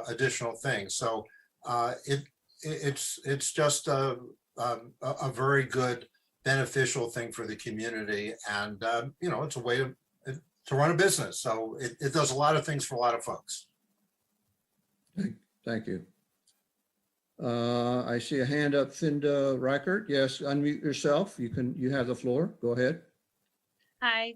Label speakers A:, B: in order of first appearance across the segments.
A: additional things. So it's just a very good beneficial thing for the community, and you know, it's a way to run a business. So it does a lot of things for a lot of folks.
B: Thank you. I see a hand up, Finda Reichert. Yes, unmute yourself. You have the floor. Go ahead.
C: Hi,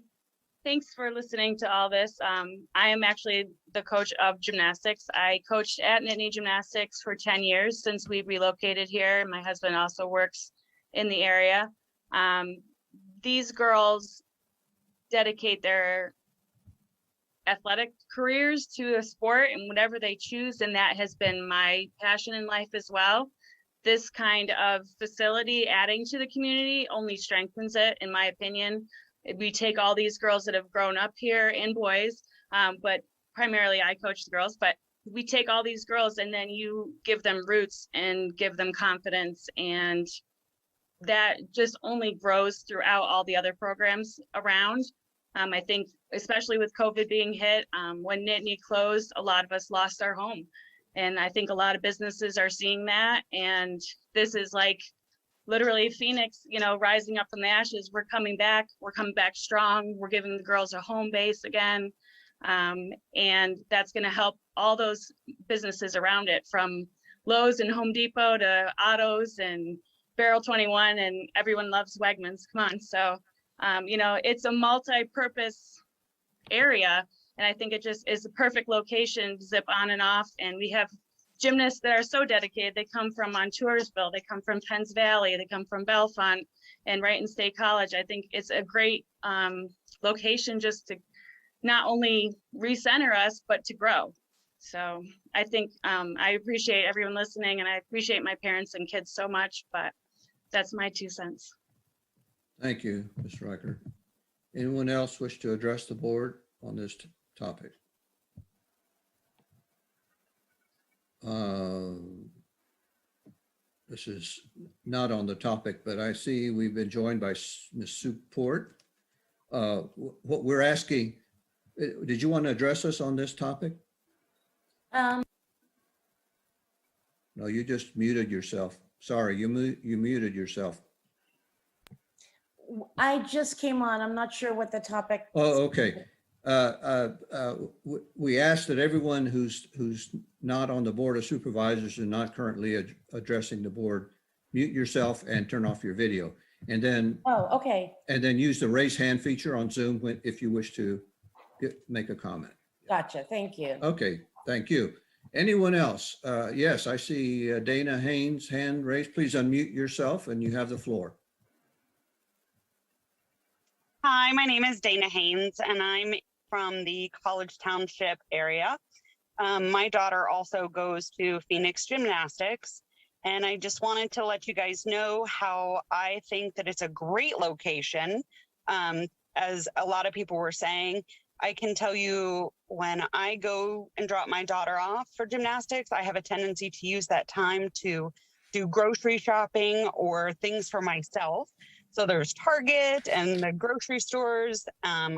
C: thanks for listening to all this. I am actually the coach of gymnastics. I coached at Nittany Gymnastics for 10 years since we relocated here. My husband also works in the area. These girls dedicate their athletic careers to a sport and whatever they choose, and that has been my passion in life as well. This kind of facility adding to the community only strengthens it, in my opinion. We take all these girls that have grown up here, and boys, but primarily I coach the girls, but we take all these girls and then you give them roots and give them confidence, and that just only grows throughout all the other programs around. I think especially with COVID being hit, when Nittany closed, a lot of us lost our home. And I think a lot of businesses are seeing that. And this is like literally Phoenix, you know, rising up from the ashes. We're coming back strong. We're giving the girls a home base again. And that's going to help all those businesses around it, from Lowe's and Home Depot to Otto's and Barrel 21, and everyone loves Wegmans. Come on. So, you know, it's a multi-purpose area. And I think it just is a perfect location to zip on and off. And we have gymnasts that are so dedicated. They come from Montoursville, they come from Penns Valley, they come from Bellefonte and Wrighton State College. I think it's a great location just to not only recenter us, but to grow. So I think I appreciate everyone listening, and I appreciate my parents and kids so much, but that's my 2 cents.
B: Thank you, Ms. Reichert. Anyone else wish to address the board on this topic? This is not on the topic, but I see we've been joined by Ms. Sue Port. What we're asking, did you want to address us on this topic? No, you just muted yourself. Sorry, you muted yourself.
D: I just came on. I'm not sure what the topic.
B: Oh, okay. We ask that everyone who's not on the Board of Supervisors and not currently addressing the board, mute yourself and turn off your video. And then,
D: Oh, okay.
B: And then use the raise hand feature on Zoom if you wish to make a comment.
D: Gotcha. Thank you.
B: Okay, thank you. Anyone else? Yes, I see Dana Haynes' hand raised. Please unmute yourself and you have the floor.
E: Hi, my name is Dana Haynes, and I'm from the College Township area. My daughter also goes to Phoenix Gymnastics, and I just wanted to let you guys know how I think that it's a great location. As a lot of people were saying, I can tell you when I go and drop my daughter off for gymnastics, I have a tendency to use that time to do grocery shopping or things for myself. So there's Target and the grocery stores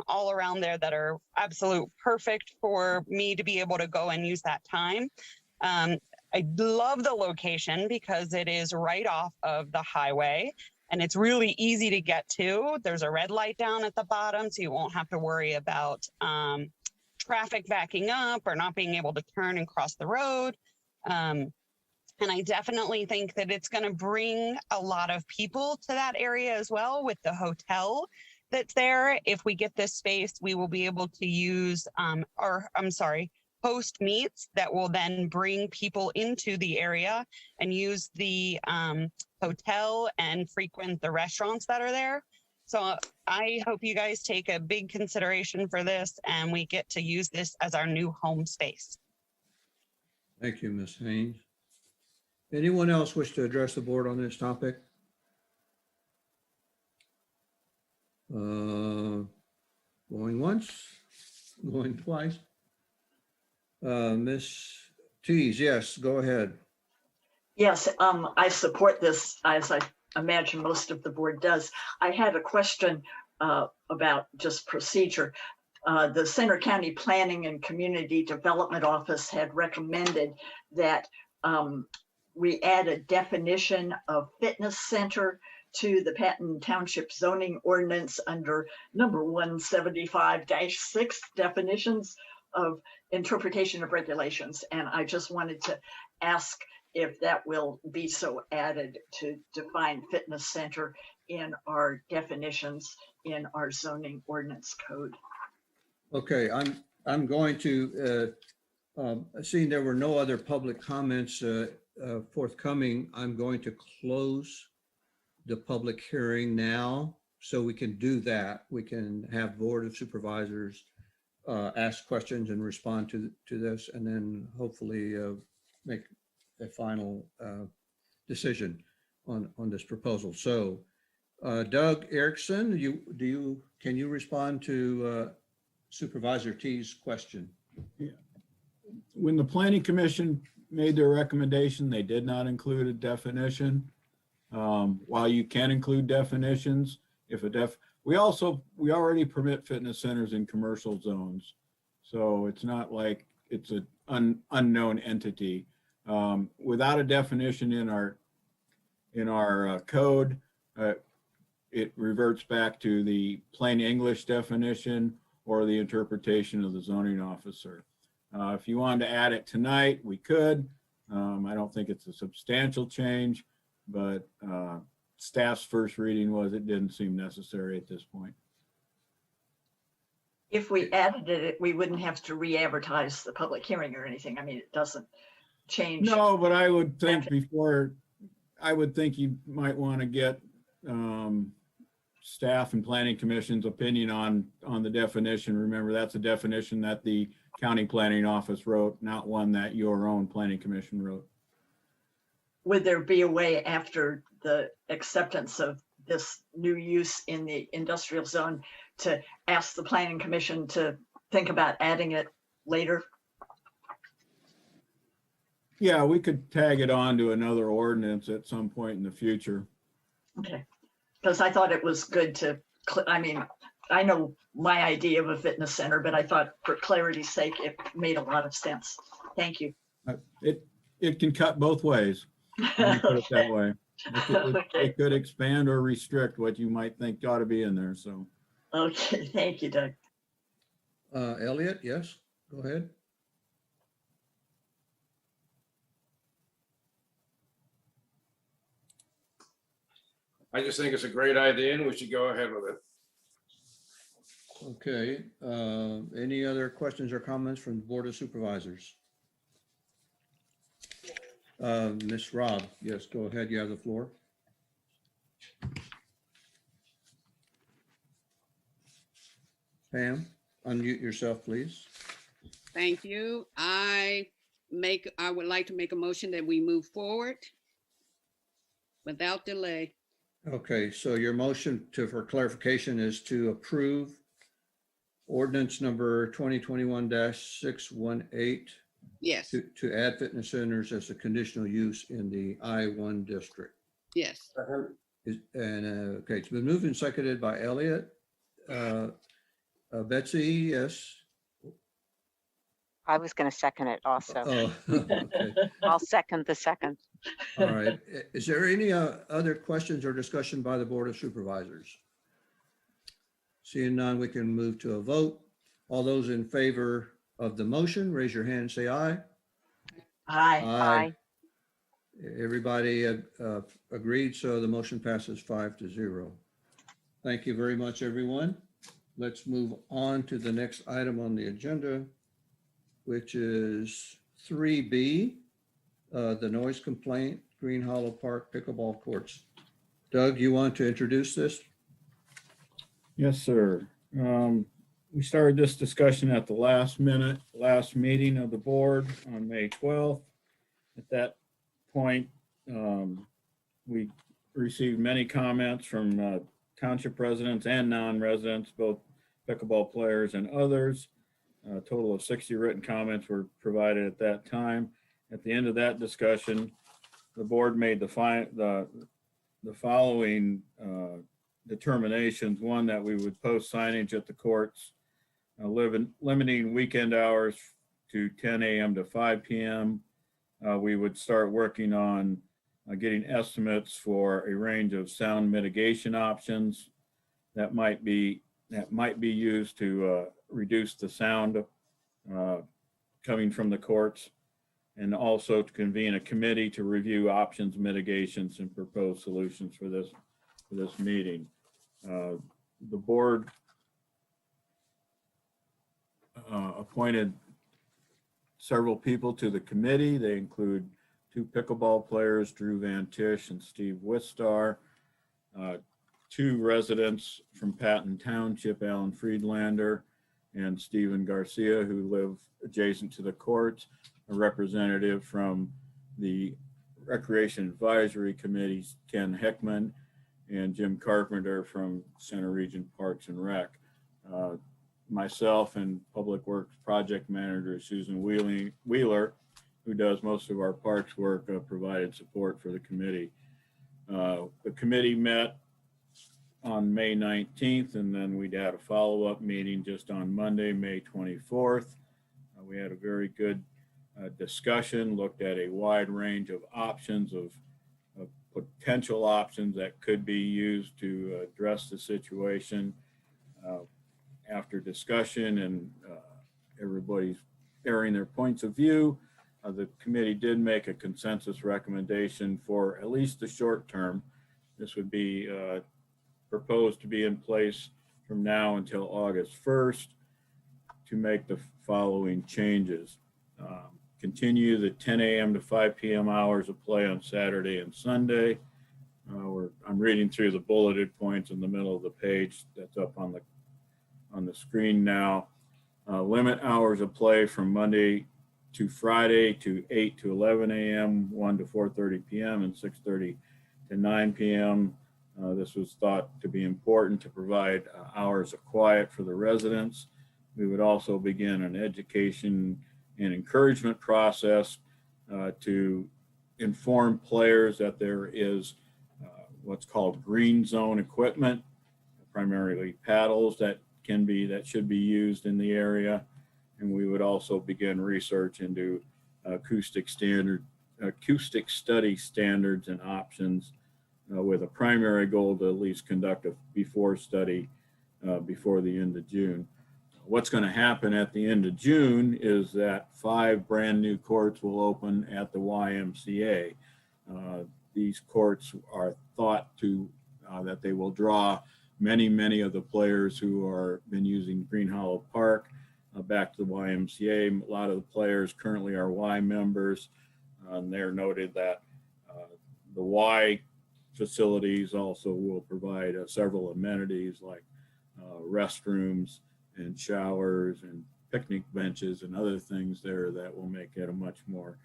E: all around there that are absolute perfect for me to be able to go and use that time. I love the location because it is right off of the highway and it's really easy to get to. There's a red light down at the bottom, so you won't have to worry about traffic backing up or not being able to turn and cross the road. And I definitely think that it's going to bring a lot of people to that area as well with the hotel that's there. If we get this space, we will be able to use host meets that will then bring people into the area and use the hotel and frequent the restaurants that are there. So I hope you guys take a big consideration for this and we get to use this as our new home space.
B: Thank you, Ms. Haynes. Anyone else wish to address the board on this topic? Going once, going twice. Ms. Tees, yes, go ahead.
F: Yes, I support this, as I imagine most of the board does. I had a question about just procedure. the Center County Planning and Community Development Office had recommended that we add a definition of fitness center to the Patton Township zoning ordinance under number 175-6 definitions of interpretation of regulations. And I just wanted to ask if that will be so added to define fitness center in our definitions in our zoning ordinance code.
B: Okay, I'm going to, seeing there were no other public comments forthcoming, I'm going to close the public hearing now so we can do that. We can have Board of Supervisors ask questions and respond to this, and then hopefully make a final decision on this proposal. So Doug Erickson, can you respond to Supervisor T's question?
G: When the Planning Commission made their recommendation, they did not include a definition. While you can include definitions, we already permit fitness centers in commercial zones. So it's not like it's an unknown entity. Without a definition in our code, it reverts back to the plain English definition or the interpretation of the zoning officer. If you wanted to add it tonight, we could. I don't think it's a substantial change, but staff's first reading was it didn't seem necessary at this point.
F: If we added it, we wouldn't have to re-advertise the public hearing or anything. I mean, it doesn't change.
G: No, but I would think you might want to get staff and planning commission's opinion on the definition. Remember, that's a definition that the county planning office wrote, not one that your own planning commission wrote.
F: Would there be a way after the acceptance of this new use in the industrial zone to ask the planning commission to think about adding it later?
G: Yeah, we could tag it on to another ordinance at some point in the future.
F: Okay, because I thought it was good to, I mean, I know my idea of a fitness center, but I thought for clarity's sake, it made a lot of sense. Thank you.
G: It can cut both ways. Let me put it that way. It could expand or restrict what you might think ought to be in there, so.
F: Okay, thank you, Doug.
B: Elliot, yes, go ahead.
H: I just think it's a great idea and we should go ahead with it.
B: Okay, any other questions or comments from the Board of Supervisors? Ms. Robb, yes, go ahead, you have the floor. Pam, unmute yourself, please.
I: Thank you. I would like to make a motion that we move forward without delay.
B: Okay, so your motion for clarification is to approve ordinance number 2021-618
I: Yes,
B: to add fitness centers as a conditional use in the I-1 district.
I: yes.
B: Okay, it's been moved and seconded by Elliot. Betsy, yes.
J: I was going to second it also.
B: Oh, okay.
J: I'll second the second.
B: All right. Is there any other questions or discussion by the Board of Supervisors? Seeing none, we can move to a vote. All those in favor of the motion, raise your hand and say aye.
F: Aye.
J: Aye.
B: Everybody agreed, so the motion passes 5-0. Thank you very much, everyone. Let's move on to the next item on the agenda, which is 3B, the noise complaint, Green Hollow Park pickleball courts. Doug, you want to introduce this?
G: Yes, sir. We started this discussion at the last meeting of the board on May 12th. At that point, we received many comments from township residents and non-residents, both pickleball players and others. A total of 60 written comments were provided at that time. At the end of that discussion, the board made the following determinations. One, that we would post signage at the courts limiting weekend hours to 10 a.m. to 5 p.m. We would start working on getting estimates for a range of sound mitigation options that might be used to reduce the sound coming from the courts, and also to convene a committee to review options, mitigations, and propose solutions for this meeting. The board appointed several people to the committee. They include 2 pickleball players, Drew Van Tish and Steve Wistar, 2 residents from Patton Township, Alan Friedlander and Stephen Garcia, who live adjacent to the courts, a representative from the Recreation Advisory Committee, Ken Heckman, and Jim Carpenter from Center Region Parks and Rec. Myself and Public Works Project Manager Susan Wheeler, who does most of our parks work, provided support for the committee. The committee met on May 19th, and then we'd had a follow-up meeting just on Monday, May 24th. We had a very good discussion, looked at a wide range of options, of potential options that could be used to address the situation. After discussion and everybody's airing their points of view, the committee did make a consensus recommendation for at least the short term. This would be proposed to be in place from now until August 1st to make the following changes. Continue the 10 a.m. to 5 p.m. hours of play on Saturday and Sunday. I'm reading through the bulleted points in the middle of the page that's up on the screen now. Limit hours of play from Monday to Friday to 8 to 11 a.m., 1 to 4:30 p.m., and 6:30 to 9 p.m. This was thought to be important to provide hours of quiet for the residents. We would also begin an education and encouragement process to inform players that there is what's called green zone equipment, primarily paddles that should be used in the area. And we would also begin research into acoustic study standards and options with a primary goal to at least conduct a before study before the end of June. What's going to happen at the end of June is that 5 brand new courts will open at the YMCA. These courts are thought to that they will draw many of the players who are been using Green Hollow Park back to the YMCA. A lot of the players currently are Y members. And they're noted that the Y facilities also will provide several amenities like restrooms and showers and picnic benches and other things there that will make it a much more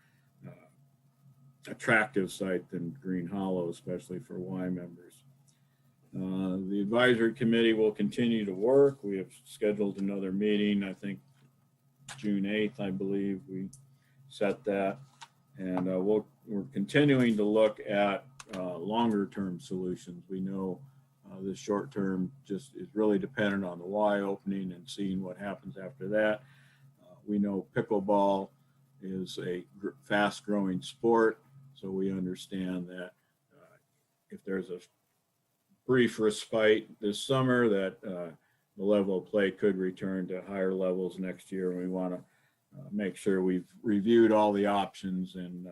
G: attractive site than Green Hollow, especially for Y members. The advisory committee will continue to work. We have scheduled another meeting, I think June 8th, I believe we set that. And we're continuing to look at longer term solutions. We know the short term just is really dependent on the Y opening and seeing what happens after that. We know pickleball is a fast growing sport, so we understand that if there's a brief respite this summer, that the level of play could return to higher levels next year. And we want to make sure we've reviewed all the options and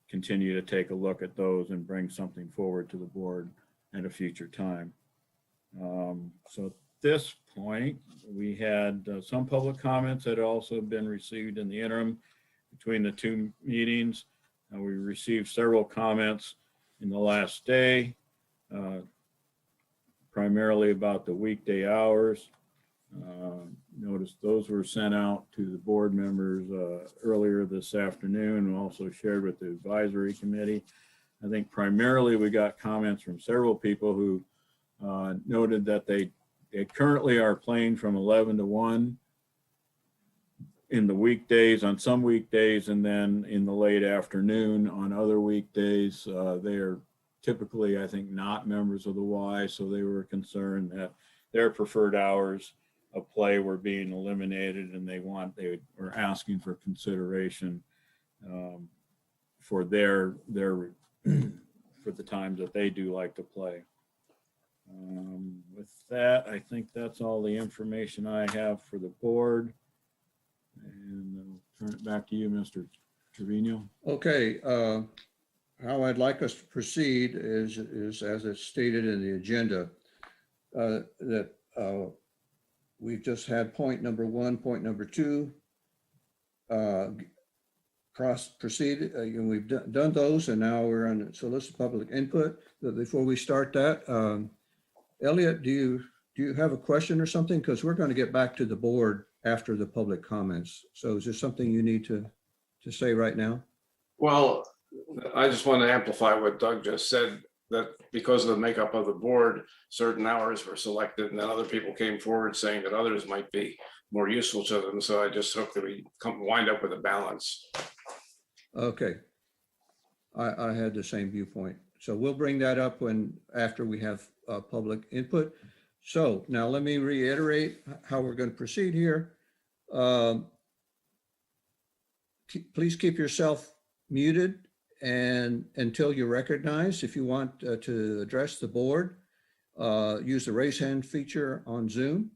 G: continue to take a look at those and bring something forward to the board at a future time. So at this point, we had some public comments that had also been received in the interim between the 2 meetings. We received several comments in the last day, primarily about the weekday hours. Notice those were sent out to the board members earlier this afternoon and also shared with the advisory committee. I think primarily we got comments from several people who noted that they currently are playing from 11 to 1 in the weekdays, on some weekdays, and then in the late afternoon on other weekdays. They are typically, I think, not members of the Y, so they were concerned that their preferred hours of play were being eliminated, and they were asking for consideration for their for the times that they do like to play. With that, I think that's all the information I have for the board. And I'll turn it back to you, Mr. Trevino.
B: Okay, how I'd like us to proceed is as it's stated in the agenda, that we've just had point number 1, point number 2, proceed, and we've done those, and now we're on solicit public input. But before we start that, Elliot, do you have a question or something? Because we're going to get back to the board after the public comments. So is there something you need to say right now?
H: Well, I just want to amplify what Doug just said, that because of the makeup of the board, certain hours were selected, and then other people came forward saying that others might be more useful to them. So I just hope that we wind up with a balance.
B: Okay. I had the same viewpoint. So we'll bring that up after we have public input. So now let me reiterate how we're going to proceed here. Please keep yourself muted and until you're recognized. If you want to address the board, use the raise hand feature on Zoom.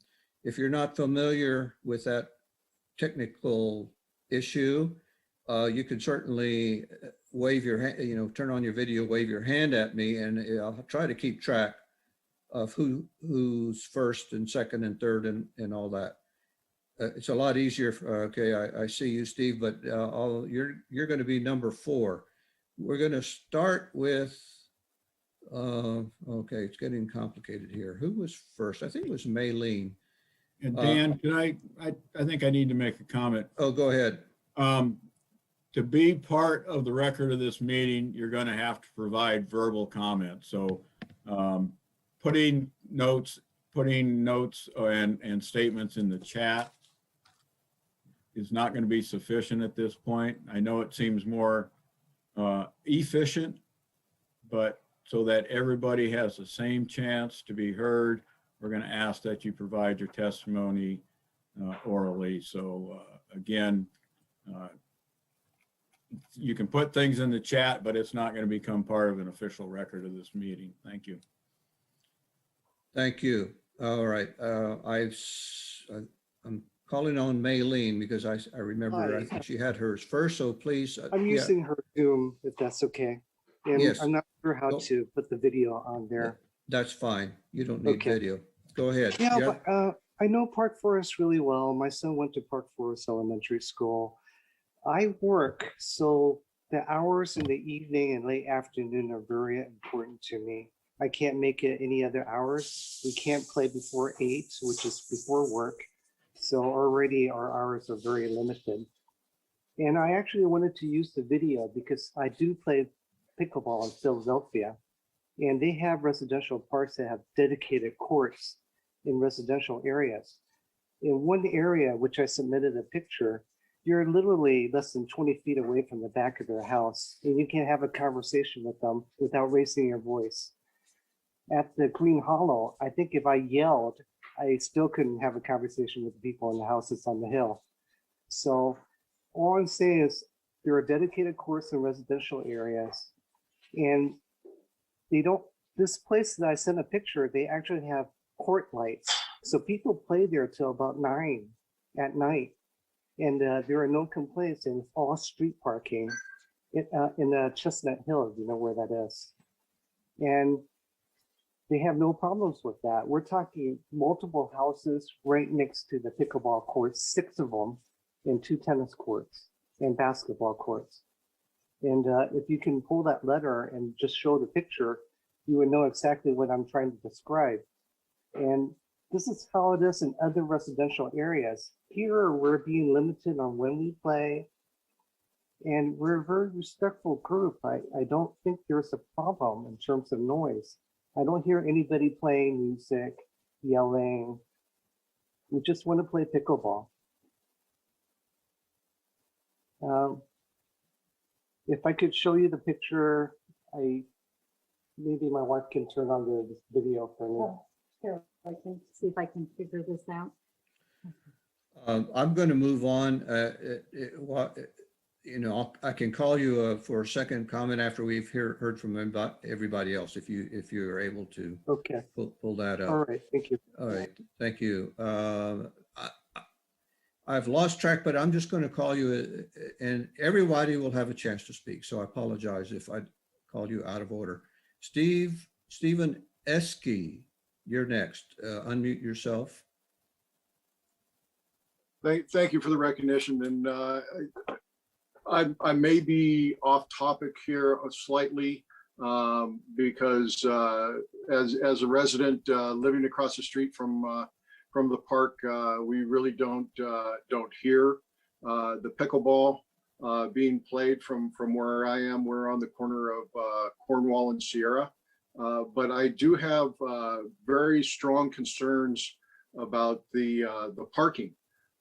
B: If you're not familiar with that technical issue, you can certainly wave your hand, turn on your video, wave your hand at me, and I'll try to keep track of who's first and second and third and all that. It's a lot easier. Okay, I see you, Steve, but you're going to be number 4. We're going to start with, okay, it's getting complicated here. Who was first? I think it was Maylene.
G: And Dan, can I think I need to make a comment.
B: Oh, go ahead.
G: To be part of the record of this meeting, you're going to have to provide verbal comments. So putting notes and statements in the chat is not going to be sufficient at this point. I know it seems more efficient, but so that everybody has the same chance to be heard, we're going to ask that you provide your testimony orally. So again, you can put things in the chat, but it's not going to become part of an official record of this meeting. Thank you.
B: Thank you. All right. I'm calling on Maylene because I remember, I think she had hers first. So please.
K: I'm using her Zoom, if that's okay. And
B: Yes.
K: I'm not sure how to put the video on there.
B: That's fine. You don't need video. Go ahead.
K: Yeah, but I know Park Forest really well. My son went to Park Forest Elementary School. I work, so the hours in the evening and late afternoon are very important to me. I can't make it any other hours. We can't play before 8, which is before work. So already our hours are very limited. And I actually wanted to use the video because I do play pickleball in Philadelphia. And they have residential parks that have dedicated courts in residential areas. In one area, which I submitted a picture, you're literally less than 20 feet away from the back of their house, and you can have a conversation with them without raising your voice. At the Green Hollow, I think if I yelled, I still couldn't have a conversation with the people in the houses on the hill. So all I'm saying is there are dedicated courts in residential areas, and this place that I sent a picture, they actually have court lights. So people play there till about 9 at night. And there are no complaints, and it's all street parking in Chestnut Hill, if you know where that is. And they have no problems with that. We're talking multiple houses right next to the pickleball courts, 6 of them, and 2 tennis courts and basketball courts. And if you can pull that letter and just show the picture, you would know exactly what I'm trying to describe. And this is how it is in other residential areas. Here, we're being limited on when we play, and we're a very respectful group. I don't think there's a problem in terms of noise. I don't hear anybody playing music, yelling. We just want to play pickleball. If I could show you the picture, maybe my wife can turn on the video for me.
L: Here, I can see if I can figure this out.
B: I'm going to move on. I can call you for a second comment after we've heard from everybody else, if you're able to
K: Okay,
B: pull that
K: all
B: up.
K: right, thank you.
B: All right, thank you. I've lost track, but I'm just going to call you, and everybody will have a chance to speak. So I apologize if I called you out of order. Stephen Esky, you're next. Unmute yourself.
L: Thank you for the recognition. And I may be off topic here slightly because as a resident living across the street from the park, we really don't hear the pickleball being played from where I am. We're on the corner of Cornwall and Sierra, but I do have very strong concerns about the parking.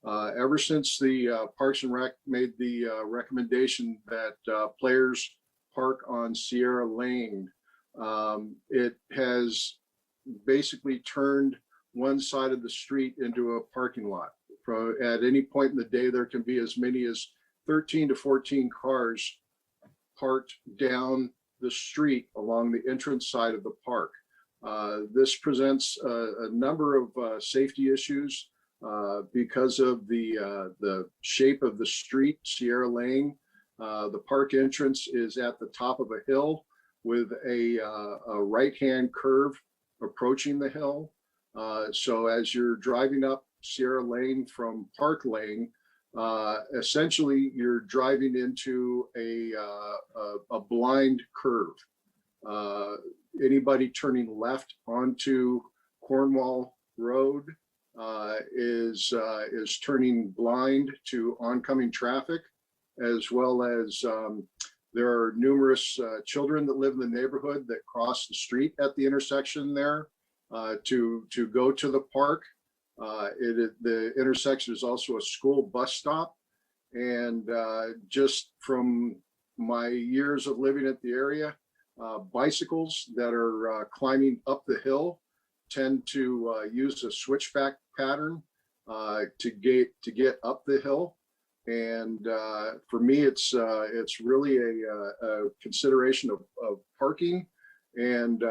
L: Ever since the Parks and Rec made the recommendation that players park on Sierra Lane, it has basically turned one side of the street into a parking lot. At any point in the day, there can be as many as 13 to 14 cars parked down the street along the entrance side of the park. This presents a number of safety issues because of the shape of the street, Sierra Lane. The park entrance is at the top of a hill with a right-hand curve approaching the hill. So as you're driving up Sierra Lane from Park Lane, essentially you're driving into a blind curve. Anybody turning left onto Cornwall Road is turning blind to oncoming traffic, as well as there are numerous children that live in the neighborhood that cross the street at the intersection there to go to the park. The intersection is also a school bus stop, and just from my years of living at the area, bicycles that are climbing up the hill tend to use a switchback pattern to get up the hill. And for me, it's really a consideration of parking and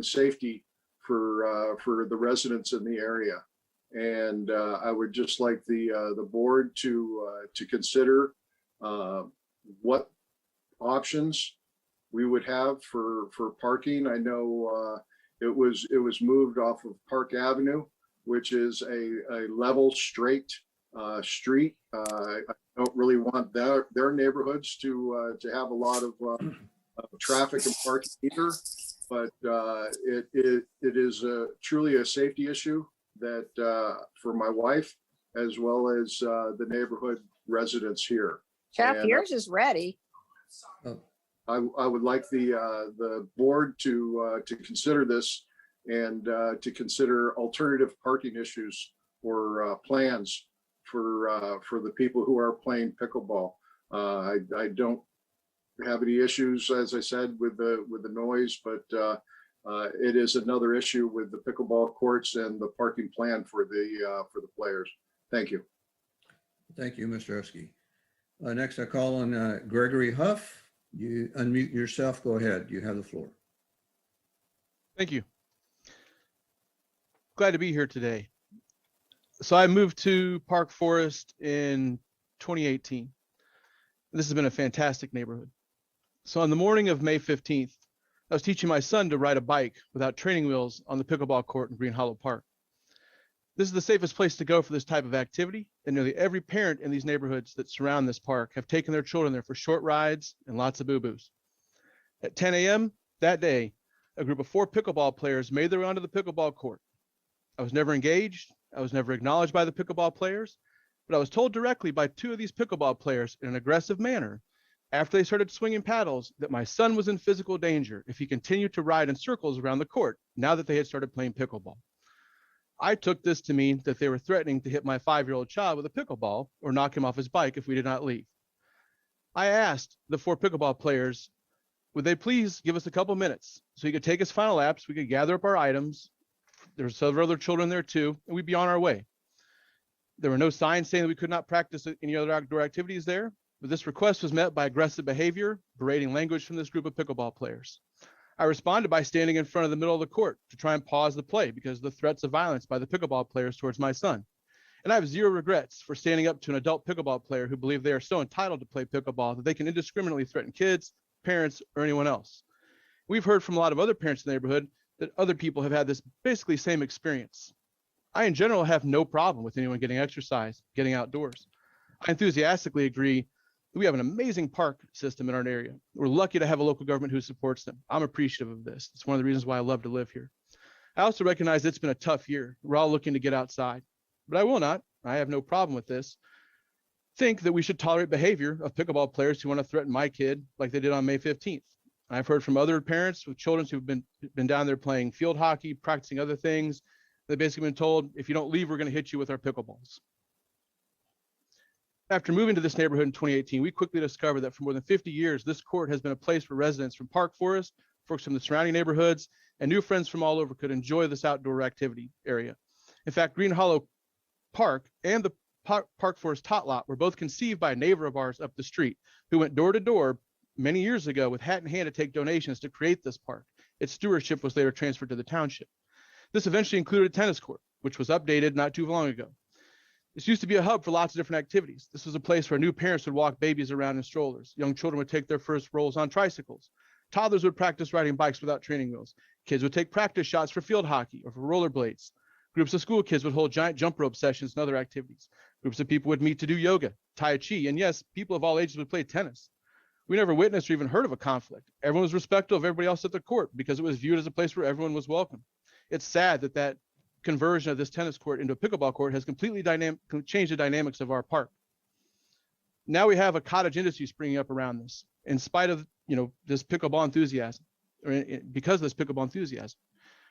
L: safety for the residents in the area. And I would just like the board to consider what options we would have for parking. I know it was moved off of Park Avenue, which is a level straight street. I don't really want their neighborhoods to have a lot of traffic and parking either, but it is truly a safety issue that for my wife as well as the neighborhood residents here.
M: Jeff,
L: And,
M: yours is ready.
L: I would like the board to consider this and to consider alternative parking issues or plans for the people who are playing pickleball. I don't have any issues, as I said, with the noise, but it is another issue with the pickleball courts and the parking plan for the players. Thank you.
B: Thank you, Mr. Esky. Next, I call on Gregory Huff. You unmute yourself. Go ahead. You have the floor.
N: Thank you. Glad to be here today. So I moved to Park Forest in 2018. This has been a fantastic neighborhood. So on the morning of May 15th, I was teaching my son to ride a bike without training wheels on the pickleball court in Green Hollow Park. This is the safest place to go for this type of activity, and nearly every parent in these neighborhoods that surround this park have taken their children there for short rides and lots of boo-boos. At 10 a.m. that day, a group of 4 pickleball players made their way onto the pickleball court. I was never engaged. I was never acknowledged by the pickleball players, but I was told directly by 2 of these pickleball players in an aggressive manner after they started swinging paddles that my son was in physical danger if he continued to ride in circles around the court now that they had started playing pickleball. I took this to mean that they were threatening to hit my 5-year-old child with a pickleball or knock him off his bike if we did not leave. I asked the 4 pickleball players, would they please give us a couple minutes so he could take his final laps, we could gather up our items. There were several other children there too, and we'd be on our way. There were no signs saying that we could not practice any other outdoor activities there, but this request was met by aggressive behavior, berating language from this group of pickleball players. I responded by standing in front of the middle of the court to try and pause the play because of the threats of violence by the pickleball players towards my son. And I have zero regrets for standing up to an adult pickleball player who believe they are so entitled to play pickleball that they can indiscriminately threaten kids, parents, or anyone else. We've heard from a lot of other parents in the neighborhood that other people have had this basically same experience. I, in general, have no problem with anyone getting exercise, getting outdoors. I enthusiastically agree that we have an amazing park system in our area. We're lucky to have a local government who supports them. I'm appreciative of this. It's one of the reasons why I love to live here. I also recognize it's been a tough year. We're all looking to get outside, but I will not, I have no problem with this, think that we should tolerate behavior of pickleball players who want to threaten my kid like they did on May 15th. I've heard from other parents with children who've been down there playing field hockey, practicing other things. They've basically been told, if you don't leave, we're going to hit you with our pickleballs. After moving to this neighborhood in 2018, we quickly discovered that for more than 50 years, this court has been a place where residents from Park Forest, folks from the surrounding neighborhoods, and new friends from all over could enjoy this outdoor activity area. In fact, Green Hollow Park and the Park Forest Tot Lot were both conceived by a neighbor of ours up the street who went door to door many years ago with hat in hand to take donations to create this park. Its stewardship was later transferred to the township. This eventually included a tennis court, which was updated not too long ago. This used to be a hub for lots of different activities. This was a place where new parents would walk babies around in strollers. Young children would take their first rolls on tricycles. Toddlers would practice riding bikes without training wheels. Kids would take practice shots for field hockey or for rollerblades. Groups of school kids would hold giant jump rope sessions and other activities. Groups of people would meet to do yoga, tai chi, and yes, people of all ages would play tennis. We never witnessed or even heard of a conflict. Everyone was respectful of everybody else at the court because it was viewed as a place where everyone was welcome. It's sad that that conversion of this tennis court into a pickleball court has completely changed the dynamics of our park. Now we have a cottage industry springing up around this, in spite of this pickleball enthusiasm, or because of this pickleball enthusiasm.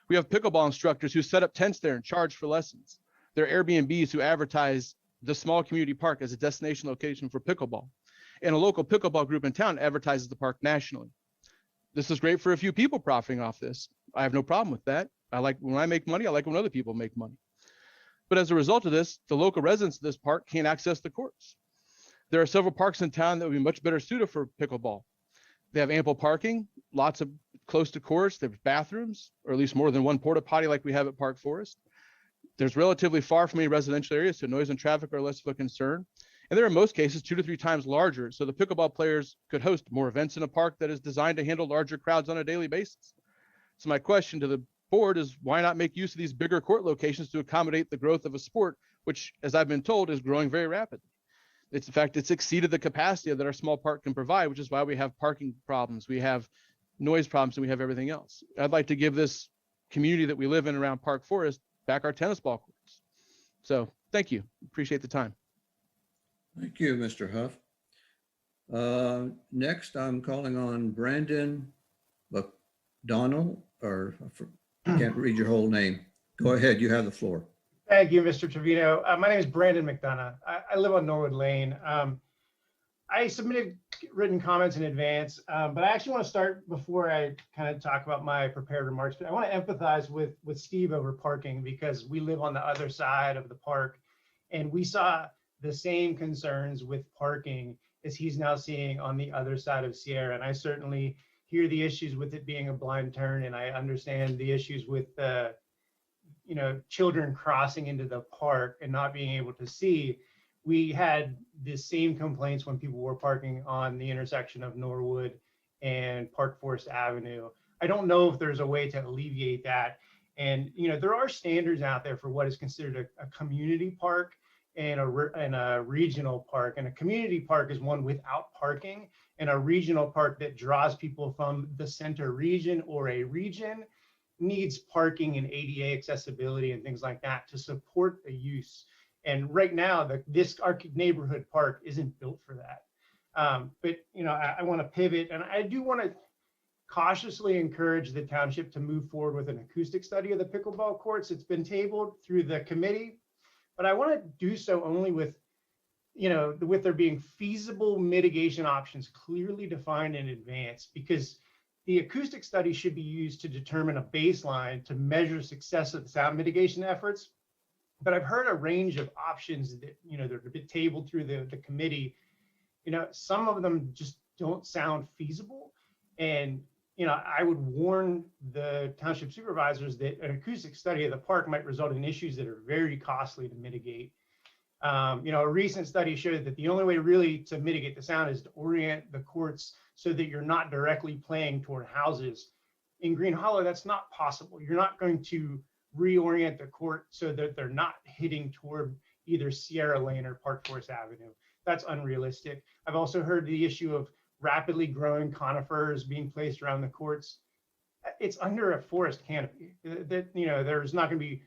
N: We have pickleball instructors who set up tents there and charge for lessons. There are Airbnbs who advertise the small community park as a destination location for pickleball. And a local pickleball group in town advertises the park nationally. This is great for a few people profiting off this. I have no problem with that. I like when I make money, I like when other people make money. But as a result of this, the local residents of this park can't access the courts. There are several parks in town that would be much better suited for pickleball. They have ample parking, lots of close to courts, there's bathrooms, or at least more than one porta potty like we have at Park Forest. There's relatively far from any residential areas, so noise and traffic are less of a concern. And they're in most cases 2 to 3 times larger, so the pickleball players could host more events in a park that is designed to handle larger crowds on a daily basis. So my question to the board is, why not make use of these bigger court locations to accommodate the growth of a sport, which, as I've been told, is growing very rapidly? In fact, it's exceeded the capacity that our small park can provide, which is why we have parking problems, we have noise problems, and we have everything else. I'd like to give this community that we live in around Park Forest back our tennis ball courts. So thank you. Appreciate the time.
B: Thank you, Mr. Huff. Next, I'm calling on Brandon McDonald, or I can't read your whole name. Go ahead, you have the floor.
M: Thank you, Mr. Trevino. My name is Brandon McDonough. I live on Norwood Lane. I submitted written comments in advance, but I actually want to start before I kind of talk about my prepared remarks. But I want to empathize with Steve over parking because we live on the other side of the park, and we saw the same concerns with parking as he's now seeing on the other side of Sierra. And I certainly hear the issues with it being a blind turn, and I understand the issues with children crossing into the park and not being able to see. We had the same complaints when people were parking on the intersection of Norwood and Park Forest Avenue. I don't know if there's a way to alleviate that. And there are standards out there for what is considered a community park and a regional park. And a community park is one without parking, and a regional park that draws people from the center region or a region needs parking and ADA accessibility and things like that to support the use. And right now, our neighborhood park isn't built for that. But I want to pivot, and I do want to cautiously encourage the township to move forward with an acoustic study of the pickleball courts. It's been tabled through the committee, but I want to do so only with there being feasible mitigation options clearly defined in advance, because the acoustic study should be used to determine a baseline to measure success of the sound mitigation efforts. but I've heard a range of options that, that have been tabled through the committee. Some of them just don't sound feasible. And, I would warn the township supervisors that an acoustic study of the park might result in issues that are very costly to mitigate. A recent study showed that the only way really to mitigate the sound is to orient the courts so that you're not directly playing toward houses. In Green Hollow, that's not possible. You're not going to reorient the court so that they're not hitting toward either Sierra Lane or Park Forest Avenue. That's unrealistic. I've also heard the issue of rapidly growing conifers being placed around the courts. It's under a forest canopy. There's not going to be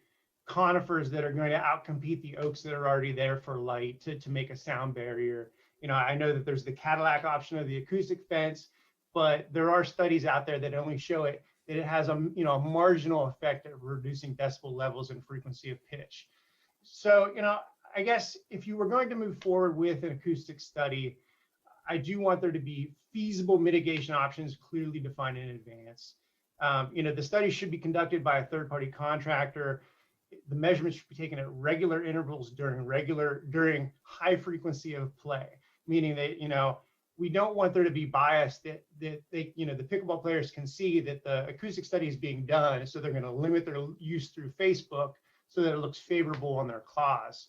M: conifers that are going to outcompete the oaks that are already there for light to make a sound barrier. I know that there's the Cadillac option of the acoustic fence, but there are studies out there that only show that it has a marginal effect at reducing decibel levels and frequency of pitch. So, I guess if you were going to move forward with an acoustic study, I do want there to be feasible mitigation options clearly defined in advance. The study should be conducted by a third-party contractor. The measurements should be taken at regular intervals during high frequency of play, meaning that, we don't want there to be bias that they, the pickleball players can see that the acoustic study is being done. So they're going to limit their use through Facebook so that it looks favorable on their clause.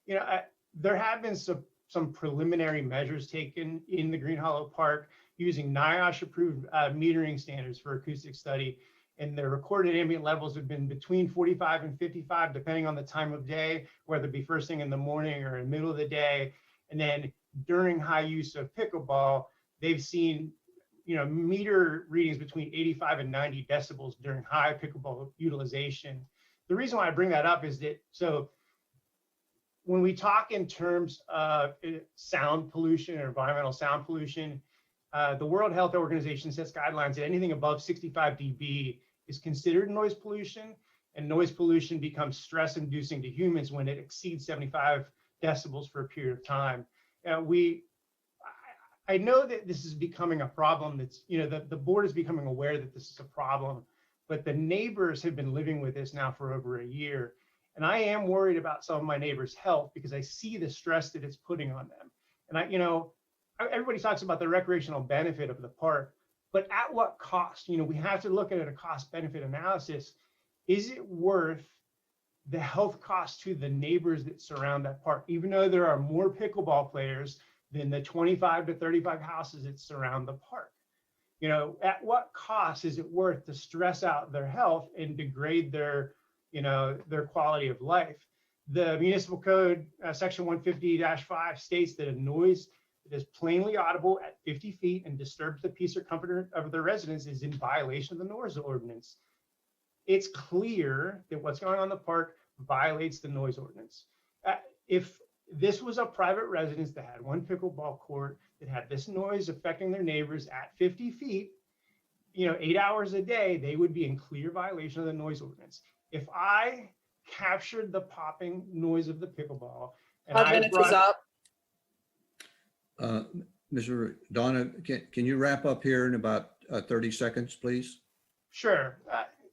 M: There have been some preliminary measures taken in the Green Hollow Park using NIOSH approved metering standards for acoustic study. And the recorded ambient levels have been between 45 and 55, depending on the time of day, whether it be first thing in the morning or in the middle of the day. And then during high use of pickleball, they've seen, meter readings between 85 and 90 decibels during high pickleball utilization. The reason why I bring that up is that, so when we talk in terms of sound pollution or environmental sound pollution, the World Health Organization sets guidelines that anything above 65 dB is considered noise pollution, and noise pollution becomes stress-inducing to humans when it exceeds 75 decibels for a period of time. I know that this is becoming a problem. That's, the board is becoming aware that this is a problem, but the neighbors have been living with this now for over a year. And I am worried about some of my neighbors' health because I see the stress that it's putting on them. And everybody talks about the recreational benefit of the park, but at what cost? We have to look at a cost benefit analysis. Is it worth the health cost to the neighbors that surround that park, even though there are more pickleball players than the 25 to 35 houses that surround the park? At what cost is it worth to stress out their health and degrade their quality of life? The municipal code, section 150-5 states that a noise that is plainly audible at 50 feet and disturbs the peace or comfort of the residents is in violation of the noise ordinance. It's clear that what's going on in the park violates the noise ordinance. If this was a private residence that had one pickleball court that had this noise affecting their neighbors at 50 feet, 8 hours a day, they would be in clear violation of the noise ordinance. If I captured the popping noise of the pickleball and
O: 5 minutes is up.
B: Mr. Donna, can you wrap up here in about 30 seconds, please?
M: Sure.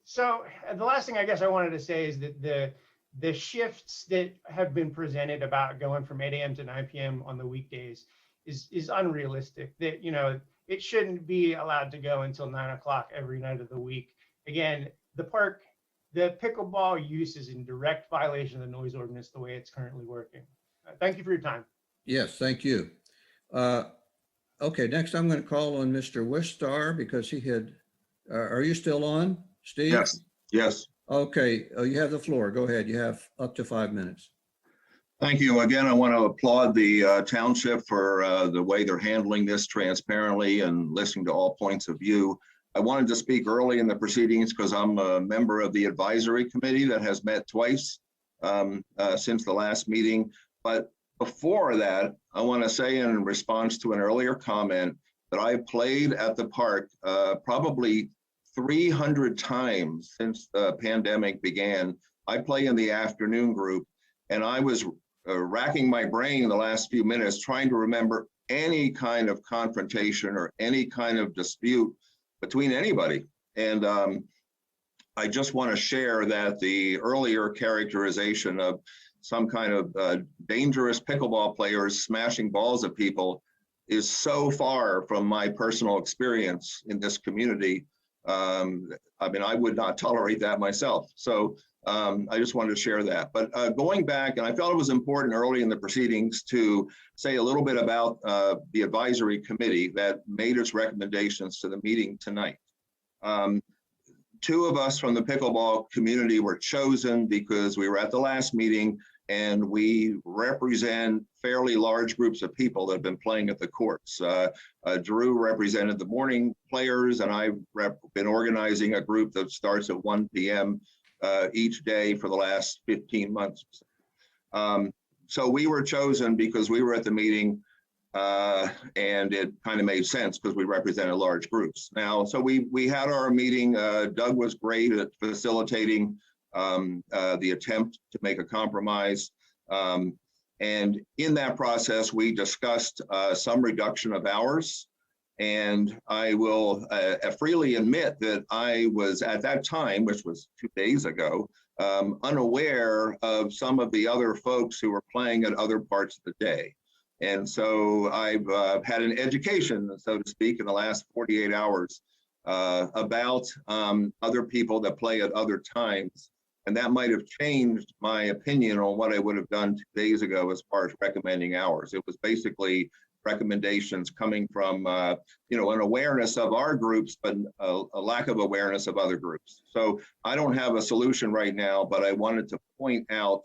M: So the last thing I guess I wanted to say is that the shifts that have been presented about going from 8 a.m. to 9 p.m. on the weekdays is unrealistic. That, it shouldn't be allowed to go until 9 o'clock every night of the week. Again, the pickleball use is in direct violation of the noise ordinance the way it's currently working. Thank you for your time.
B: Yes, thank you. Okay, next I'm going to call on Mr. Wistar because he had, are you still on, Steve?
P: Yes, yes.
B: Okay, you have the floor. Go ahead. You have up to 5 minutes.
P: Thank you. Again, I want to applaud the township for the way they're handling this transparently and listening to all points of view. I wanted to speak early in the proceedings because I'm a member of the advisory committee that has met twice since the last meeting. But before that, I want to say in response to an earlier comment that I played at the park probably 300 times since the pandemic began. I play in the afternoon group, and I was racking my brain the last few minutes trying to remember any kind of confrontation or any kind of dispute between anybody. And I just want to share that the earlier characterization of some kind of dangerous pickleball players smashing balls at people is so far from my personal experience in this community. I mean, I would not tolerate that myself. So I just wanted to share that. But going back, and I felt it was important early in the proceedings to say a little bit about the advisory committee that made its recommendations to the meeting tonight. Two of us from the pickleball community were chosen because we were at the last meeting and we represent fairly large groups of people that have been playing at the courts. Drew represented the morning players, and I've been organizing a group that starts at 1 p.m. Each day for the last 15 months. So we were chosen because we were at the meeting and it kind of made sense because we represented large groups. Now, so we had our meeting. Doug was great at facilitating the attempt to make a compromise. And in that process, we discussed some reduction of hours. And I will freely admit that I was at that time, which was 2 days ago, unaware of some of the other folks who were playing at other parts of the day. And so I've had an education, so to speak, in the last 48 hours about other people that play at other times. And that might have changed my opinion on what I would have done 2 days ago as far as recommending hours. It was basically recommendations coming from, an awareness of our groups, but a lack of awareness of other groups. So I don't have a solution right now, but I wanted to point out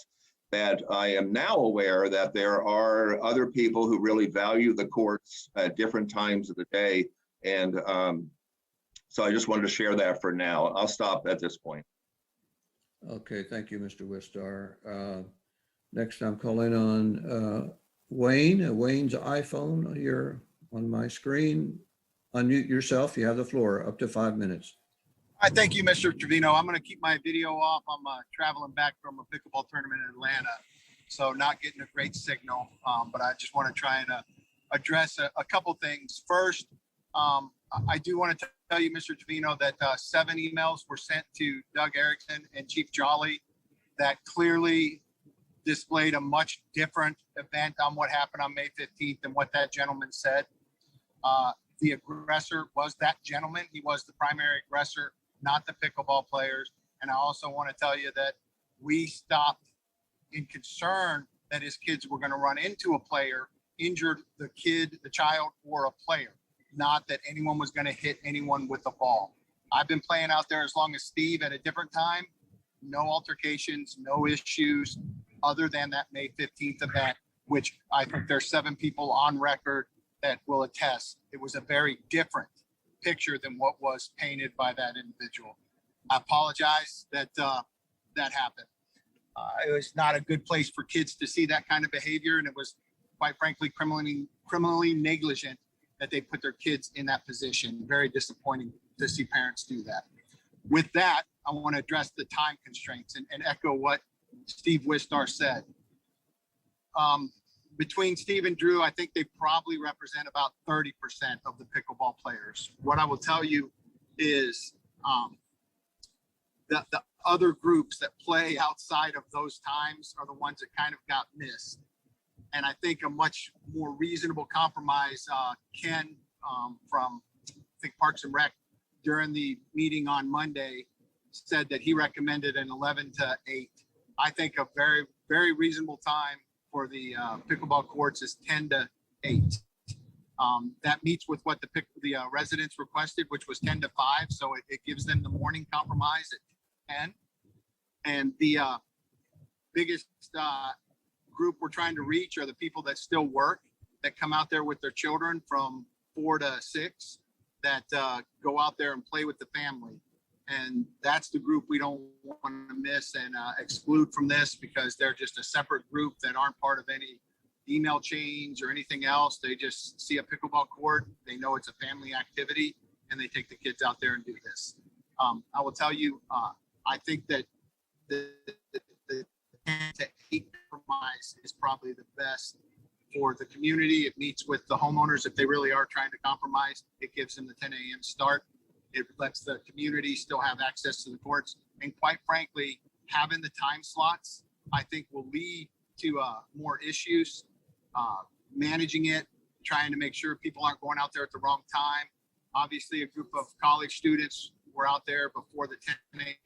P: that I am now aware that there are other people who really value the courts at different times of the day. And so I just wanted to share that for now. I'll stop at this point.
B: Okay, thank you, Mr. Wistar. Next, I'm calling on Wayne. Wayne's iPhone here on my screen. Unmute yourself. You have the floor, up to 5 minutes.
O: Hi, thank you, Mr. Trevino. I'm going to keep my video off. I'm traveling back from a pickleball tournament in Atlanta, so not getting a great signal. But I just want to try and address a couple things. First, I do want to tell you, Mr. Trevino, that 7 emails were sent to Doug Erickson and Chief Jolly that clearly displayed a much different event on what happened on May 15th than what that gentleman said. The aggressor was that gentleman. He was the primary aggressor, not the pickleball players. And I also want to tell you that we stopped in concern that his kids were going to run into a player, injured the child, or a player, not that anyone was going to hit anyone with a ball. I've been playing out there as long as Steve at a different time. No altercations, no issues other than that May 15th event, which I think there's 7 people on record that will attest. It was a very different picture than what was painted by that individual. I apologize that that happened. It was not a good place for kids to see that kind of behavior, and it was, quite frankly, criminally negligent that they put their kids in that position. Very disappointing to see parents do that. With that, I want to address the time constraints and echo what Steve Wistar said. Between Steve and Drew, I think they probably represent about 30% of the pickleball players. What I will tell you is that the other groups that play outside of those times are the ones that kind of got missed. And I think a much more reasonable compromise, Ken from I think Parks and Rec during the meeting on Monday said that he recommended an 11 to 8. I think a very, very reasonable time for the pickleball courts is 10 to 8. That meets with what the residents requested, which was 10 to 5. So it gives them the morning compromise at 10. And the biggest group we're trying to reach are the people that still work, that come out there with their children from 4 to 6, that go out there and play with the family. And that's the group we don't want to miss and exclude from this, because they're just a separate group that aren't part of any email chains or anything else. They just see a pickleball court, they know it's a family activity, and they take the kids out there and do this. I will tell you, I think that the 10 to 8 compromise is probably the best for the community. It meets with the homeowners if they really are trying to compromise. It gives them the 10 a.m. start. It lets the community still have access to the courts. And quite frankly, having the time slots, I think will lead to more issues, managing it, trying to make sure people aren't going out there at the wrong time. Obviously, a group of college students were out there before the 10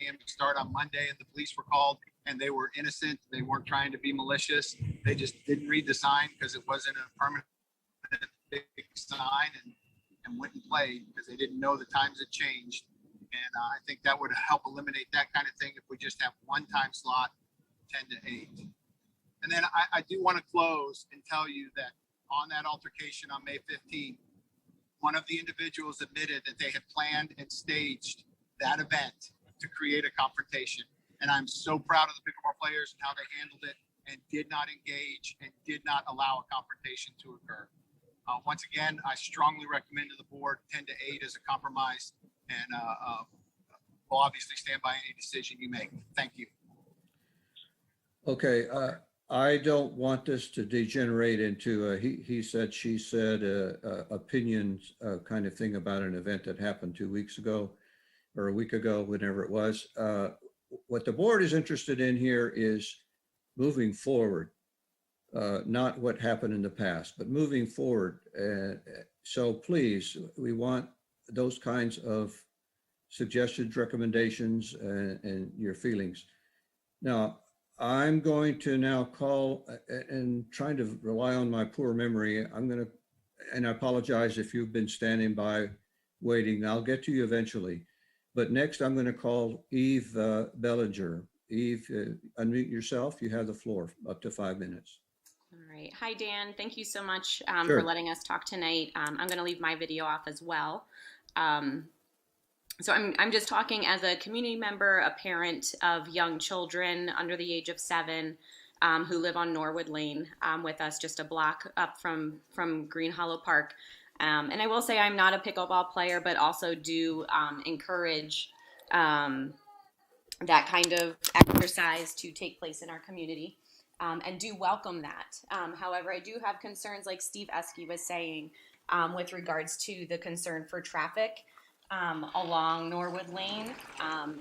O: a.m. start on Monday, and the police were called, and they were innocent. They weren't trying to be malicious. They just didn't read the sign because it wasn't a permanent big sign, and went and played because they didn't know the times had changed. And I think that would help eliminate that kind of thing if we just have one time slot, 10 to 8. And then I do want to close and tell you that on that altercation on May 15th, one of the individuals admitted that they had planned and staged that event to create a confrontation. And I'm so proud of the pickleball players and how they handled it and did not engage and did not allow a confrontation to occur. Once again, I strongly recommend to the board 10 to 8 as a compromise, and we'll obviously stand by any decision you make. Thank you.
B: Okay, I don't want this to degenerate into a he said, she said, opinions kind of thing about an event that happened 2 weeks ago or a week ago, whenever it was. What the board is interested in here is moving forward, not what happened in the past, but moving forward. So please, we want those kinds of suggestions, recommendations, and your feelings. Now, I'm going to now call, and trying to rely on my poor memory, I'm going to, and I apologize if you've been standing by waiting. I'll get to you eventually. But next, I'm going to call Eve Bellinger. Eve, unmute yourself. You have the floor, up to 5 minutes.
Q: All right. Hi, Dan. Thank you so much
B: Sure.
Q: for letting us talk tonight. I'm going to leave my video off as well. So I'm just talking as a community member, a parent of young children under the age of 7 who live on Norwood Lane with us, just a block up from Green Hollow Park. And I will say I'm not a pickleball player, but also do encourage that kind of exercise to take place in our community. And do welcome that. However, I do have concerns, like Steve Esky was saying, with regards to the concern for traffic along Norwood Lane.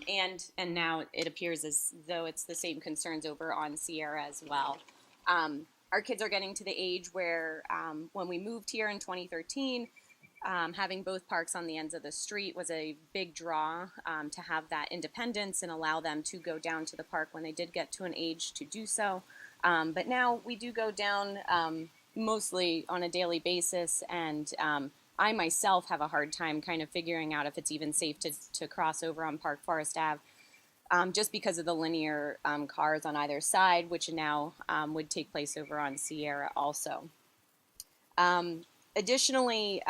Q: And now it appears as though it's the same concerns over on Sierra as well. Our kids are getting to the age where when we moved here in 2013, having both parks on the ends of the street was a big draw to have that independence and allow them to go down to the park when they did get to an age to do so. But now we do go down mostly on a daily basis, and I myself have a hard time kind of figuring out if it's even safe to cross over on Park Forest Ave, just because of the linear cars on either side, which now would take place over on Sierra also. Additionally,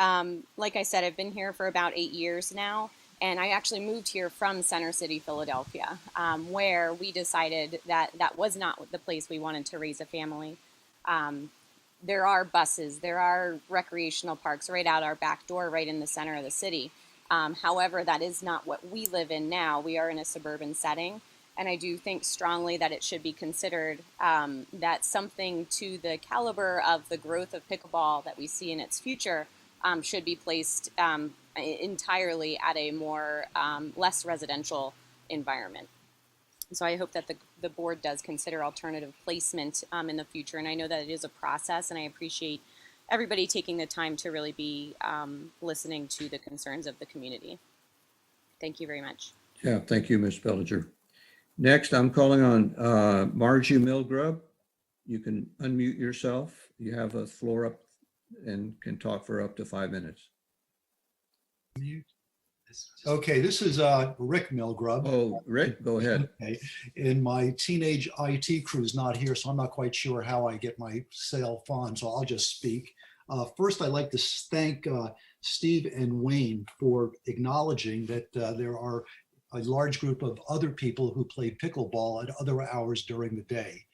Q: like I said, I've been here for about 8 years now, and I actually moved here from Center City, Philadelphia, where we decided that that was not the place we wanted to raise a family. There are buses, there are recreational parks right out our back door, right in the center of the city. However, that is not what we live in now. We are in a suburban setting, and I do think strongly that it should be considered that something to the caliber of the growth of pickleball that we see in its future should be placed entirely at a more less residential environment. So I hope that the board does consider alternative placement in the future. And I know that it is a process, and I appreciate everybody taking the time to really be listening to the concerns of the community. Thank you very much.
B: Yeah, thank you, Ms. Bellinger. Next, I'm calling on Margie Milgrub. You can unmute yourself. You have a floor up and can talk for up to 5 minutes.
R: Okay, this is Rick Milgrub.
B: Oh, Rick, go ahead.
R: Okay. And my teenage IT crew's not here, so I'm not quite sure how I get my cell phone, so I'll just speak. First, I'd like to thank Steve and Wayne for acknowledging that there are a large group of other people who play pickleball at other hours during the day.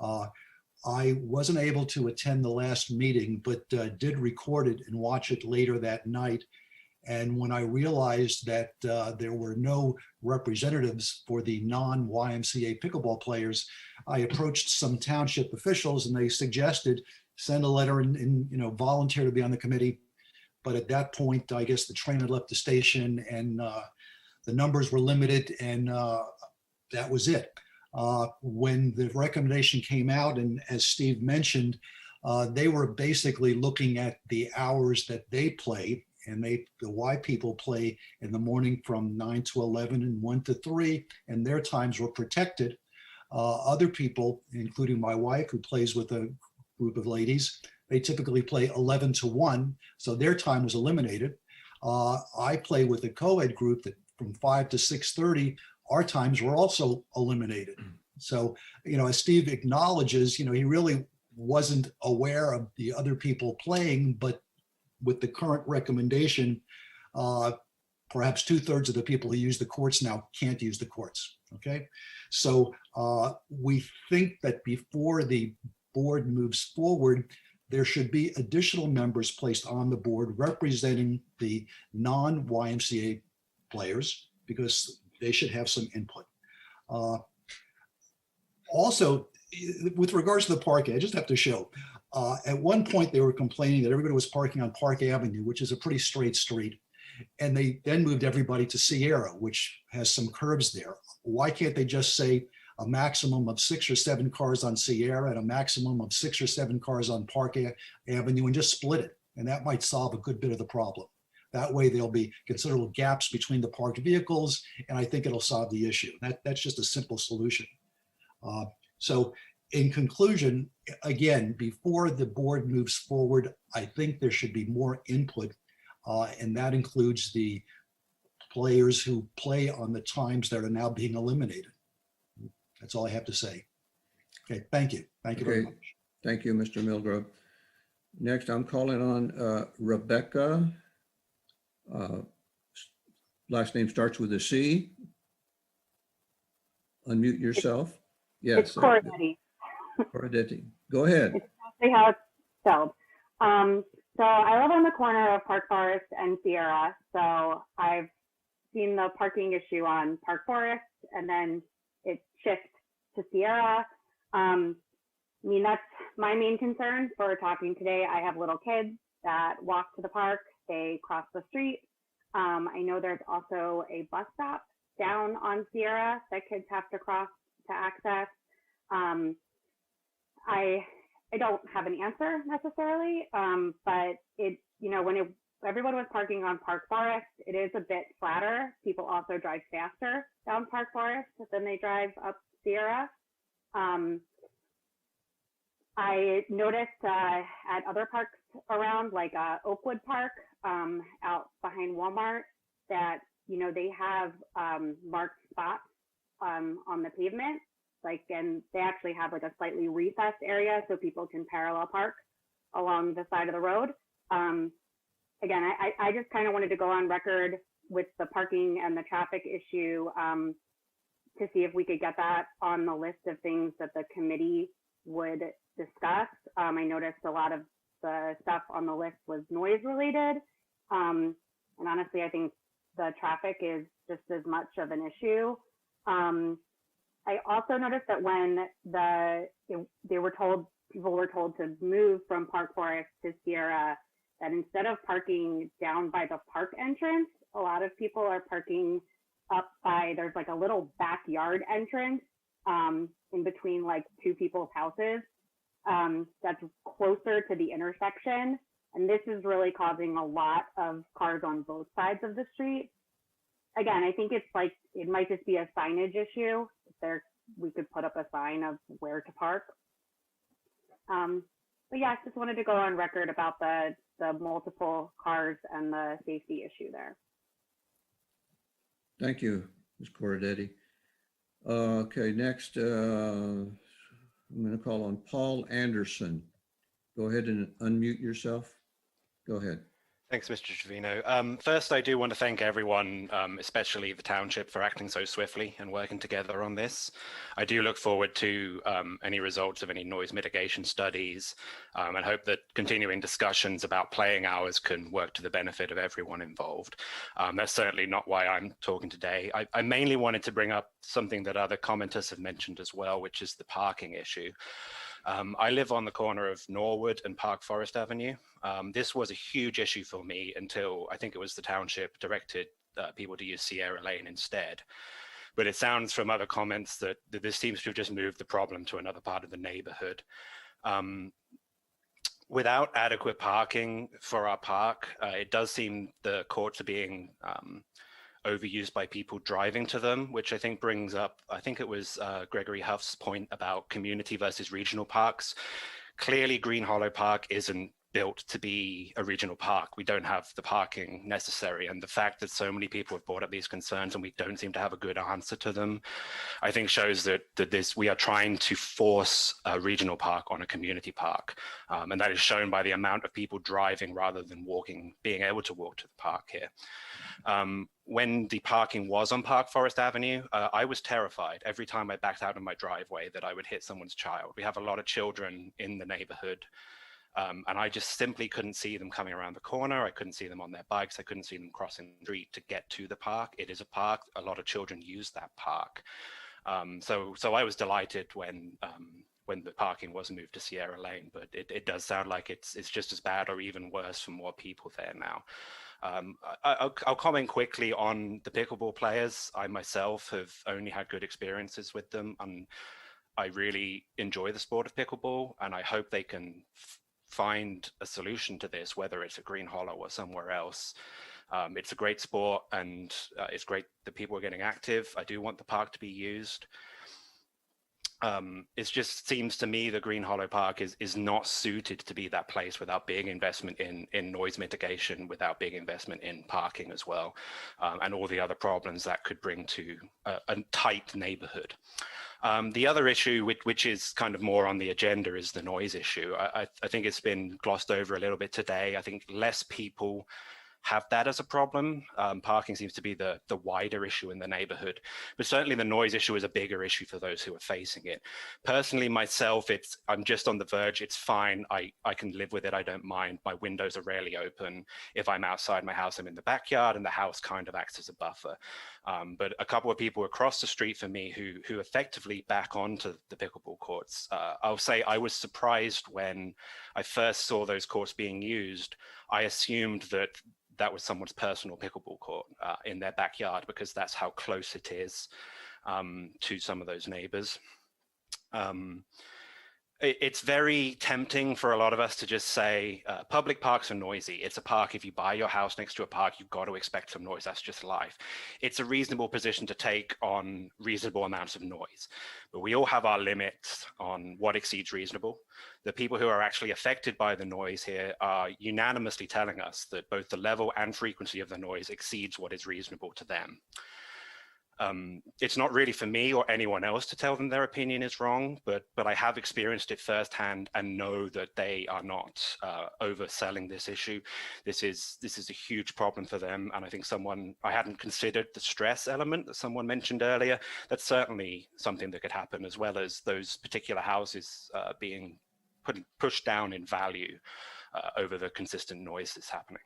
R: I wasn't able to attend the last meeting, but did record it and watch it later that night. And when I realized that there were no representatives for the non-YMCA pickleball players, I approached some township officials, and they suggested send a letter and volunteer to be on the committee. But at that point, I guess the train had left the station and the numbers were limited, and that was it. When the recommendation came out, and as Steve mentioned, they were basically looking at the hours that they play, and the Y people play in the morning from 9 to 11 and 1 to 3, and their times were protected. Other people, including my wife, who plays with a group of ladies, they typically play 11 to 1, so their time was eliminated. I play with a co-ed group that from 5 to 6:30, our times were also eliminated. So, as Steve acknowledges, he really wasn't aware of the other people playing, but with the current recommendation, perhaps 2/3 of the people who use the courts now can't use the courts. Okay, so we think that before the board moves forward, there should be additional members placed on the board representing the non-YMCA players, because they should have some input. Also, with regards to the parking, I just have to show, at one point they were complaining that everybody was parking on Park Avenue, which is a pretty straight street. And they then moved everybody to Sierra, which has some curves there. Why can't they just say a maximum of 6 or 7 cars on Sierra and a maximum of 6 or 7 cars on Park Avenue, and just split it? And that might solve a good bit of the problem. That way there'll be considerable gaps between the parked vehicles, and I think it'll solve the issue. That's just a simple solution. So in conclusion, again, before the board moves forward, I think there should be more input, and that includes the players who play on the times that are now being eliminated. That's all I have to say. Okay, thank you. Thank you very much.
B: Thank you, Mr. Milgrove. Next, I'm calling on Rebecca. Last name starts with a C. Unmute yourself. Yes.
S: It's Corradetti.
B: Corradetti. Go ahead.
S: It's exactly how it's spelled. So I live on the corner of Park Forest and Sierra. So I've seen the parking issue on Park Forest, and then it shifts to Sierra. I mean, that's my main concern for talking today. I have little kids that walk to the park. They cross the street. I know there's also a bus stop down on Sierra that kids have to cross to access. I don't have an answer necessarily, but when everyone was parking on Park Forest, it is a bit flatter. People also drive faster down Park Forest than they drive up Sierra. I noticed at other parks around, like Oakwood Park, out behind Walmart, that they have marked spots on the pavement, and they actually have like a slightly recessed area so people can parallel park along the side of the road. Again, I just kind of wanted to go on record with the parking and the traffic issue to see if we could get that on the list of things that the committee would discuss. I noticed a lot of the stuff on the list was noise related. And honestly, I think the traffic is just as much of an issue. I also noticed that when people were told to move from Park Forest to Sierra, that instead of parking down by the park entrance, a lot of people are parking up by, there's like a little backyard entrance in between like 2 people's houses that's closer to the intersection. And this is really causing a lot of cars on both sides of the street. Again, I think it's like, it might just be a signage issue. We could put up a sign of where to park. But yeah, I just wanted to go on record about the multiple cars and the safety issue there.
B: Thank you, Ms. Corradetti. Okay, next, I'm going to call on Paul Anderson. Go ahead and unmute yourself. Go ahead.
T: Thanks, Mr. Trevino. First, I do want to thank everyone, especially the township, for acting so swiftly and working together on this. I do look forward to any results of any noise mitigation studies and hope that continuing discussions about playing hours can work to the benefit of everyone involved. That's certainly not why I'm talking today. I mainly wanted to bring up something that other commenters have mentioned as well, which is the parking issue. I live on the corner of Norwood and Park Forest Avenue. This was a huge issue for me until I think it was the township directed people to use Sierra Lane instead. But it sounds from other comments that this seems to have just moved the problem to another part of the neighborhood. Without adequate parking for our park, it does seem the courts are being overused by people driving to them, which I think brings up, I think it was Gregory Huff's point about community versus regional parks. Clearly, Green Hollow Park isn't built to be a regional park. We don't have the parking necessary. And the fact that so many people have brought up these concerns and we don't seem to have a good answer to them, I think shows that we are trying to force a regional park on a community park. And that is shown by the amount of people driving rather than walking, being able to walk to the park here. When the parking was on Park Forest Avenue, I was terrified every time I backed out of my driveway that I would hit someone's child. We have a lot of children in the neighborhood. And I just simply couldn't see them coming around the corner. I couldn't see them on their bikes. I couldn't see them crossing the street to get to the park. It is a park. A lot of children use that park. So I was delighted when the parking was moved to Sierra Lane, but it does sound like it's just as bad or even worse for more people there now. I'll comment quickly on the pickleball players. I myself have only had good experiences with them, and I really enjoy the sport of pickleball, and I hope they can find a solution to this, whether it's at Green Hollow or somewhere else. It's a great sport, and it's great that people are getting active. I do want the park to be used. It just seems to me that Green Hollow Park is not suited to be that place without big investment in noise mitigation, without big investment in parking as well, and all the other problems that could bring to a tight neighborhood. The other issue, which is kind of more on the agenda, is the noise issue. I think it's been glossed over a little bit today. I think less people have that as a problem. Parking seems to be the wider issue in the neighborhood, but certainly the noise issue is a bigger issue for those who are facing it. Personally, myself, I'm just on the verge. It's fine. I can live with it. I don't mind. My windows are rarely open. If I'm outside my house, I'm in the backyard, and the house kind of acts as a buffer. But a couple of people across the street from me who effectively back onto the pickleball courts, I'll say I was surprised when I first saw those courts being used. I assumed that was someone's personal pickleball court in their backyard, because that's how close it is to some of those neighbors. It's very tempting for a lot of us to just say, public parks are noisy. It's a park. If you buy your house next to a park, you've got to expect some noise. That's just life. It's a reasonable position to take on reasonable amounts of noise. But we all have our limits on what exceeds reasonable. The people who are actually affected by the noise here are unanimously telling us that both the level and frequency of the noise exceeds what is reasonable to them. It's not really for me or anyone else to tell them their opinion is wrong, but I have experienced it firsthand and know that they are not overselling this issue. This is a huge problem for them, and I think I hadn't considered the stress element that someone mentioned earlier. That's certainly something that could happen, as well as those particular houses being pushed down in value over the consistent noise that's happening.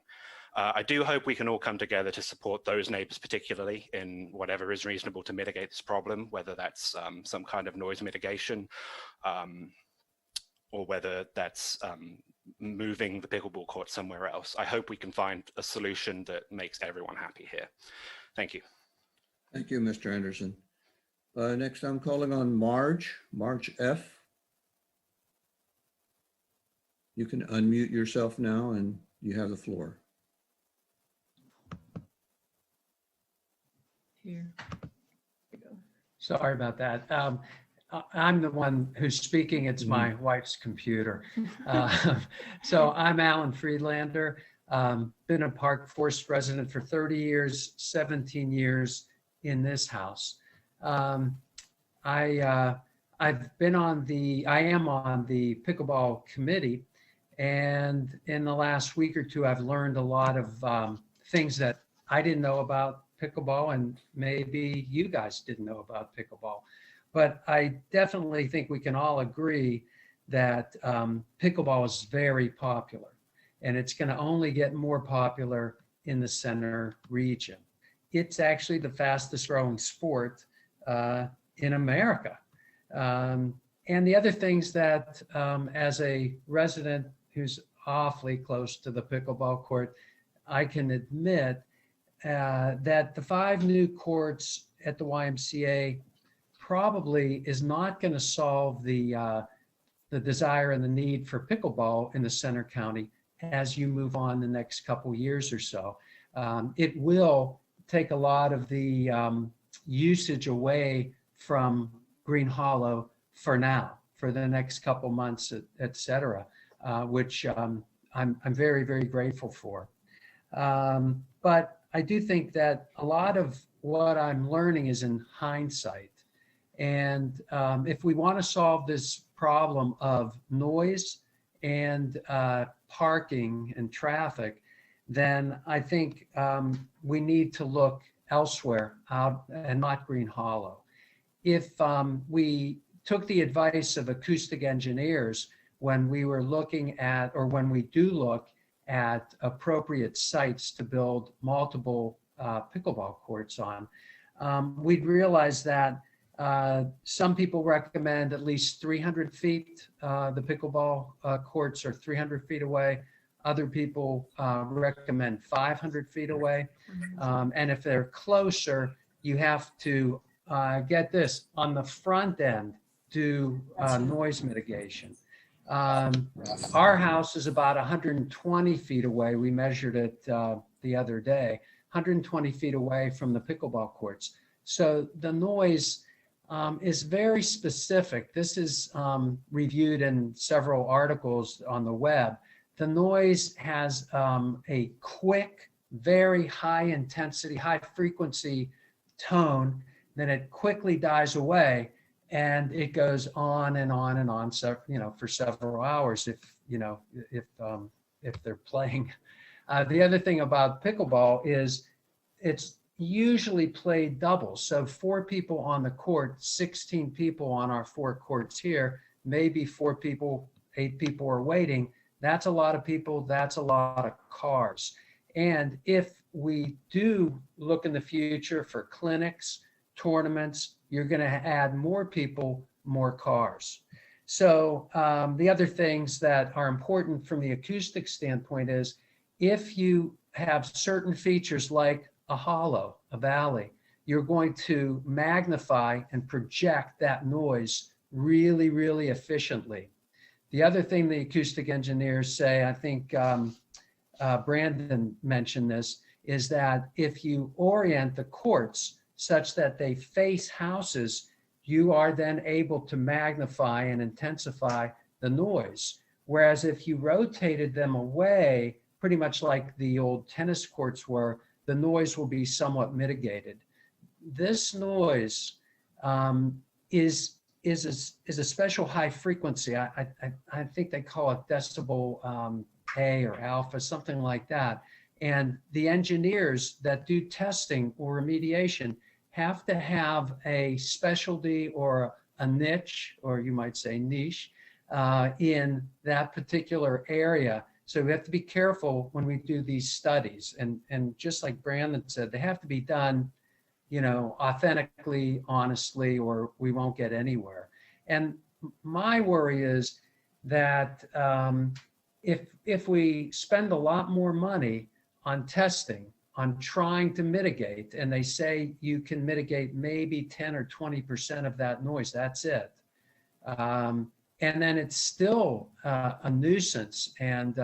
T: I do hope we can all come together to support those neighbors, particularly in whatever is reasonable to mitigate this problem, whether that's some kind of noise mitigation or whether that's moving the pickleball court somewhere else. I hope we can find a solution that makes everyone happy here. Thank you.
B: Thank you, Mr. Anderson. Next, I'm calling on Marge F. You can unmute yourself now and you have the floor.
U: Here we go. Sorry about that. I'm the one who's speaking. It's my wife's computer. So I'm Alan Friedlander. Been a Park Forest resident for 30 years, 17 years in this house. I am on the pickleball committee, and in the last week or two, I've learned a lot of things that I didn't know about pickleball, and maybe you guys didn't know about pickleball. But I definitely think we can all agree that pickleball is very popular, and it's going to only get more popular in the center region. It's actually the fastest growing sport in America. And the other things that, as a resident who's awfully close to the pickleball court, I can admit that the 5 new courts at the YMCA probably is not going to solve the desire and the need for pickleball in the center county as you move on the next couple years or so. It will take a lot of the usage away from Green Hollow for now, for the next couple months, et cetera, which I'm very, very grateful for. But I do think that a lot of what I'm learning is in hindsight. And if we want to solve this problem of noise and parking and traffic, then I think we need to look elsewhere out and not Green Hollow. If we took the advice of acoustic engineers when we were looking at, or when we do look at appropriate sites to build multiple pickleball courts on, we'd realize that some people recommend at least 300 feet. The pickleball courts are 300 feet away. Other people recommend 500 feet away. And if they're closer, you have to get this on the front end, do noise mitigation. Our house is about 120 feet away. We measured it the other day, 120 feet away from the pickleball courts. So the noise is very specific. This is reviewed in several articles on the web. The noise has a quick, very high intensity, high frequency tone, then it quickly dies away, and it goes on and on and on. So, for several hours if they're playing. The other thing about pickleball is it's usually played doubles. So 4 people on the court, 16 people on our 4 courts here, maybe 4 people, 8 people are waiting. That's a lot of people. That's a lot of cars. And if we do look in the future for clinics, tournaments, you're going to add more people, more cars. So the other things that are important from the acoustic standpoint is if you have certain features like a hollow, a valley, you're going to magnify and project that noise really, really efficiently. The other thing the acoustic engineers say, I think Brandon mentioned this, is that if you orient the courts such that they face houses, you are then able to magnify and intensify the noise. Whereas if you rotated them away, pretty much like the old tennis courts were, the noise will be somewhat mitigated. This noise is a special high frequency. I think they call it decibel A or alpha, something like that. And the engineers that do testing or remediation have to have a specialty or a niche, or you might say niche, in that particular area. So we have to be careful when we do these studies. And just like Brandon said, they have to be done, authentically, honestly, or we won't get anywhere. And my worry is that if we spend a lot more money on testing, on trying to mitigate, and they say you can mitigate maybe 10 or 20% of that noise, that's it. And then it's still a nuisance and,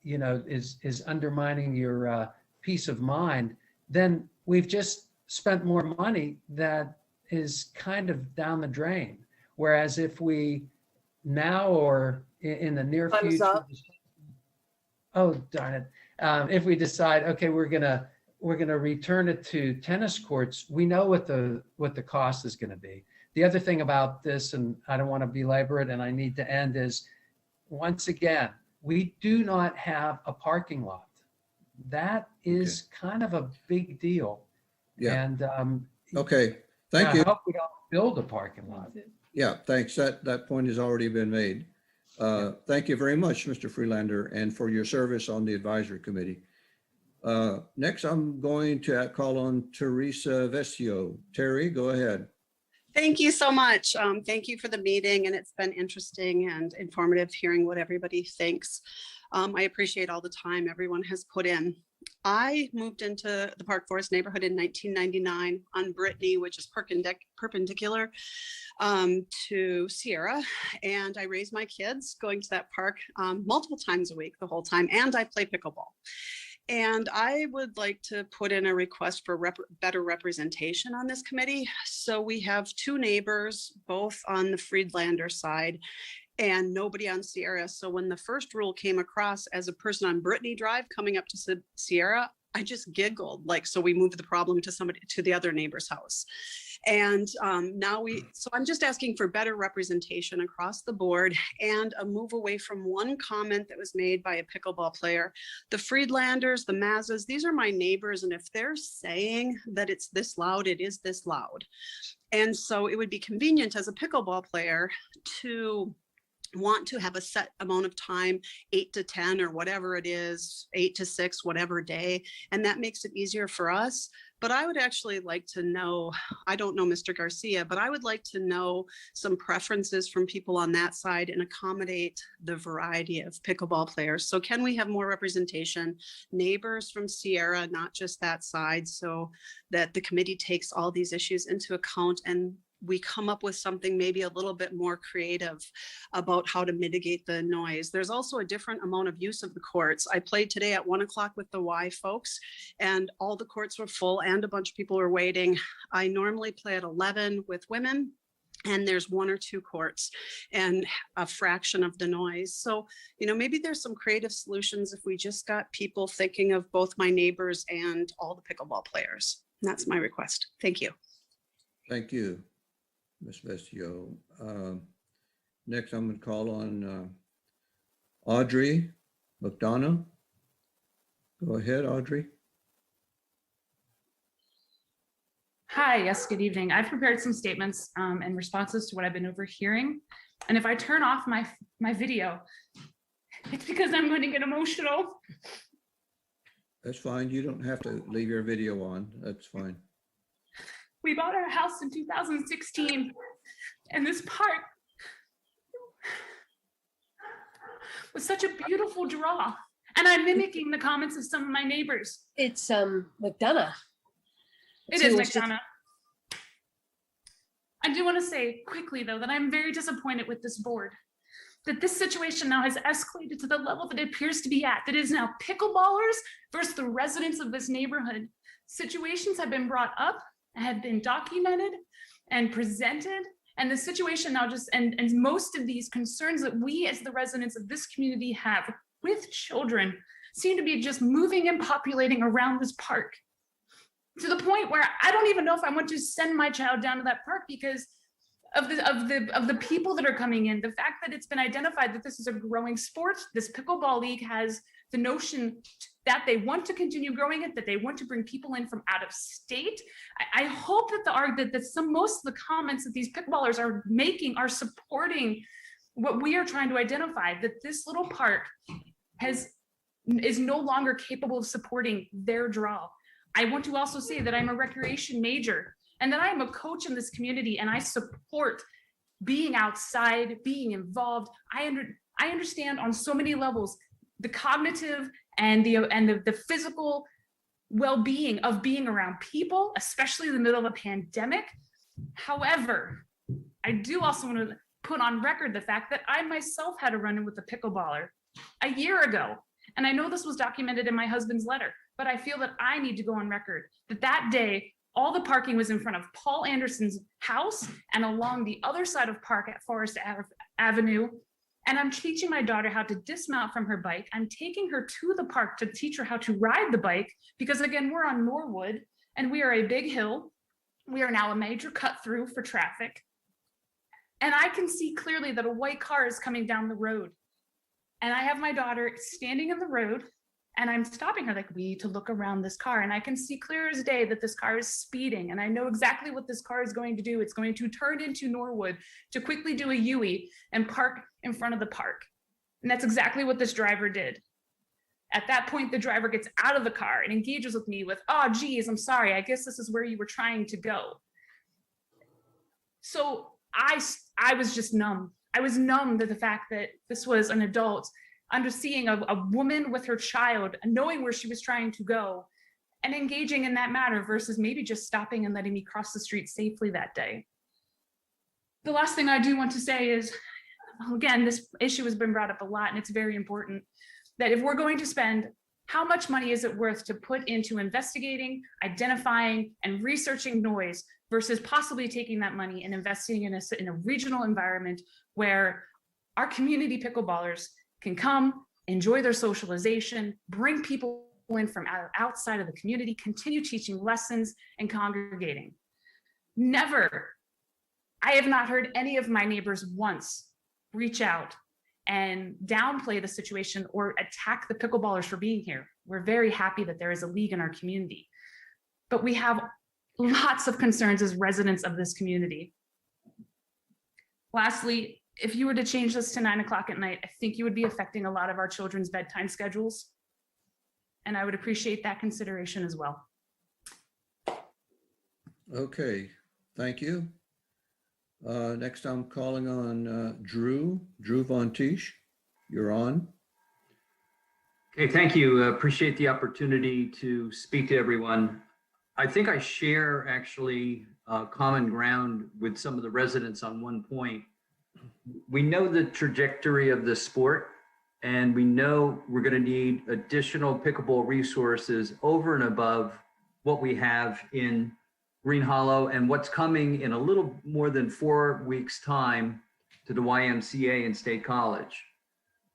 U: is undermining your peace of mind, then we've just spent more money that is kind of down the drain. Whereas if we now or in the near
A: Time's
U: future,
A: up.
U: oh, darn it. If we decide, okay, we're gonna return it to tennis courts, we know what the cost is gonna be. The other thing about this, and I don't want to belabor it and I need to end, is once again, we do not have a parking lot. That is kind of a big deal.
B: Yeah.
U: And
B: Okay, thank you.
U: I hope we don't build a parking lot.
B: Yeah, thanks. That point has already been made. Thank you very much, Mr. Freelander, and for your service on the advisory committee. Next, I'm going to call on Teresa Vesio. Terry, go ahead.
A: Thank you so much. Thank you for the meeting, and it's been interesting and informative hearing what everybody thinks. I appreciate all the time everyone has put in. I moved into the Park Forest neighborhood in 1999 on Brittany, which is perpendicular to Sierra. And I raised my kids going to that park multiple times a week the whole time. And I play pickleball. And I would like to put in a request for better representation on this committee. So we have two neighbors, both on the Friedlander side, and nobody on Sierra. So when the first rule came across as a person on Brittany Drive coming up to Sierra, I just giggled. Like, so we moved the problem to the other neighbor's house. And so I'm just asking for better representation across the board and a move away from one comment that was made by a pickleball player. The Friedlanders, the Mazzas, these are my neighbors. And if they're saying that it's this loud, it is this loud. And so it would be convenient as a pickleball player to want to have a set amount of time, 8 to 10 or whatever it is, 8 to 6, whatever day. And that makes it easier for us. But I would actually like to know, I don't know Mr. Garcia, but I would like to know some preferences from people on that side and accommodate the variety of pickleball players. So can we have more representation, neighbors from Sierra, not just that side, so that the committee takes all these issues into account and we come up with something maybe a little bit more creative about how to mitigate the noise. There's also a different amount of use of the courts. I played today at 1 o'clock with the Y folks and all the courts were full and a bunch of people were waiting. I normally play at 11 with women and there's 1 or 2 courts and a fraction of the noise. So, you know, maybe there's some creative solutions if we just got people thinking of both my neighbors and all the pickleball players. And that's my request. Thank you.
B: Thank you, Ms. Vestio. Next, I'm going to call on Audrey McDonough. Go ahead, Audrey.
V: Hi, yes, good evening. I've prepared some statements and responses to what I've been overhearing. And if I turn off my video, it's because I'm going to get emotional.
B: That's fine. You don't have to leave your video on. That's fine.
V: We bought our house in 2016, and this park was such a beautiful draw. And I'm mimicking the comments of some of my neighbors.
W: It's McDonough.
V: It is McDonough. I do want to say quickly, though, that I'm very disappointed with this board, that this situation now has escalated to the level that it appears to be at, that is now pickleballers versus the residents of this neighborhood. Situations have been brought up, have been documented and presented, and the situation now just, and most of these concerns that we as the residents of this community have with children seem to be just moving and populating around this park to the point where I don't even know if I want to send my child down to that park because of the people that are coming in. The fact that it's been identified that this is a growing sport, this pickleball league has the notion that they want to continue growing it, that they want to bring people in from out of state. I hope that most of the comments that these pickleballers are making are supporting what we are trying to identify, that this little park is no longer capable of supporting their draw. I want to also say that I'm a recreation major and that I am a coach in this community and I support being outside, being involved. I understand on so many levels the cognitive and the physical well-being of being around people, especially in the middle of a pandemic. However, I do also want to put on record the fact that I myself had a run-in with a pickleballer a year ago. And I know this was documented in my husband's letter, but I feel that I need to go on record that day, all the parking was in front of Paul Anderson's house and along the other side of Park at Forest Avenue. And I'm teaching my daughter how to dismount from her bike. I'm taking her to the park to teach her how to ride the bike because again, we're on Norwood and we are a big hill. We are now a major cut through for traffic. And I can see clearly that a white car is coming down the road. And I have my daughter standing in the road and I'm stopping her like, we need to look around this car. And I can see clear as day that this car is speeding. And I know exactly what this car is going to do. It's going to turn into Norwood to quickly do a U-turn and park in front of the park. And that's exactly what this driver did. At that point, the driver gets out of the car and engages with me with, oh, geez, I'm sorry. I guess this is where you were trying to go. So I was just numb. I was numb to the fact that this was an adult under seeing a woman with her child, knowing where she was trying to go and engaging in that matter versus maybe just stopping and letting me cross the street safely that day. The last thing I do want to say is, again, this issue has been brought up a lot, and it's very important that if we're going to spend, how much money is it worth to put into investigating, identifying, and researching noise versus possibly taking that money and investing in a regional environment where our community pickleballers can come, enjoy their socialization, bring people in from outside of the community, continue teaching lessons and congregating. Never, I have not heard any of my neighbors once reach out and downplay the situation or attack the pickleballers for being here. We're very happy that there is a league in our community, but we have lots of concerns as residents of this community. Lastly, if you were to change this to 9 o'clock at night, I think you would be affecting a lot of our children's bedtime schedules. And I would appreciate that consideration as well.
B: Okay, thank you. Next, I'm calling on Drew Von Tisch. You're on.
C: Okay, thank you. Appreciate the opportunity to speak to everyone. I think I share actually common ground with some of the residents on one point. We know the trajectory of the sport, and we know we're going to need additional pickleball resources over and above what we have in Green Hollow and what's coming in a little more than 4 weeks' time to the YMCA and State College.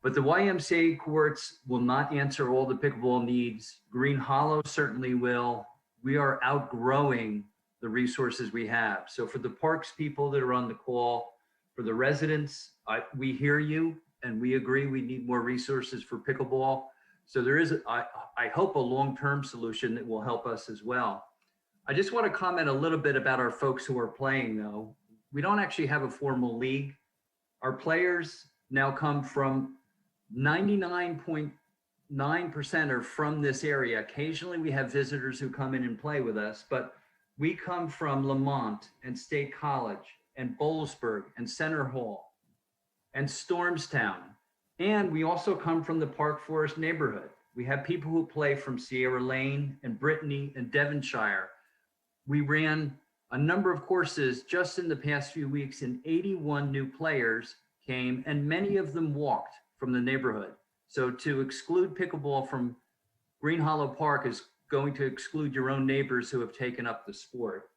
C: But the YMCA courts will not answer all the pickleball needs. Green Hollow certainly will. We are outgrowing the resources we have. So for the parks people that are on the call, for the residents, we hear you and we agree we need more resources for pickleball. So there is, I hope, a long-term solution that will help us as well. I just want to comment a little bit about our folks who are playing though. We don't actually have a formal league. Our players now come from 99.9% are from this area. Occasionally we have visitors who come in and play with us, but we come from Lamont and State College and Boalsburg and Center Hall and Stormstown. And we also come from the Park Forest neighborhood. We have people who play from Sierra Lane and Brittany and Devonshire. We ran a number of courses just in the past few weeks, and 81 new players came, and many of them walked from the neighborhood. So to exclude pickleball from Green Hollow Park is going to exclude your own neighbors who have taken up the sport.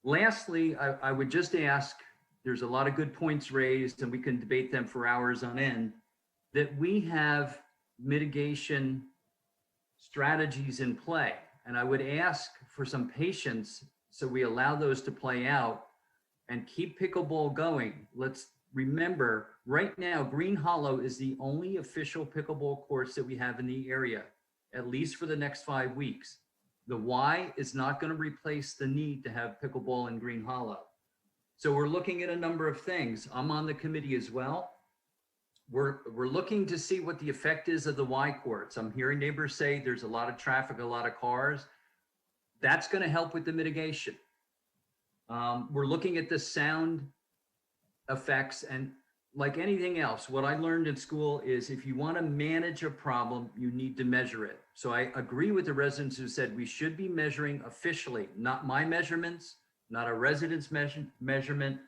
C: Lastly, I would just ask, there's a lot of good points raised and we can debate them for hours on end, that we have mitigation strategies in play. And I would ask for some patience so we allow those to play out and keep pickleball going. Let's remember, right now, Green Hollow is the only official pickleball course that we have in the area, at least for the next 5 weeks. The Y is not going to replace the need to have pickleball in Green Hollow. So we're looking at a number of things. I'm on the committee as well. We're looking to see what the effect is of the Y courts. I'm hearing neighbors say there's a lot of traffic, a lot of cars. That's going to help with the mitigation. We're looking at the sound effects, and like anything else, what I learned in school is if you want to manage a problem, you need to measure it. So I agree with the residents who said we should be measuring officially, not my measurements, not a resident's measurement,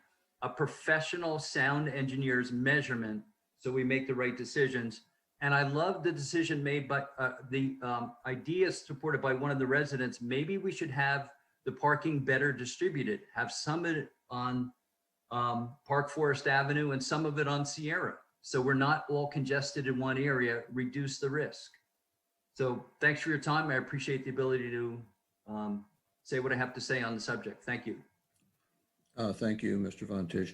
C: a professional sound engineer's measurement, so we make the right decisions. And I love the decision made by the idea supported by one of the residents. Maybe we should have the parking better distributed, have some of it on Park Forest Avenue and some of it on Sierra. So we're not all congested in one area, reduce the risk. So thanks for your time. I appreciate the ability to say what I have to say on the subject. Thank you.
B: Thank you, Mr. Von Tisch.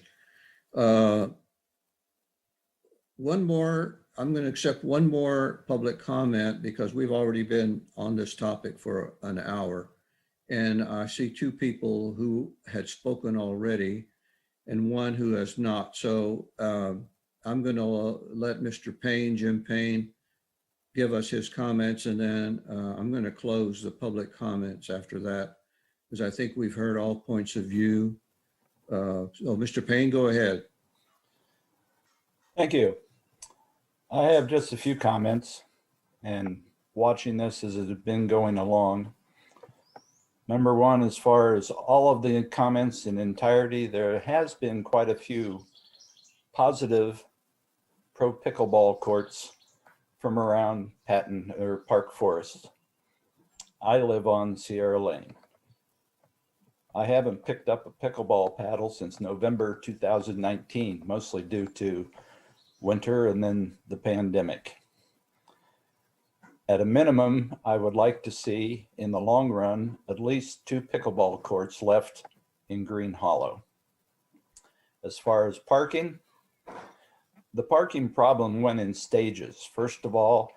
B: One more, I'm going to accept one more public comment because we've already been on this topic for an hour. And I see two people who had spoken already and one who has not. So I'm going to let Mr. Payne, Jim Payne, give us his comments, and then I'm going to close the public comments after that, because I think we've heard all points of view. So Mr. Payne, go ahead.
D: Thank you. I have just a few comments, and watching this as it's been going along. Number one, as far as all of the comments in entirety, there has been quite a few positive pro pickleball courts from around Patton or Park Forest. I live on Sierra Lane. I haven't picked up a pickleball paddle since November 2019, mostly due to winter and then the pandemic. At a minimum, I would like to see in the long run at least 2 pickleball courts left in Green Hollow. As far as parking, the parking problem went in stages. First of all,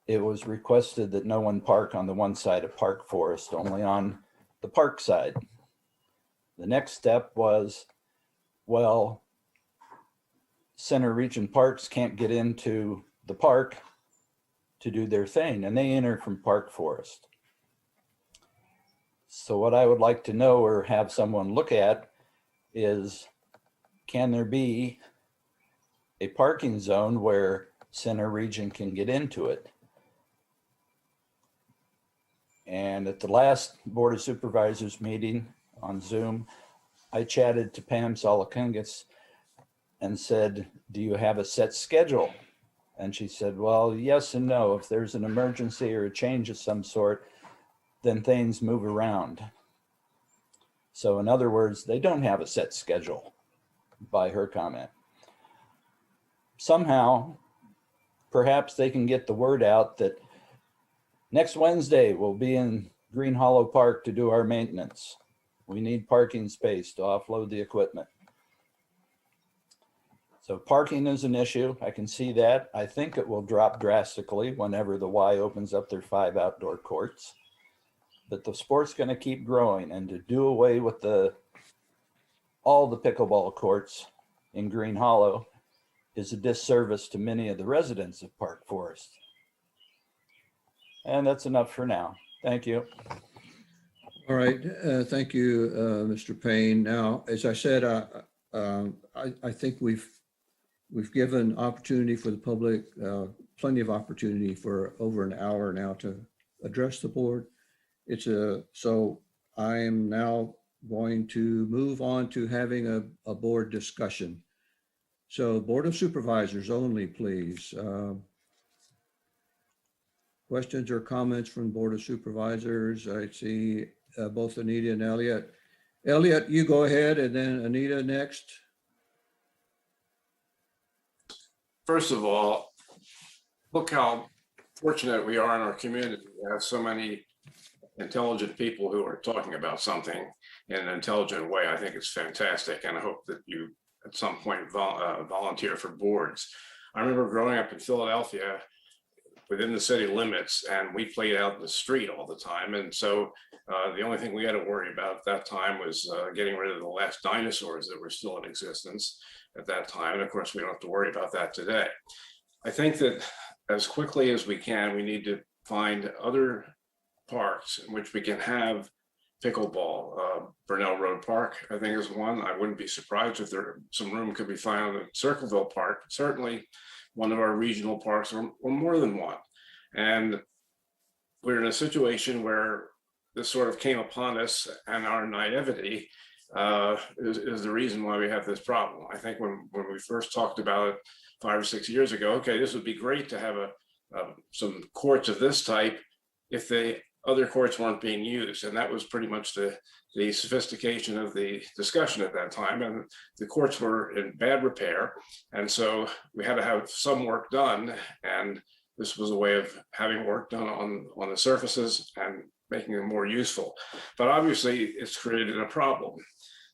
D: it was requested that no one park on the one side of Park Forest, only on the park side. The next step was, well, Center Region Parks can't get into the park to do their thing, and they enter from Park Forest. So what I would like to know or have someone look at is, can there be a parking zone where Center Region can get into it? And at the last Board of Supervisors meeting on Zoom, I chatted to Pam Solokungis and said, do you have a set schedule? And she said, well, yes and no. If there's an emergency or a change of some sort, then things move around. So in other words, they don't have a set schedule by her comment. Somehow, perhaps they can get the word out that next Wednesday we'll be in Green Hollow Park to do our maintenance. We need parking space to offload the equipment. So parking is an issue. I can see that. I think it will drop drastically whenever the Y opens up their 5 outdoor courts. But the sport's going to keep growing, and to do away with all the pickleball courts in Green Hollow is a disservice to many of the residents of Park Forest. And that's enough for now. Thank you.
B: All right. Thank you, Mr. Payne. Now, as I said, I think we've given opportunity for the public, plenty of opportunity for over an hour now to address the board. So I am now going to move on to having a board discussion. So Board of Supervisors only, please. Questions or comments from Board of Supervisors? I see both Anita and Elliot. Elliot, you go ahead, and then Anita next.
H: First of all, look how fortunate we are in our community. We have so many intelligent people who are talking about something in an intelligent way. I think it's fantastic, and I hope that you at some point volunteer for boards. I remember growing up in Philadelphia within the city limits, and we played out in the street all the time. And so the only thing we had to worry about at that time was getting rid of the last dinosaurs that were still in existence at that time. And of course, we don't have to worry about that today. I think that as quickly as we can, we need to find other parks in which we can have pickleball. Burnell Road Park, I think, is one. I wouldn't be surprised if some room could be found in Circleville Park. Certainly one of our regional parks, or more than one. And we're in a situation where this sort of came upon us, and our naivety is the reason why we have this problem. I think when we first talked about it 5 or 6 years ago, okay, this would be great to have some courts of this type if the other courts weren't being used. And that was pretty much the sophistication of the discussion at that time. And the courts were in bad repair. And so we had to have some work done. And this was a way of having work done on the surfaces and making them more useful. But obviously it's created a problem.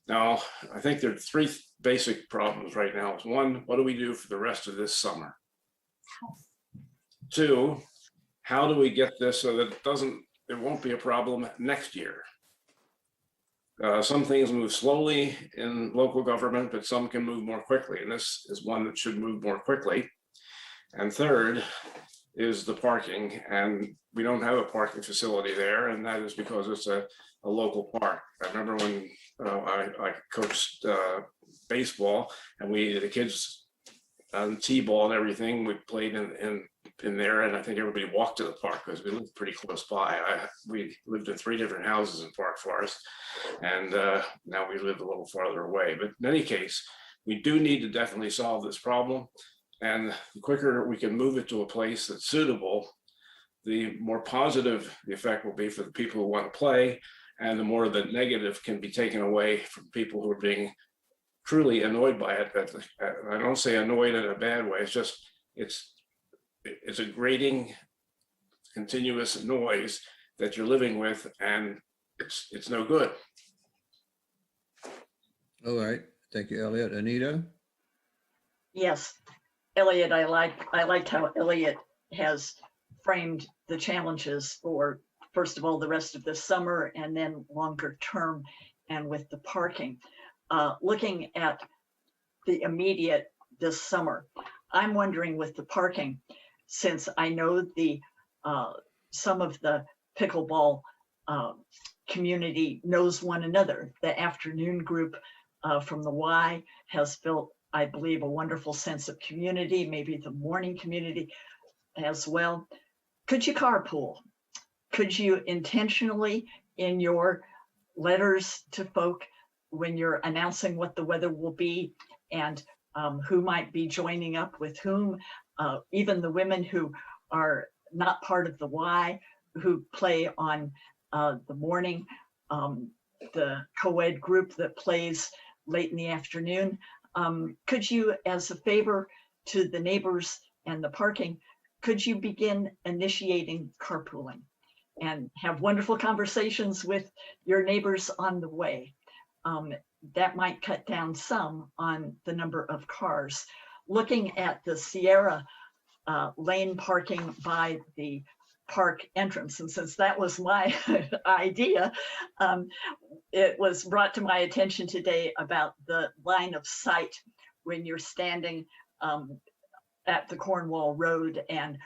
H: Now, I think there are 3 basic problems right now. One, what do we do for the rest of this summer? 2, how do we get this so that it won't be a problem next year? Some things move slowly in local government, but some can move more quickly. And this is one that should move more quickly. And third, is the parking, and we don't have a parking facility there, and that is because it's a local park. I remember when I coached baseball, and the kids on t-ball and everything, we played in there, and I think everybody walked to the park because we lived pretty close by. We lived in 3 different houses in Park Forest, and now we live a little farther away. But in any case, we do need to definitely solve this problem. And the quicker we can move it to a place that's suitable, the more positive the effect will be for the people who want to play, and the more the negative can be taken away from people who are being truly annoyed by it. I don't say annoyed in a bad way. It's just, it's a grating, continuous noise that you're living with, and it's no good.
B: All right, thank you, Elliot. Anita?
E: Yes, Elliot, I liked how Elliot has framed the challenges for, first of all, the rest of the summer and then longer term, and with the parking. Looking at the immediate this summer, I'm wondering with the parking, since I know some of the pickleball community knows one another. The afternoon group from the Y has built, I believe, a wonderful sense of community, maybe the morning community as well. Could you carpool? Could you intentionally, in your letters to folk, when you're announcing what the weather will be and who might be joining up with whom, even the women who are not part of the Y, who play on the morning, the co-ed group that plays late in the afternoon, could you, as a favor to the neighbors and the parking, could you begin initiating carpooling and have wonderful conversations with your neighbors on the way? That might cut down some on the number of cars. Looking at the Sierra lane parking by the park entrance, and since that was my idea, it was brought to my attention today about the line of sight when you're standing at the Cornwall Road, and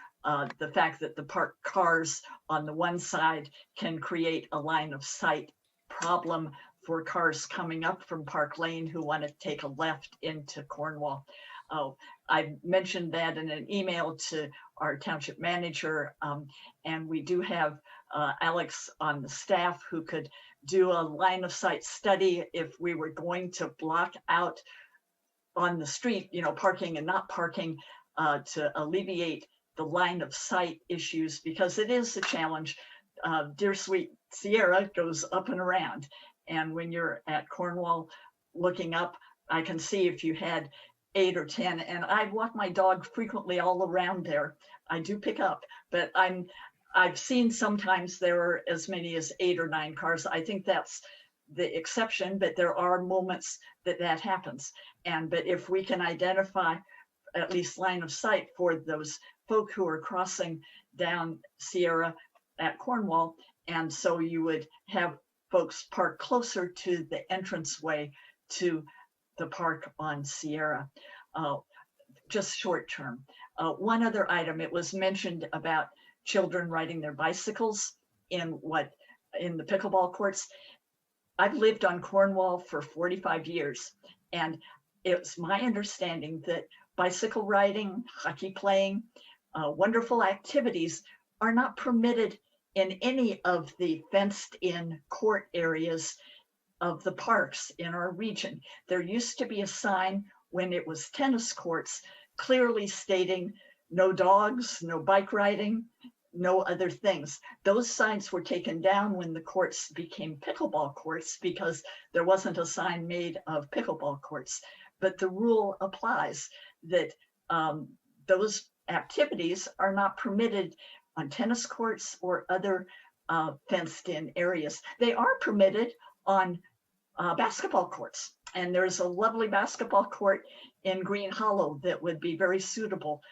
E: the fact that the parked cars on the one side can create a line of sight problem for cars coming up from Park Lane who want to take a left into Cornwall. I mentioned that in an email to our township manager, and we do have Alex on the staff who could do a line of sight study if we were going to block out on the street, parking and not parking, to alleviate the line of sight issues, because it is a challenge. Dear sweet Sierra goes up and around, and when you're at Cornwall looking up, I can see if you had 8 or 10, and I walk my dog frequently all around there. I do pick up, but I've seen sometimes there are as many as 8 or 9 cars. I think that's the exception, but there are moments that happens. But if we can identify at least line of sight for those folk who are crossing down Sierra at Cornwall, and so you would have folks park closer to the entranceway to the park on Sierra, just short term. One other item, it was mentioned about children riding their bicycles in the pickleball courts. I've lived on Cornwall for 45 years, and it's my understanding that bicycle riding, hockey playing, wonderful activities are not permitted in any of the fenced-in court areas of the parks in our region. There used to be a sign when it was tennis courts clearly stating no dogs, no bike riding, no other things. Those signs were taken down when the courts became pickleball courts because there wasn't a sign made of pickleball courts. But the rule applies that those activities are not permitted on tennis courts or other fenced-in areas. They are permitted on basketball courts. And there's a lovely basketball court in Green Hollow that would be very suitable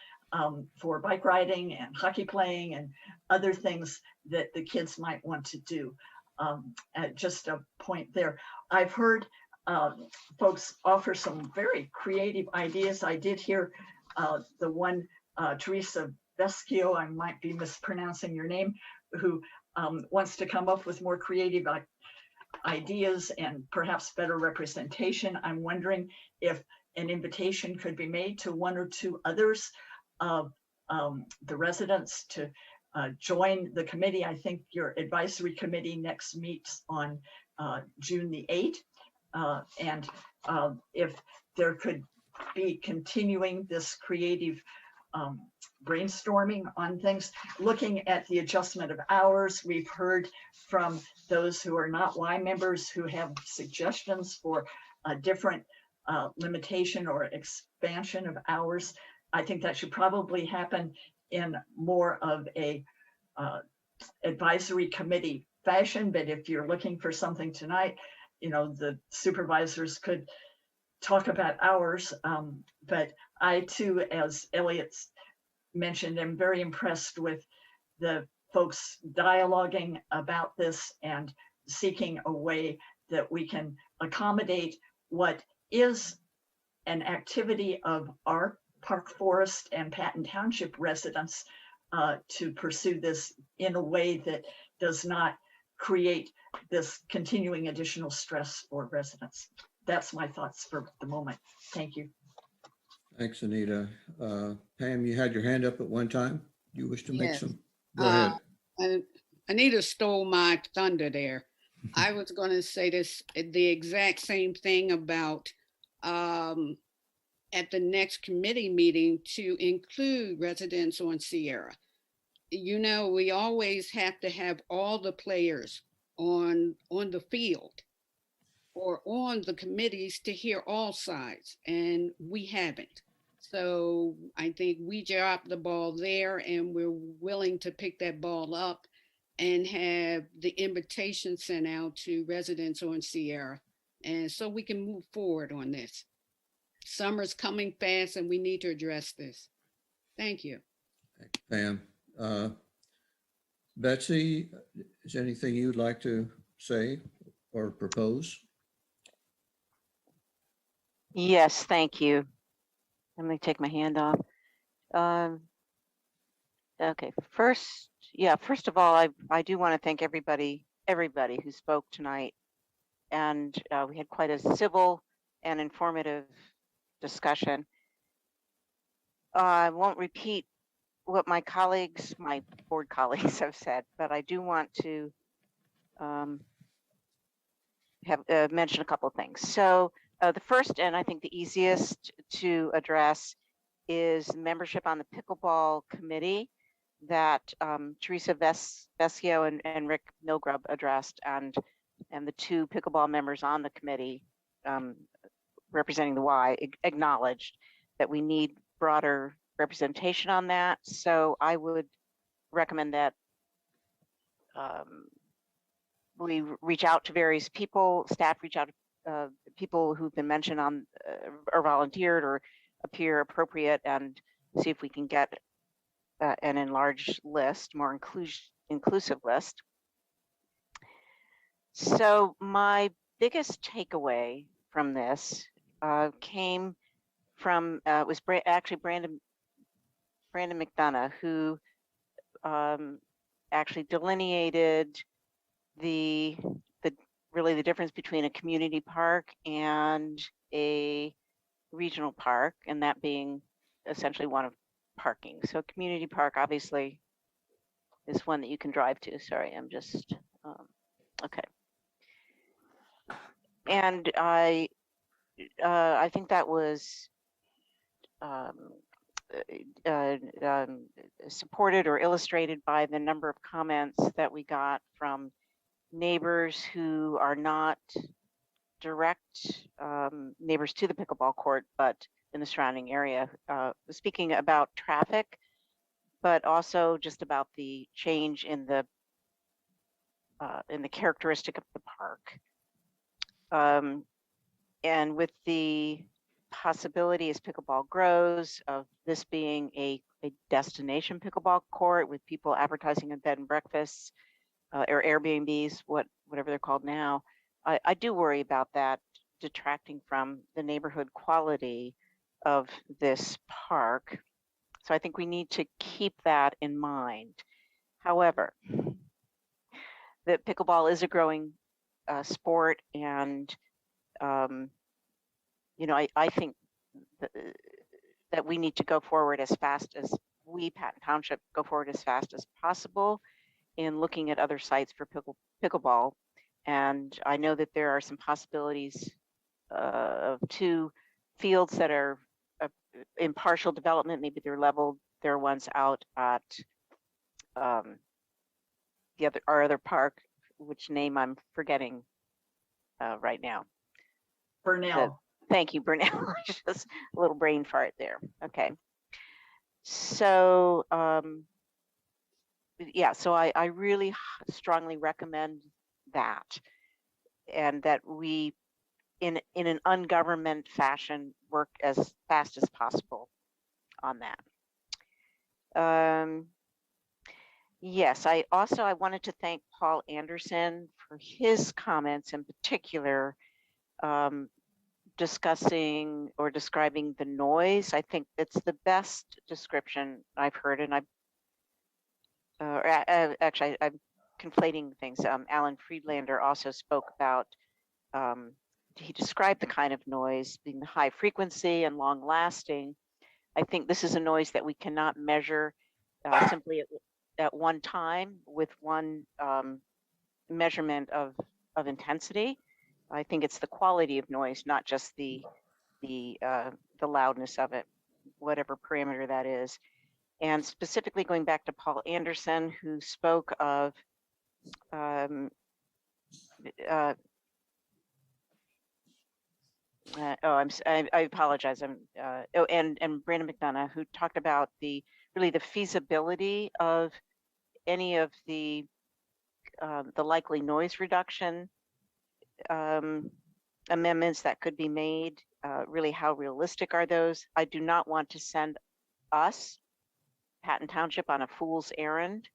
E: for bike riding and hockey playing and other things that the kids might want to do. Just a point there. I've heard folks offer some very creative ideas. I did hear the one Teresa Vescio, I might be mispronouncing your name, who wants to come up with more creative ideas and perhaps better representation. I'm wondering if an invitation could be made to one or two others of the residents to join the committee. I think your advisory committee next meets on June the 8th. And if there could be continuing this creative brainstorming on things, looking at the adjustment of hours. We've heard from those who are not Y members who have suggestions for a different limitation or expansion of hours. I think that should probably happen in more of a advisory committee fashion, but if you're looking for something tonight, you know, the supervisors could talk about hours. But I too, as Elliot's mentioned, am very impressed with the folks dialoguing about this and seeking a way that we can accommodate what is an activity of our Park Forest and Patton Township residents to pursue this in a way that does not create this continuing additional stress for residents. That's my thoughts for the moment. Thank you.
B: Thanks, Anita. Pam, you had your hand up at one time. You wish to make
F: Yes.
B: some? Go ahead.
F: Anita stole my thunder there. I was going to say this, the exact same thing about at the next committee meeting to include residents on Sierra. You know, we always have to have all the players on the field or on the committees to hear all sides, and we haven't. So I think we dropped the ball there, and we're willing to pick that ball up and have the invitation sent out to residents on Sierra, and so we can move forward on this. Summer's coming fast, and we need to address this. Thank you.
B: Pam. Betsy, is there anything you'd like to say or propose?
I: Yes, thank you. Let me take my hand off. Okay, first of all, I do want to thank everybody who spoke tonight. And we had quite a civil and informative discussion. I won't repeat what my board colleagues have said, but I do want to mention a couple of things. So the first, and I think the easiest to address, is membership on the pickleball committee that Teresa Vescio and Rick Milgrub addressed, and the two pickleball members on the committee representing the Y acknowledged that we need broader representation on that. So I would recommend that we reach out to various people, staff reach out to people who've been mentioned on or volunteered or appear appropriate, and see if we can get an enlarged list, more inclusive list. So my biggest takeaway from this came from actually Brandon McDonough, who actually delineated the difference between a community park and a regional park, and that being essentially one of parking. So community park obviously is one that you can drive to. Sorry, I'm just okay. And I think that was supported or illustrated by the number of comments that we got from neighbors who are not direct neighbors to the pickleball court, but in the surrounding area, speaking about traffic, but also just about the change in the characteristic of the park. And with the possibility as pickleball grows of this being a destination pickleball court with people advertising in bed and breakfasts or Airbnbs, whatever they're called now, I do worry about that detracting from the neighborhood quality of this park. So I think we need to keep that in mind. However, that pickleball is a growing sport, and you know, I think that we need to go forward as fast as Patton Township, go forward as fast as possible in looking at other sites for pickleball. And I know that there are some possibilities of 2 fields that are in partial development. Maybe they're leveled. There are ones out at our other park, which name I'm forgetting right now.
E: Burnell.
I: Thank you, Burnell. Just a little brain fart there. Okay. So yeah, so I really strongly recommend that, and that we in an ungovernment fashion work as fast as possible on that. Yes, I wanted to thank Paul Anderson for his comments in particular, discussing or describing the noise. I think it's the best description I've heard, and actually I'm conflating things. Alan Friedlander also spoke about, he described the kind of noise being high frequency and long lasting. I think this is a noise that we cannot measure simply at one time with one measurement of intensity. I think it's the quality of noise, not just the loudness of it, whatever parameter that is. And specifically going back to Paul Anderson, who spoke of I apologize. And Brandon McDonough, who talked about the feasibility of any of the likely noise reduction amendments that could be made. Really, how realistic are those? I do not want to send us, Patton Township, on a fool's errand.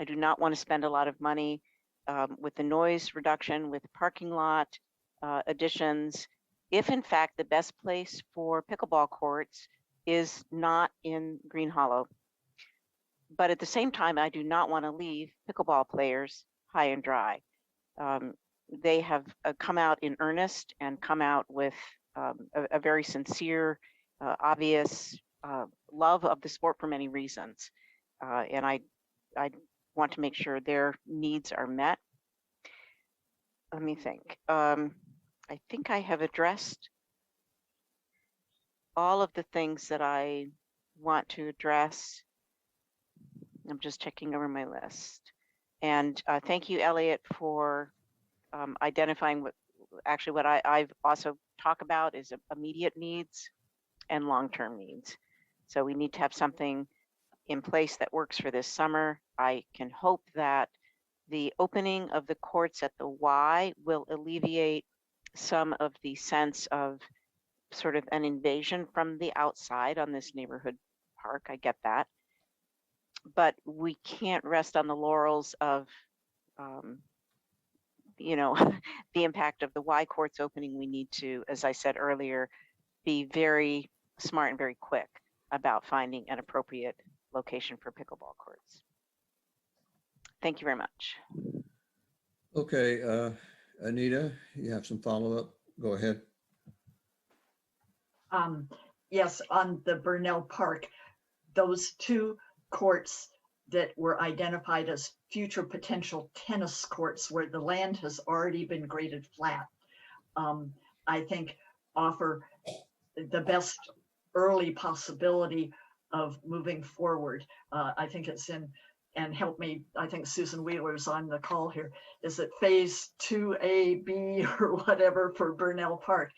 I: I do not want to spend a lot of money with the noise reduction, with parking lot additions, if in fact the best place for pickleball courts is not in Green Hollow. But at the same time, I do not want to leave pickleball players high and dry. They have come out in earnest and come out with a very sincere, obvious love of the sport for many reasons. And I want to make sure their needs are met. Let me think. I think I have addressed all of the things that I want to address. I'm just checking over my list. And thank you, Elliot, for identifying what I've also talked about is immediate needs and long-term needs. So we need to have something in place that works for this summer. I can hope that the opening of the courts at the Y will alleviate some of the sense of sort of an invasion from the outside on this neighborhood park. I get that. But we can't rest on the laurels of, you know, the impact of the Y courts opening. We need to, as I said earlier, be very smart and very quick about finding an appropriate location for pickleball courts. Thank you very much.
B: Okay, Anita, you have some follow-up? Go ahead.
E: Yes, on the Burnell Park, those 2 courts that were identified as future potential tennis courts where the land has already been graded flat, I think offer the best early possibility of moving forward. I think it's in, and help me, I think Susan Wheeler's on the call here, is it phase 2A, B, or whatever for Burnell Park?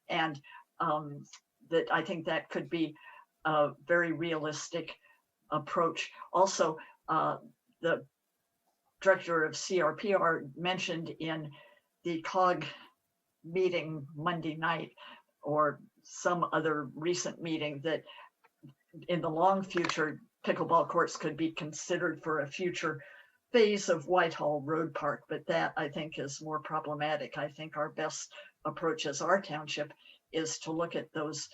E: And that I think that could be a very realistic approach. Also, the director of CRPR mentioned in the COG meeting Monday night or some other recent meeting that in the long future, pickleball courts could be considered for a future phase of Whitehall Road Park, but that I think is more problematic. I think our best approach as our township is to look at those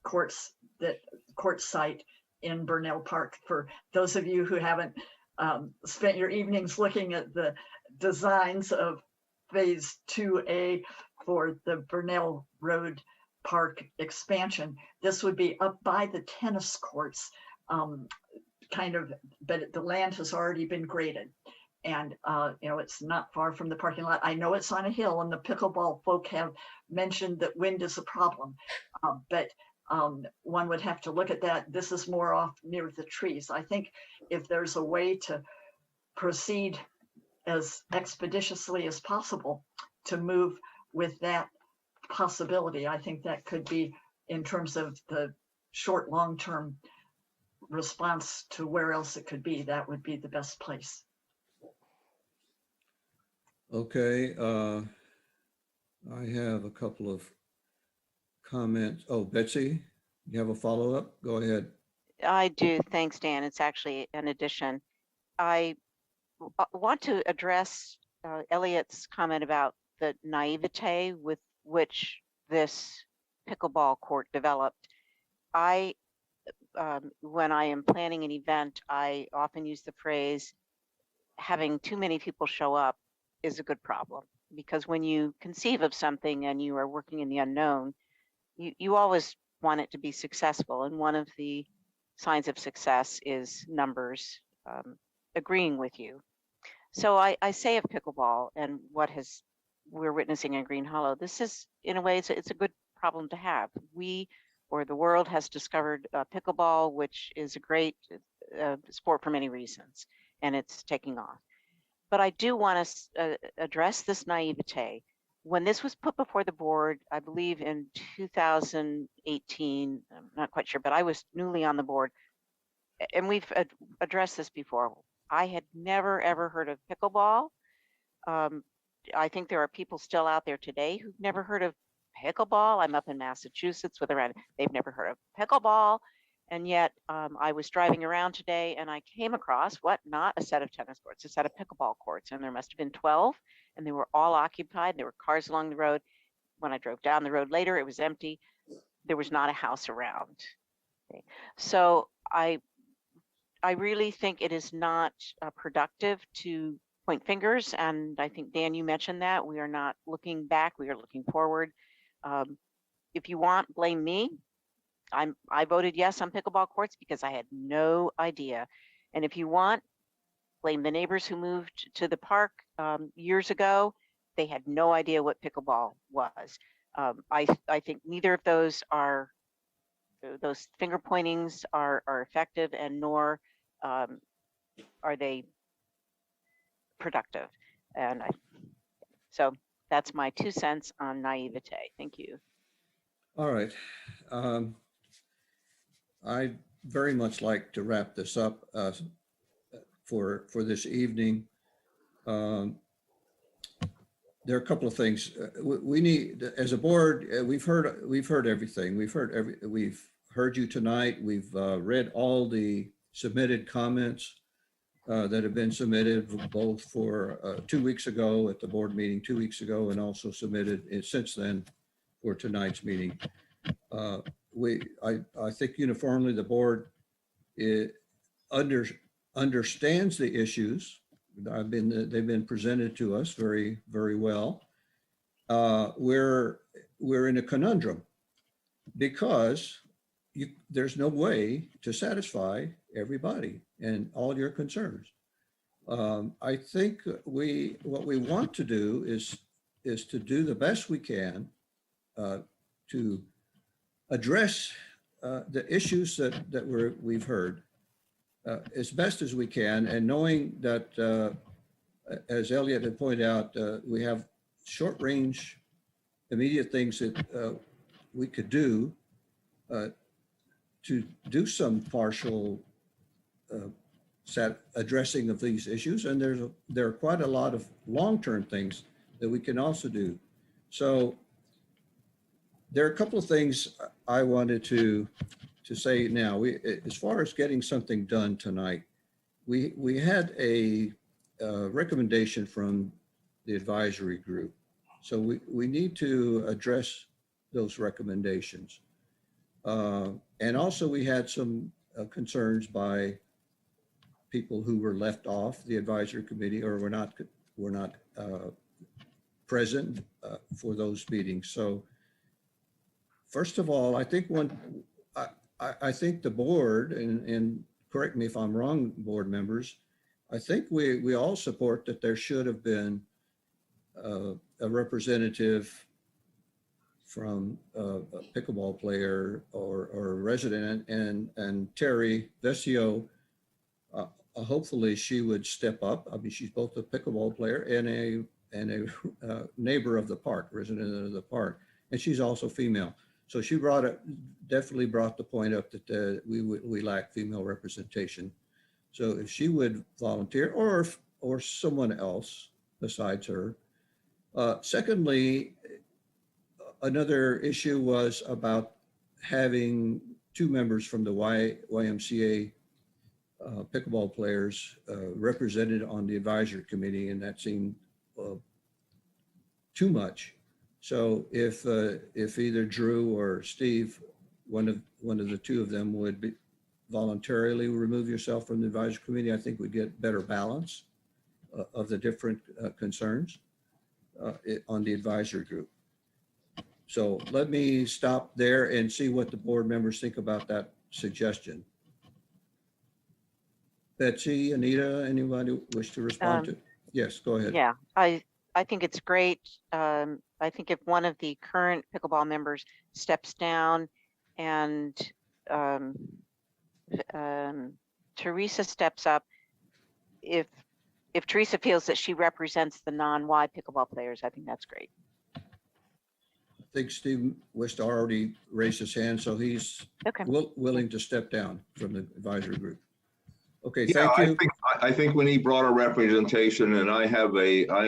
E: court site in Burnell Park. For those of you who haven't spent your evenings looking at the designs of Phase 2A for the Burnell Road Park expansion, this would be up by the tennis courts, kind of, but the land has already been graded. And, you know, it's not far from the parking lot. I know it's on a hill, and the pickleball folk have mentioned that wind is a problem, but one would have to look at that. This is more off near the trees. I think if there's a way to proceed as expeditiously as possible to move with that possibility, I think that could be, in terms of the short, long-term response to where else it could be, that would be the best place.
B: Okay, I have a couple of comments. Oh, Betsy, you have a follow-up? Go ahead.
I: I do. Thanks, Dan. It's actually an addition. I want to address Elliot's comment about the naivete with which this pickleball court developed. When I am planning an event, I often use the phrase, having too many people show up is a good problem, because when you conceive of something and you are working in the unknown, you always want it to be successful. And one of the signs of success is numbers agreeing with you. So I say of pickleball and what we're witnessing in Green Hollow, this is, in a way, it's a good problem to have. We, or the world, has discovered pickleball, which is a great sport for many reasons, and it's taking off. But I do want to address this naivete. When this was put before the board, I believe in 2018, I'm not quite sure, but I was newly on the board, and we've addressed this before. I had never, ever heard of pickleball. I think there are people still out there today who've never heard of pickleball. I'm up in Massachusetts with around, they've never heard of pickleball. And yet I was driving around today and I came across not a set of tennis courts, a set of pickleball courts. And there must have been 12, and they were all occupied. There were cars along the road. When I drove down the road later, it was empty. There was not a house around. Okay. So I really think it is not productive to point fingers. And I think, Dan, you mentioned that. We are not looking back, we are looking forward. If you want, blame me. I voted yes on pickleball courts because I had no idea. And if you want, blame the neighbors who moved to the park years ago. They had no idea what pickleball was. I think neither of those finger pointings are effective, and nor are they productive. And so that's my 2 cents on naivete. Thank you.
B: All right. I very much like to wrap this up for this evening. There are a couple of things we need as a board. We've heard everything. We've heard you tonight. We've read all the submitted comments that have been submitted, both for 2 weeks ago at the board meeting 2 weeks ago, and also submitted since then for tonight's meeting. I think uniformly the board understands the issues. They've been presented to us very, very well. We're in a conundrum because there's no way to satisfy everybody and all your concerns. I think what we want to do is to do the best we can to address the issues that we've heard as best as we can, and knowing that, as Elliot had pointed out, we have short-range, immediate things that we could do to do some partial addressing of these issues, and there are quite a lot of long-term things that we can also do. So there are a couple of things I wanted to say now. As far as getting something done tonight, we had a recommendation from the advisory group. So we need to address those recommendations. And also we had some concerns by people who were left off the advisory committee or were not present for those meetings. So first of all, I think I think the board, and correct me if I'm wrong, board members, I think we all support that there should have been a representative from a pickleball player or a resident, and Terry Vesio, hopefully she would step up. I mean, she's both a pickleball player and a neighbor of the park, resident of the park, and she's also female. So she definitely brought the point up that we lack female representation. So if she would volunteer, or someone else besides her. Secondly, another issue was about having 2 members from the YMCA pickleball players represented on the advisory committee, and that seemed too much. So if either Drew or Steve, one of the 2 of them would voluntarily remove yourself from the advisory committee, I think we'd get better balance of the different concerns on the advisory group. So let me stop there and see what the board members think about that suggestion. Betsy, Anita, anybody wish to respond to? Yes, go ahead.
I: Yeah, I think it's great. I think if one of the current pickleball members steps down and Teresa steps up, if Teresa feels that she represents the non-Y pickleball players, I think that's great.
B: I think Steve West already raised his hand, so he's willing to step down from the advisory group. Okay,
P: Yeah,
B: thank you.
P: I think we need broader representation, and I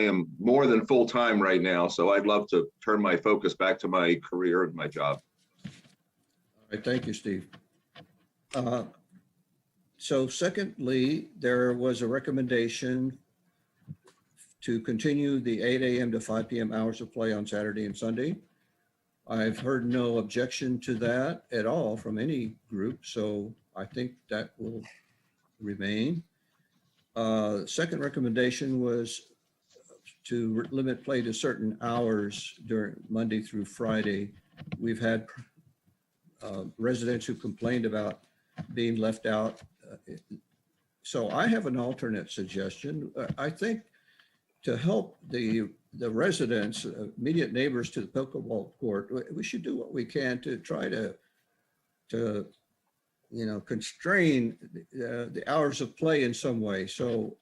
P: am more than full-time right now, so I'd love to turn my focus back to my career and my job.
B: All right, thank you, Steve. So secondly, there was a recommendation to continue the 8 a.m. to 5 p.m. hours of play on Saturday and Sunday. I've heard no objection to that at all from any group, so I think that will remain. Second recommendation was to limit play to certain hours during Monday through Friday. We've had residents who complained about being left out. So I have an alternate suggestion. I think to help the residents, immediate neighbors to the pickleball court, we should do what we can to try to constrain the hours of play in some way. So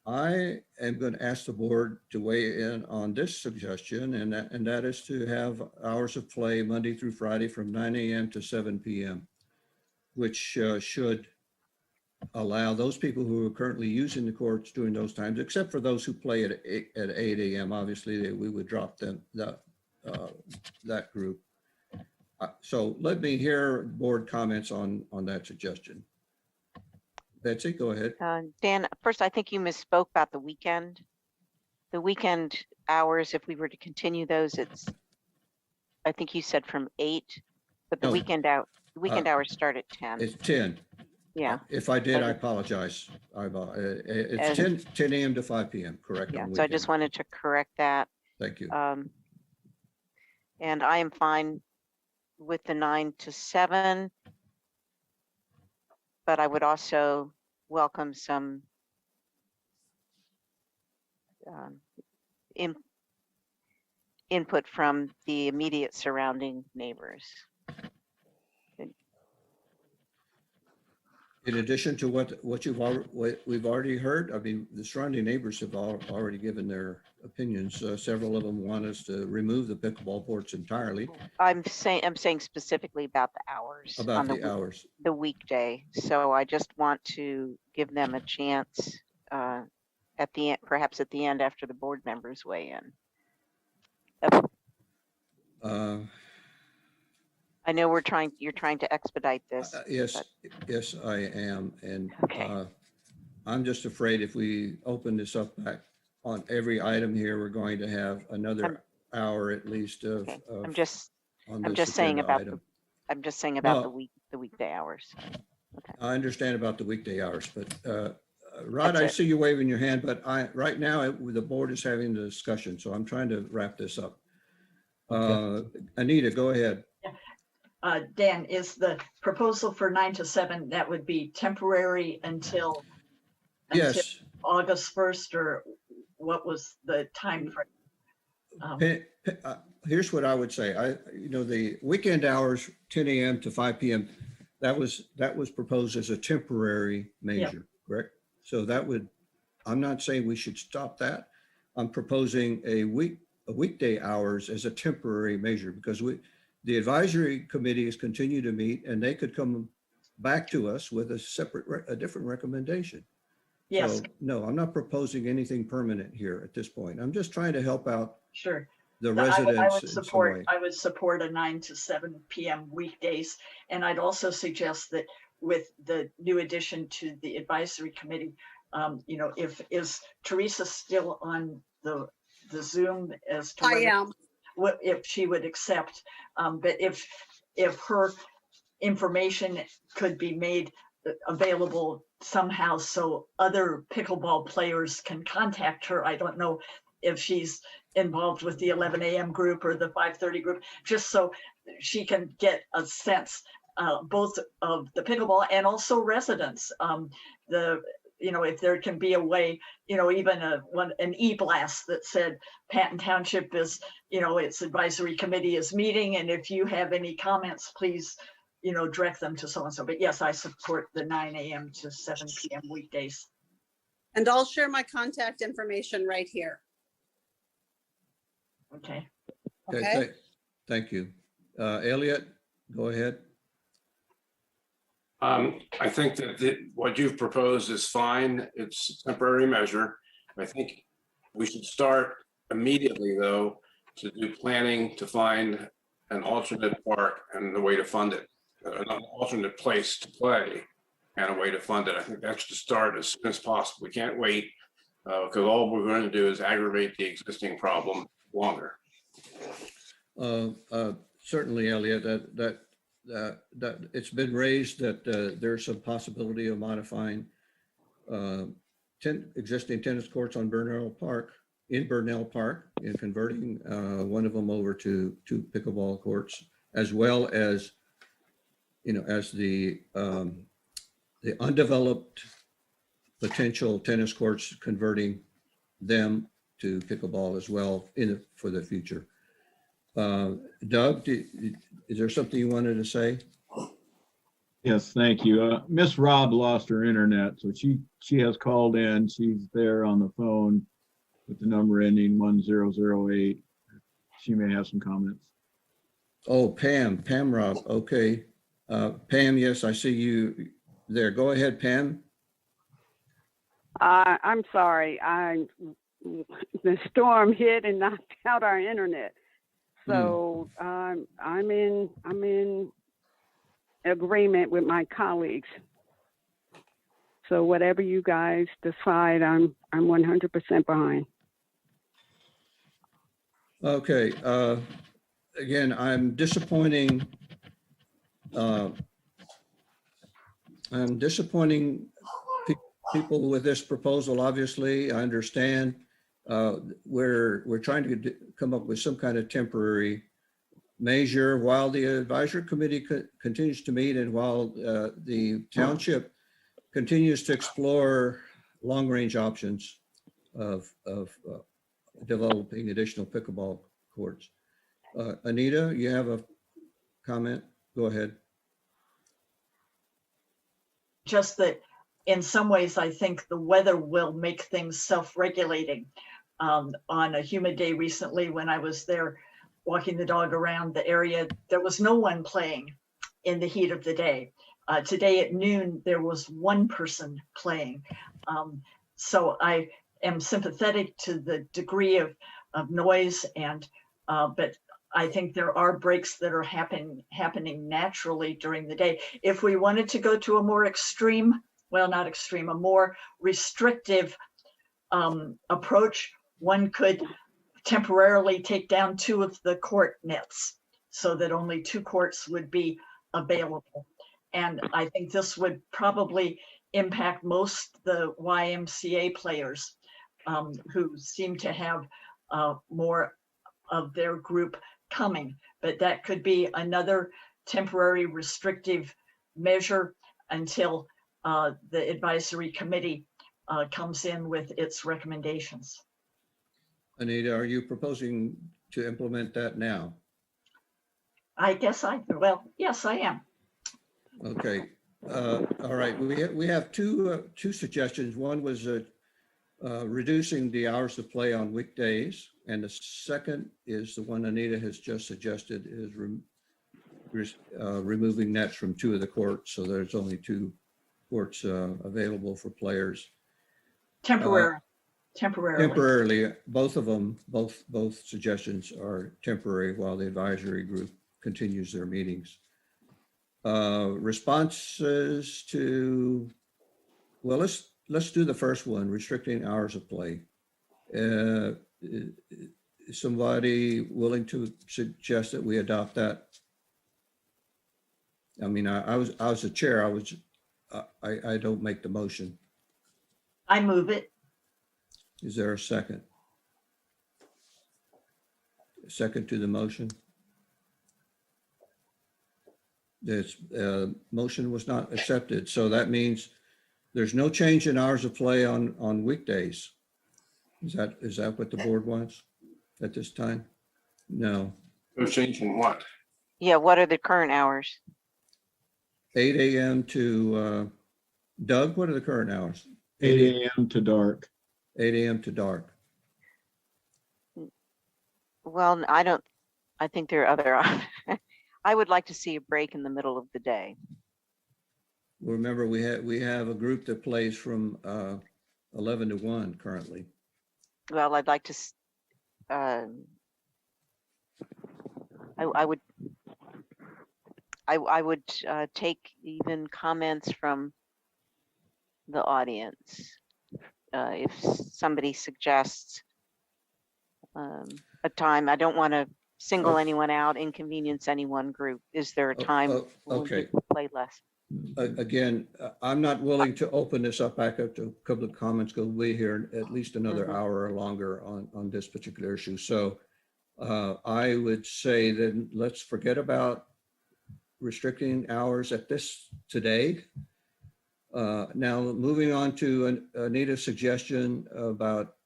B: I am going to ask the board to weigh in on this suggestion, and that is to have hours of play Monday through Friday from 9 a.m. to 7 p.m., which should allow those people who are currently using the courts during those times, except for those who play at 8 a.m. Obviously, we would drop that group. So let me hear board comments on that suggestion. Betsy, go ahead.
I: Dan, first, I think you misspoke about the weekend. The weekend hours, if we were to continue those, I think you said from 8, but the weekend hours start at 10.
B: It's 10.
I: Yeah.
B: If I did, I apologize. It's 10 a.m. to 5 p.m. Correct.
I: Yeah. So I just wanted to correct that.
B: Thank you.
I: And I am fine with the 9 to 7, but I would also welcome some input from the immediate surrounding neighbors.
B: In addition to what we've already heard, I mean, the surrounding neighbors have already given their opinions. Several of them want us to remove the pickleball courts entirely.
I: I'm saying specifically about the hours.
B: About the hours.
I: The weekday. So I just want to give them a chance at the end, perhaps at the end after the board members weigh in. I know you're trying to expedite this.
B: Yes, I am. And I'm just afraid if we open this up back on every item here, we're going to have another hour at least of.
I: I'm just saying about the weekday hours.
B: I understand about the weekday hours, but Rod,
I: That's
B: I
I: it.
B: see you waving your hand, but right now the board is having the discussion, so I'm trying to wrap this up. Anita, go ahead.
E: Dan, is the proposal for 9 to 7, that would be temporary until
B: Yes.
E: August 1st, or what was the time frame?
B: Here's what I would say. The weekend hours, 10 a.m. to 5 p.m., that was proposed as a temporary measure, correct? So I'm not saying we should stop that. I'm proposing a weekday hours as a temporary measure, because the advisory committee has continued to meet, and they could come back to us with a different recommendation.
E: Yes.
B: So, no, I'm not proposing anything permanent here at this point. I'm just trying to help out
E: Sure.
B: the residents.
E: I would support a 9 to 7 p.m. weekdays. And I'd also suggest that with the new addition to the advisory committee, is Teresa still on the Zoom as to
A: I am.
E: what if she would accept, but if her information could be made available somehow so other pickleball players can contact her. I don't know if she's involved with the 11 a.m. group or the 5:30 group, just so she can get a sense, both of the pickleball and also residents. If there can be a way, even an e-blast that said Patton Township is, its advisory committee is meeting, and if you have any comments, please, direct them to so-and-so. But yes, I support the 9 a.m. to 7 p.m. weekdays.
A: And I'll share my contact information right here.
E: Okay.
A: Okay.
B: Thank you. Elliot, go ahead.
H: I think that what you've proposed is fine. It's a temporary measure. I think we should start immediately, though, to do planning to find an alternate park and the way to fund it, an alternate place to play and a way to fund it. I think that should start as soon as possible. We can't wait because all we're going to do is aggravate the existing problem longer.
B: Certainly, Elliot, that it's been raised that there's some possibility of modifying 10 existing tennis courts on Burnell Park, and converting one of them over to pickleball courts, as well as, as the undeveloped potential tennis courts, converting them to pickleball as well for the future. Doug, is there something you wanted to say?
G: Yes, thank you. Miss Rob lost her internet, so she has called in. She's there on the phone with the number ending 1008. She may have some comments.
B: Oh, Pam Rob. Okay. Pam, yes, I see you there. Go ahead, Pam.
J: I'm sorry. The storm hit and knocked out our internet. So I'm in agreement with my colleagues. So whatever you guys decide, I'm 100% behind.
B: Okay. Again, I'm disappointing people with this proposal. Obviously, I understand. We're trying to come up with some kind of temporary measure while the advisory committee continues to meet, and while the township continues to explore long-range options of developing additional pickleball courts. Anita, you have a comment? Go ahead.
E: Just that in some ways, I think the weather will make things self-regulating. On a humid day recently, when I was there walking the dog around the area, there was no one playing in the heat of the day. Today at noon, there was one person playing. So I am sympathetic to the degree of noise, but I think there are breaks that are happening naturally during the day. If we wanted to go to a more extreme, well, not extreme, a more restrictive approach, one could temporarily take down 2 of the court nets so that only 2 courts would be available. And I think this would probably impact most the YMCA players who seem to have more of their group coming. But that could be another temporary restrictive measure until the advisory committee comes in with its recommendations.
B: Anita, are you proposing to implement that now?
E: I guess well, yes, I am.
B: Okay. All right. We have two suggestions. One was reducing the hours of play on weekdays, and the second is the one Anita has just suggested, is removing nets from 2 of the courts, so there's only 2 courts available for players.
E: Temporarily.
B: Temporarily, both of them, both suggestions are temporary while the advisory group continues their meetings. Responses to, well, let's do the first one, restricting hours of play. Is somebody willing to suggest that we adopt that? I mean, I was the chair. I don't make the motion.
E: I move it.
B: Is there a second? A second to the motion? This motion was not accepted, so that means there's no change in hours of play on weekdays. Is that what the board wants at this time? No.
H: No change in what?
I: Yeah, what are the current hours?
B: 8 a.m. to Doug, what are the current hours?
G: 8 a.m. to dark.
B: 8 a.m. to dark.
I: Well, I think there are other, I would like to see a break in the middle of the day.
B: Remember, we have a group that plays from 11 to 1 currently.
I: Well, I'd like to, I would take even comments from the audience. If somebody suggests a time, I don't want to single anyone out, inconvenience any one group. Is there a time when people play less?
B: Again, I'm not willing to open this up back up to public comments, because we'll be here at least another hour or longer on this particular issue. So I would say that let's forget about restricting hours at this today. Now, moving on to Anita's suggestion about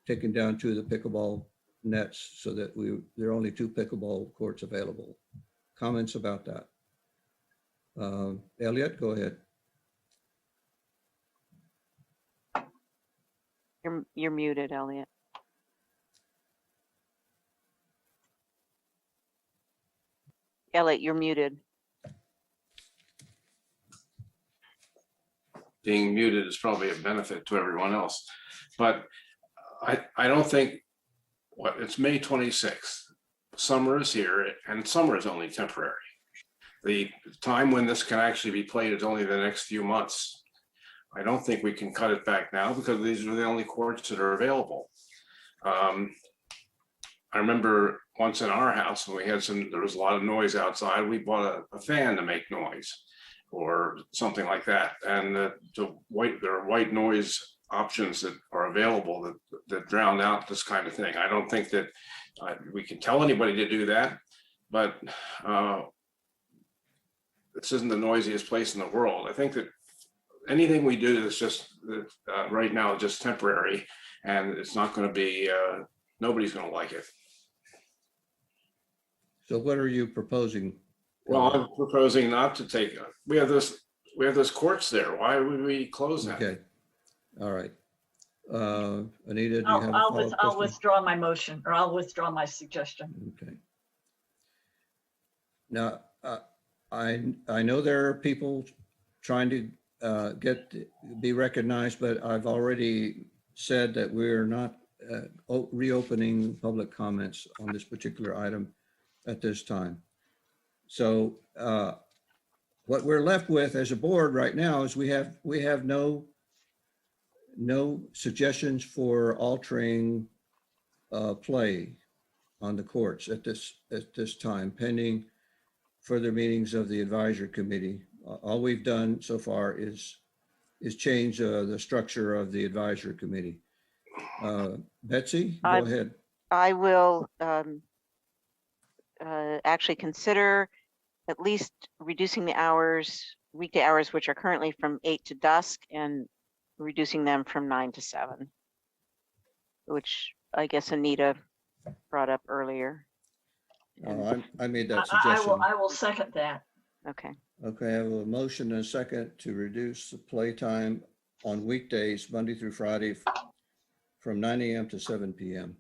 B: taking down 2 of the pickleball nets so that there are only 2 pickleball courts available. Comments about that? Elliot, go ahead.
I: You're muted, Elliot. Elliot, you're muted.
H: Being muted is probably a benefit to everyone else, but I don't think, it's May 26th. Summer is here, and summer is only temporary. The time when this can actually be played is only the next few months. I don't think we can cut it back now because these are the only courts that are available. I remember once in our house when there was a lot of noise outside, we bought a fan to make noise or something like that. And there are white noise options that are available that drown out this kind of thing. I don't think that we can tell anybody to do that, but this isn't the noisiest place in the world. I think that anything we do is just right now just temporary, and it's not going to be, nobody's going to like it.
B: So what are you proposing?
H: Well, I'm proposing not to take, we have those courts there. Why would we close that?
B: Okay. All right. Anita, do you have a
E: I'll
B: follow-up question?
E: withdraw my motion, or I'll withdraw my suggestion.
B: Okay. Now, I know there are people trying to be recognized, but I've already said that we're not reopening public comments on this particular item at this time. So what we're left with as a board right now is we have no suggestions for altering play on the courts at this time, pending further meetings of the advisory committee All we've done so far is change the structure of the advisory committee. Betsy, go ahead.
I: I will actually consider at least reducing the hours, weekday hours, which are currently from 8 to dusk, and reducing them from 9 to 7, which I guess Anita brought up earlier.
B: I made that suggestion.
E: I will second that.
I: Okay.
B: Okay, I have a motion and a second to reduce the playtime on weekdays, Monday through Friday, from 9 a.m. to 7 p.m.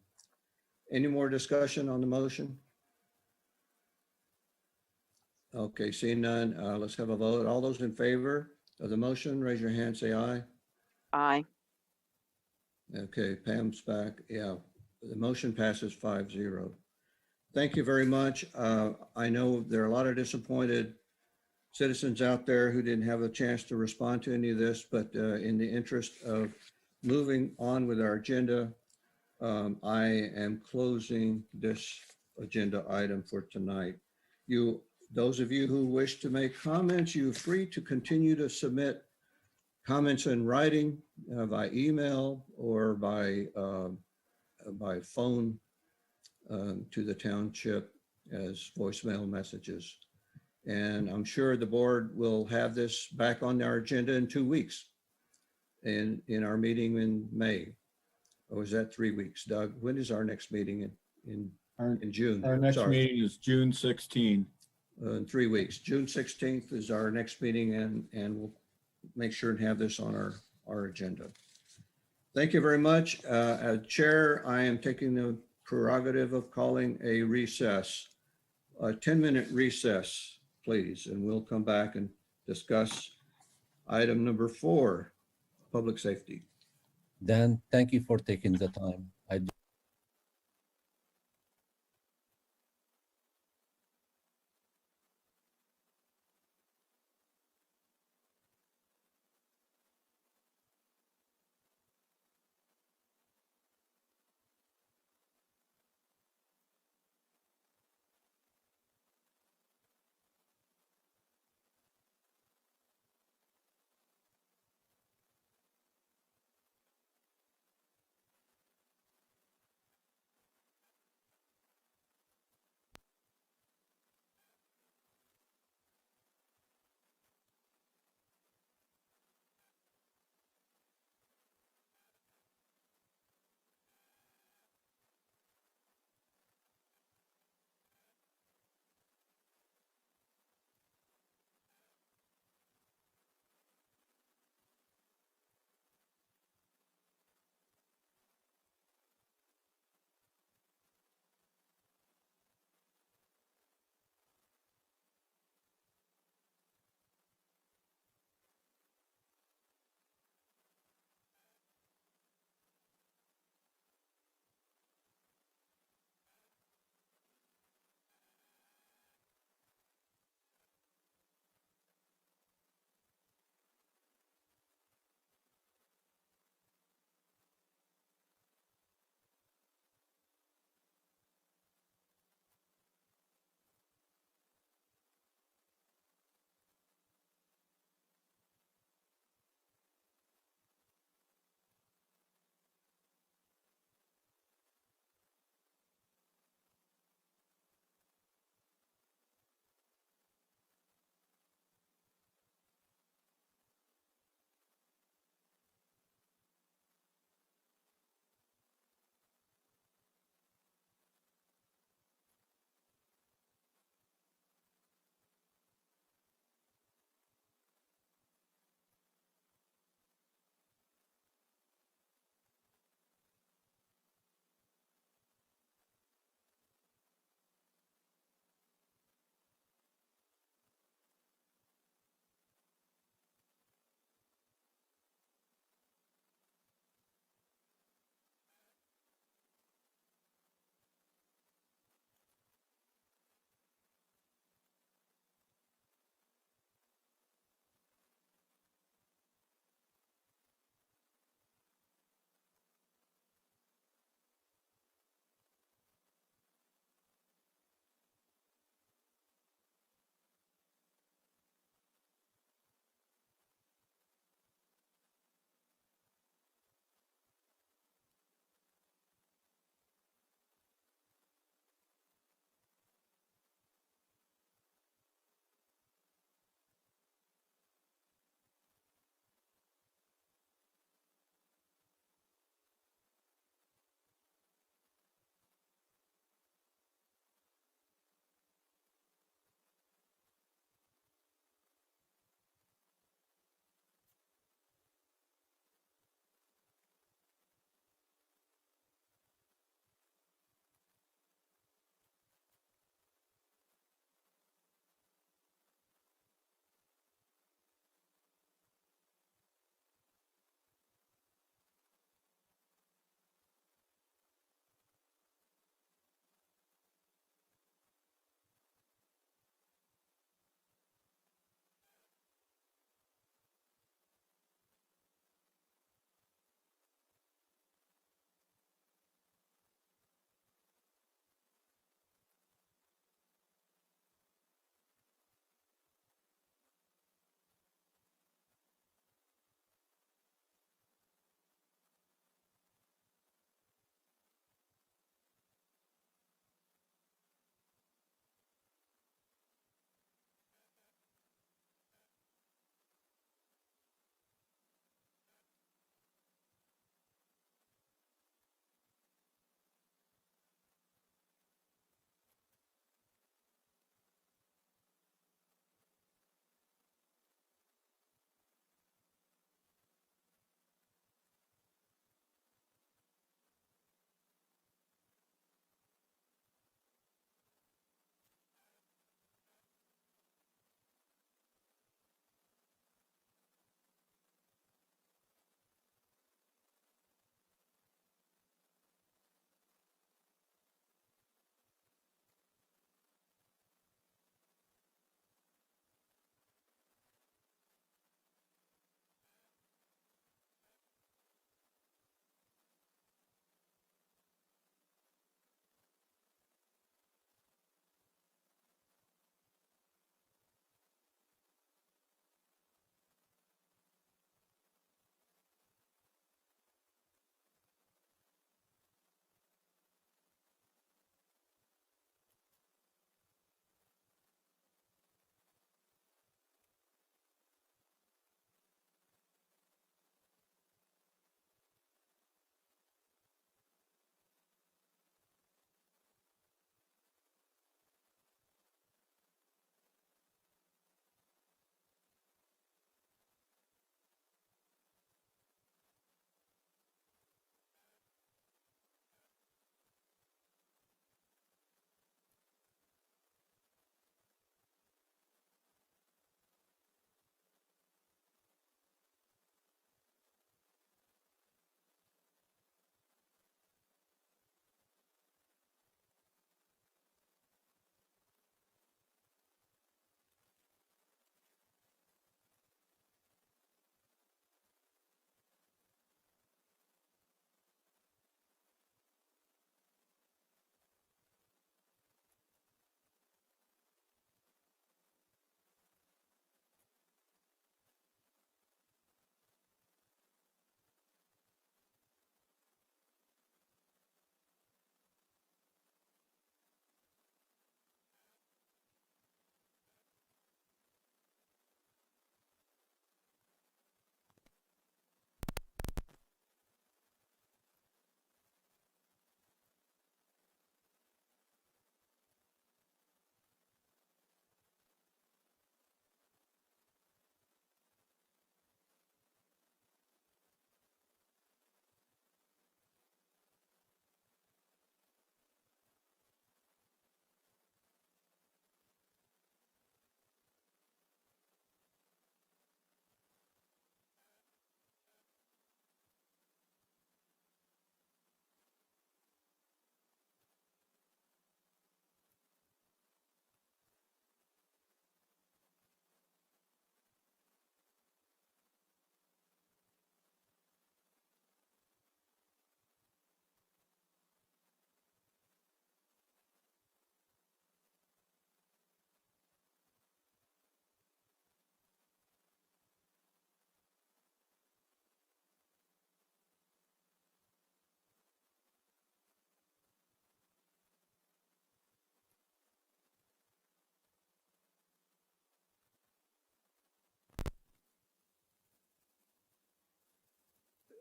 B: Any more discussion on the motion? Okay, seeing none, let's have a vote. All those in favor of the motion, raise your hand, say aye.
I: Aye.
B: Okay, Pam's back. Yeah, the motion passes 5-0. Thank you very much. I know there are a lot of disappointed citizens out there who didn't have a chance to respond to any of this, but in the interest of moving on with our agenda, I am closing this agenda item for tonight. Those of you who wish to make comments, you're free to continue to submit comments in writing by email or by phone to the township as voicemail messages. And I'm sure the board will have this back on our agenda in 2 weeks in our meeting in May. Or is that 3 weeks, Doug? When is our next meeting in June?
G: Our next
B: Sorry.
G: meeting is June 16.
B: In 3 weeks. June 16th is our next meeting, and we'll make sure and have this on our agenda. Thank you very much. As chair, I am taking the prerogative of calling a recess, a 10-minute recess, please, and we'll come back and discuss item number 4, public safety.
K: Dan, thank you for taking the time.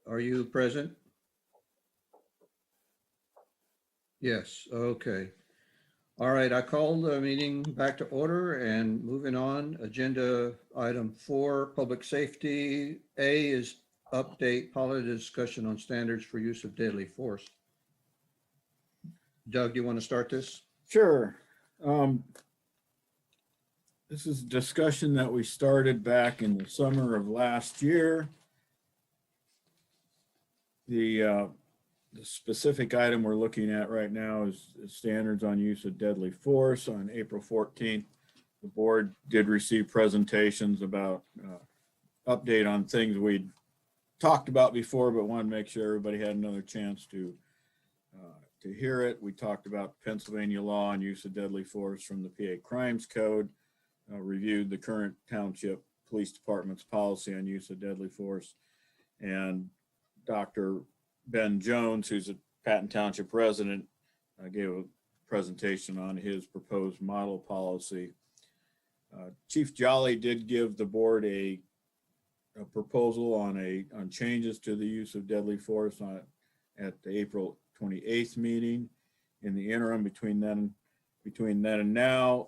B: are you present? Yes, okay. All right, I call the meeting back to order and moving on. Agenda item 4, public safety. A is update policy discussion on standards for use of deadly force. Doug, do you want to start this?
G: Sure. This is a discussion that we started back in the summer of last year. The specific item we're looking at right now is standards on use of deadly force. On April 14th, the board did receive presentations about update on things we'd talked about before, but wanted to make sure everybody had another chance to hear it. We talked about Pennsylvania law on use of deadly force from the PA Crimes Code, reviewed the current township police department's policy on use of deadly force, and Dr. Ben Jones, who's a Patton Township resident, gave a presentation on his proposed model policy. Chief Jolly did give the board a proposal on changes to the use of deadly force at the April 28th meeting. In the interim between then and now,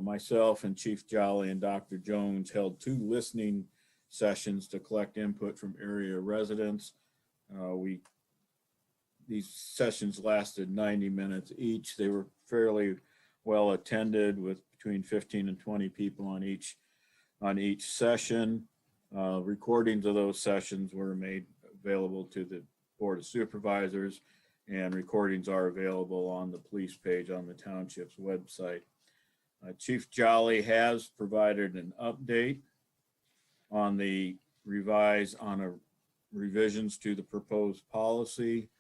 G: myself and Chief Jolly and Dr. Jones held 2 listening sessions to collect input from area residents. These sessions lasted 90 minutes each. They were fairly well attended with between 15 and 20 people on each session. Recordings of those sessions were made available to the Board of Supervisors, and recordings are available on the police page on the township's website. Chief Jolly has provided an update on the revisions to the proposed policy.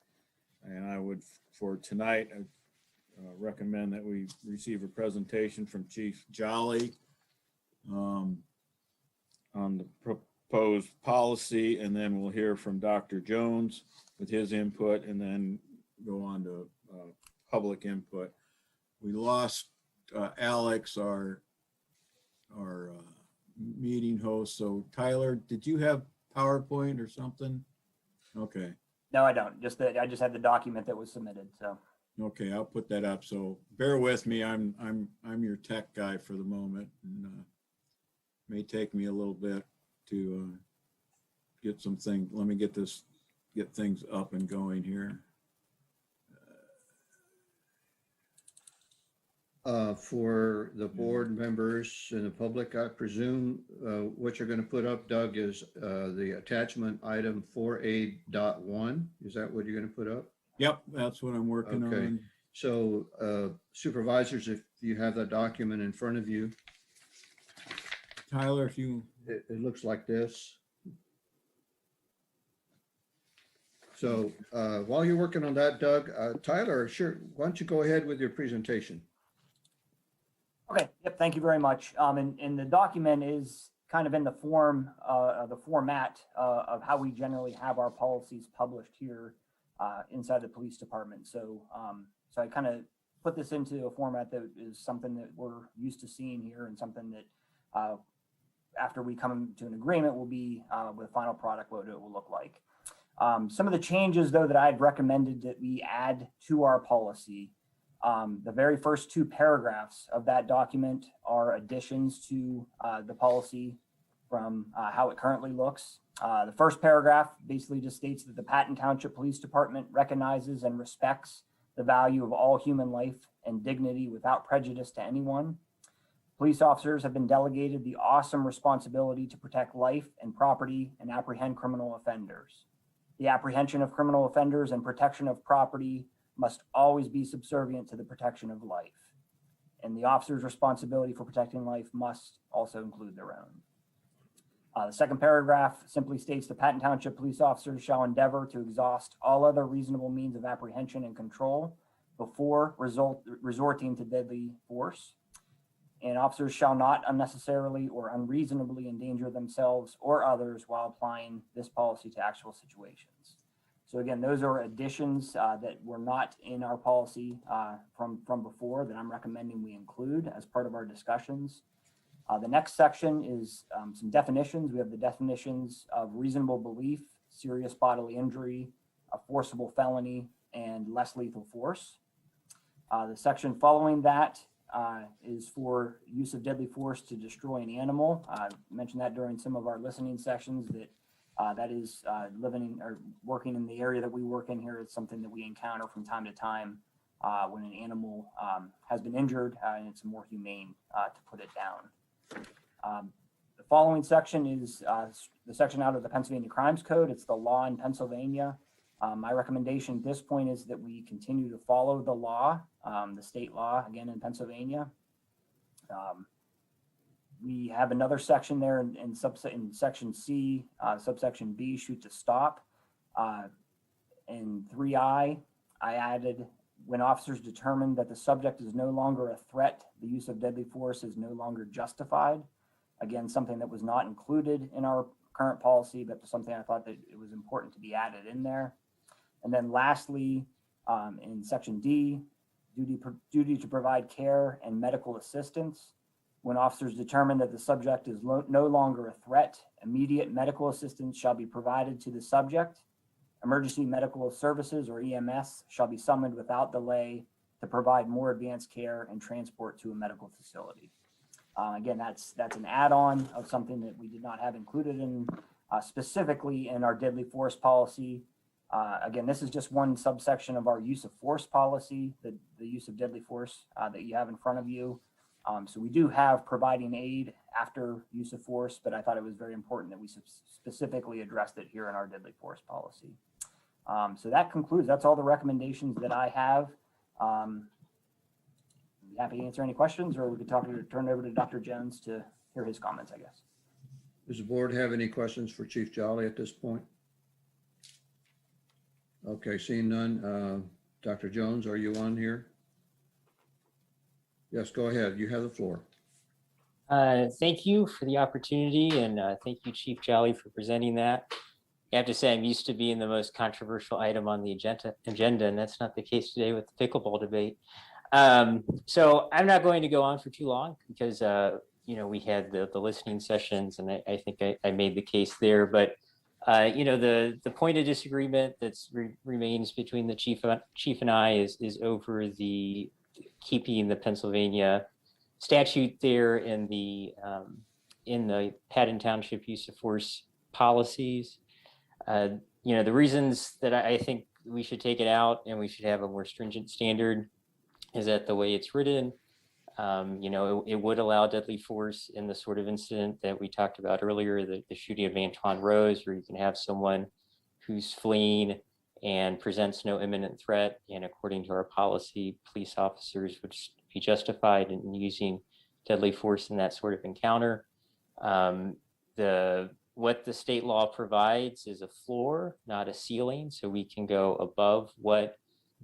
G: And I would, for tonight, recommend that we receive a presentation from Chief Jolly on the proposed policy, and then we'll hear from Dr. Jones with his input, and then go on to public input. We lost Alex, our meeting host. So Tyler, did you have PowerPoint or something? Okay.
L: No, I don't. I just had the document that was submitted. So.
G: Okay, I'll put that up. So bear with me. I'm your tech guy for the moment, and may take me a little bit to get some things. Let me get things up and going here.
B: For the board members and the public, I presume what you're going to put up, Doug, is the attachment item 4A.1. Is that what you're going to put up?
G: Yep, that's what I'm working on.
B: So supervisors, if you have that document in front of you.
G: Tyler, if you.
B: It looks like this. So while you're working on that, Doug, Tyler, sure, why don't you go ahead with your presentation?
L: Okay, yep, thank you very much. And the document is kind of in the format of how we generally have our policies published here inside the police department. So, so I kind of put this into a format that is something that we're used to seeing here, and something that after we come to an agreement will be with final product what it will look like. Some of the changes, though, that I've recommended that we add to our policy. The very first 2 paragraphs of that document are additions to the policy from how it currently looks. The first paragraph basically just states that the Patton Township Police Department recognizes and respects the value of all human life and dignity without prejudice to anyone. Police officers have been delegated the awesome responsibility to protect life and property and apprehend criminal offenders. The apprehension of criminal offenders and protection of property must always be subservient to the protection of life. And the officer's responsibility for protecting life must also include their own. The second paragraph simply states the Patton Township police officers shall endeavor to exhaust all other reasonable means of apprehension and control before resorting to deadly force. And officers shall not unnecessarily or unreasonably endanger themselves or others while applying this policy to actual situations. So again, those are additions that were not in our policy from before that I'm recommending we include as part of our discussions. The next section is some definitions. We have the definitions of reasonable belief, serious bodily injury, a forcible felony, and less lethal force. The section following that is for use of deadly force to destroy an animal. I mentioned that during some of our listening sessions that that is living or working in the area that we work in here. It's something that we encounter from time to time when an animal has been injured, and it's more humane to put it down. The following section is the section out of the Pennsylvania Crimes Code. It's the law in Pennsylvania. My recommendation at this point is that we continue to follow the law, the state law, again in Pennsylvania. We have another section there in section C, subsection B, shoot to stop. In 3I, I added, when officers determine that the subject is no longer a threat, the use of deadly force is no longer justified. Again, something that was not included in our current policy, but something I thought that it was important to be added in there. And then lastly, in section D, duty to provide care and medical assistance. When officers determine that the subject is no longer a threat, immediate medical assistance shall be provided to the subject. Emergency medical services, or EMS, shall be summoned without delay to provide more advanced care and transport to a medical facility. Again, that's an add-on of something that we did not have included in specifically in our deadly force policy. Again, this is just one subsection of our use of force policy, the use of deadly force that you have in front of you. So we do have providing aid after use of force, but I thought it was very important that we specifically addressed it here in our deadly force policy. So that concludes, that's all the recommendations that I have. I'm happy to answer any questions, or we could turn it over to Dr. Jones to hear his comments, I guess.
B: Does the board have any questions for Chief Jolly at this point? Okay, seeing none. Dr. Jones, are you on here? Yes, go ahead. You have the floor.
M: Thank you for the opportunity, and thank you, Chief Jolly, for presenting that. I have to say, I'm used to being the most controversial item on the agenda, and that's not the case today with the pickleball debate. So I'm not going to go on for too long because we had the listening sessions, and I think I made the case there. But the point of disagreement that remains between the chief and I is over the keeping the Pennsylvania statute there in the Patton Township use of force policies. The reasons that I think we should take it out and we should have a more stringent standard is that the way it's written, it would allow deadly force in the sort of incident that we talked about earlier, the shooting of Antoine Rose, where you can have someone who's fleeing and presents no imminent threat. And according to our policy, police officers would be justified in using deadly force in that sort of encounter. What the state law provides is a floor, not a ceiling. So we can go above what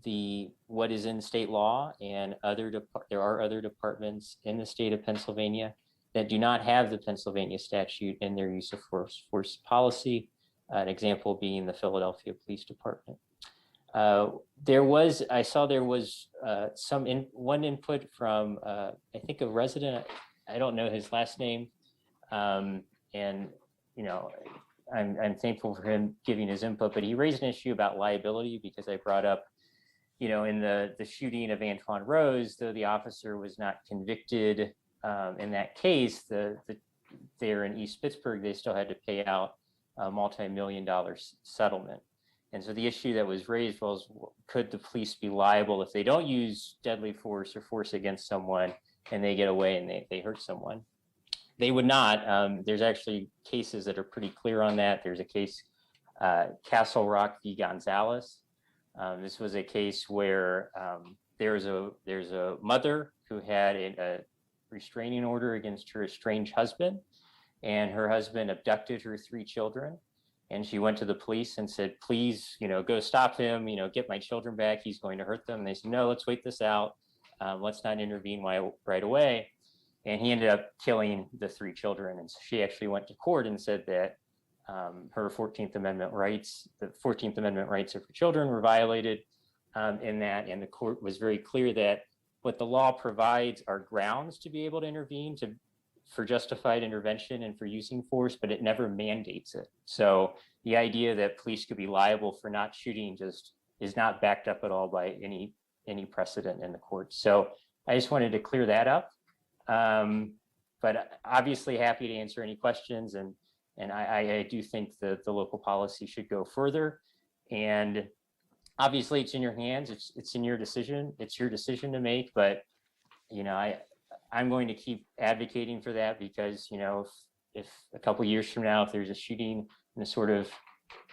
M: is in state law, and there are other departments in the state of Pennsylvania that do not have the Pennsylvania statute in their use of force policy. An example being the Philadelphia Police Department. I saw there was one input from I think a resident. I don't know his last name, and I'm thankful for him giving his input. But he raised an issue about liability because I brought up, in the shooting of Antoine Rose, though the officer was not convicted in that case, there in East Pittsburgh, they still had to pay out a multi-million-dollar settlement. And so the issue that was raised was, could the police be liable if they don't use deadly force or force against someone and they get away and they hurt someone? They would not. There's actually cases that are pretty clear on that. There's a case, Castle Rock v. Gonzalez. This was a case where there's a mother who had a restraining order against her estranged husband, and her husband abducted her 3 children. And she went to the police and said, please, go stop him, get my children back. He's going to hurt them. And they said, no, let's wait this out. Let's not intervene right away. And he ended up killing the 3 children. And so she actually went to court and said that her 14th Amendment rights, the 14th Amendment rights of her children were violated in that. And the court was very clear that what the law provides are grounds to be able to intervene for justified intervention and for using force, but it never mandates it. So the idea that police could be liable for not shooting just is not backed up at all by any precedent in the court. So I just wanted to clear that up. But obviously happy to answer any questions. And I do think that the local policy should go further. And obviously it's in your hands. It's in your decision. It's your decision to make. But, you know, I'm going to keep advocating for that because, you know, if a couple of years from now, if there's a shooting in the sort of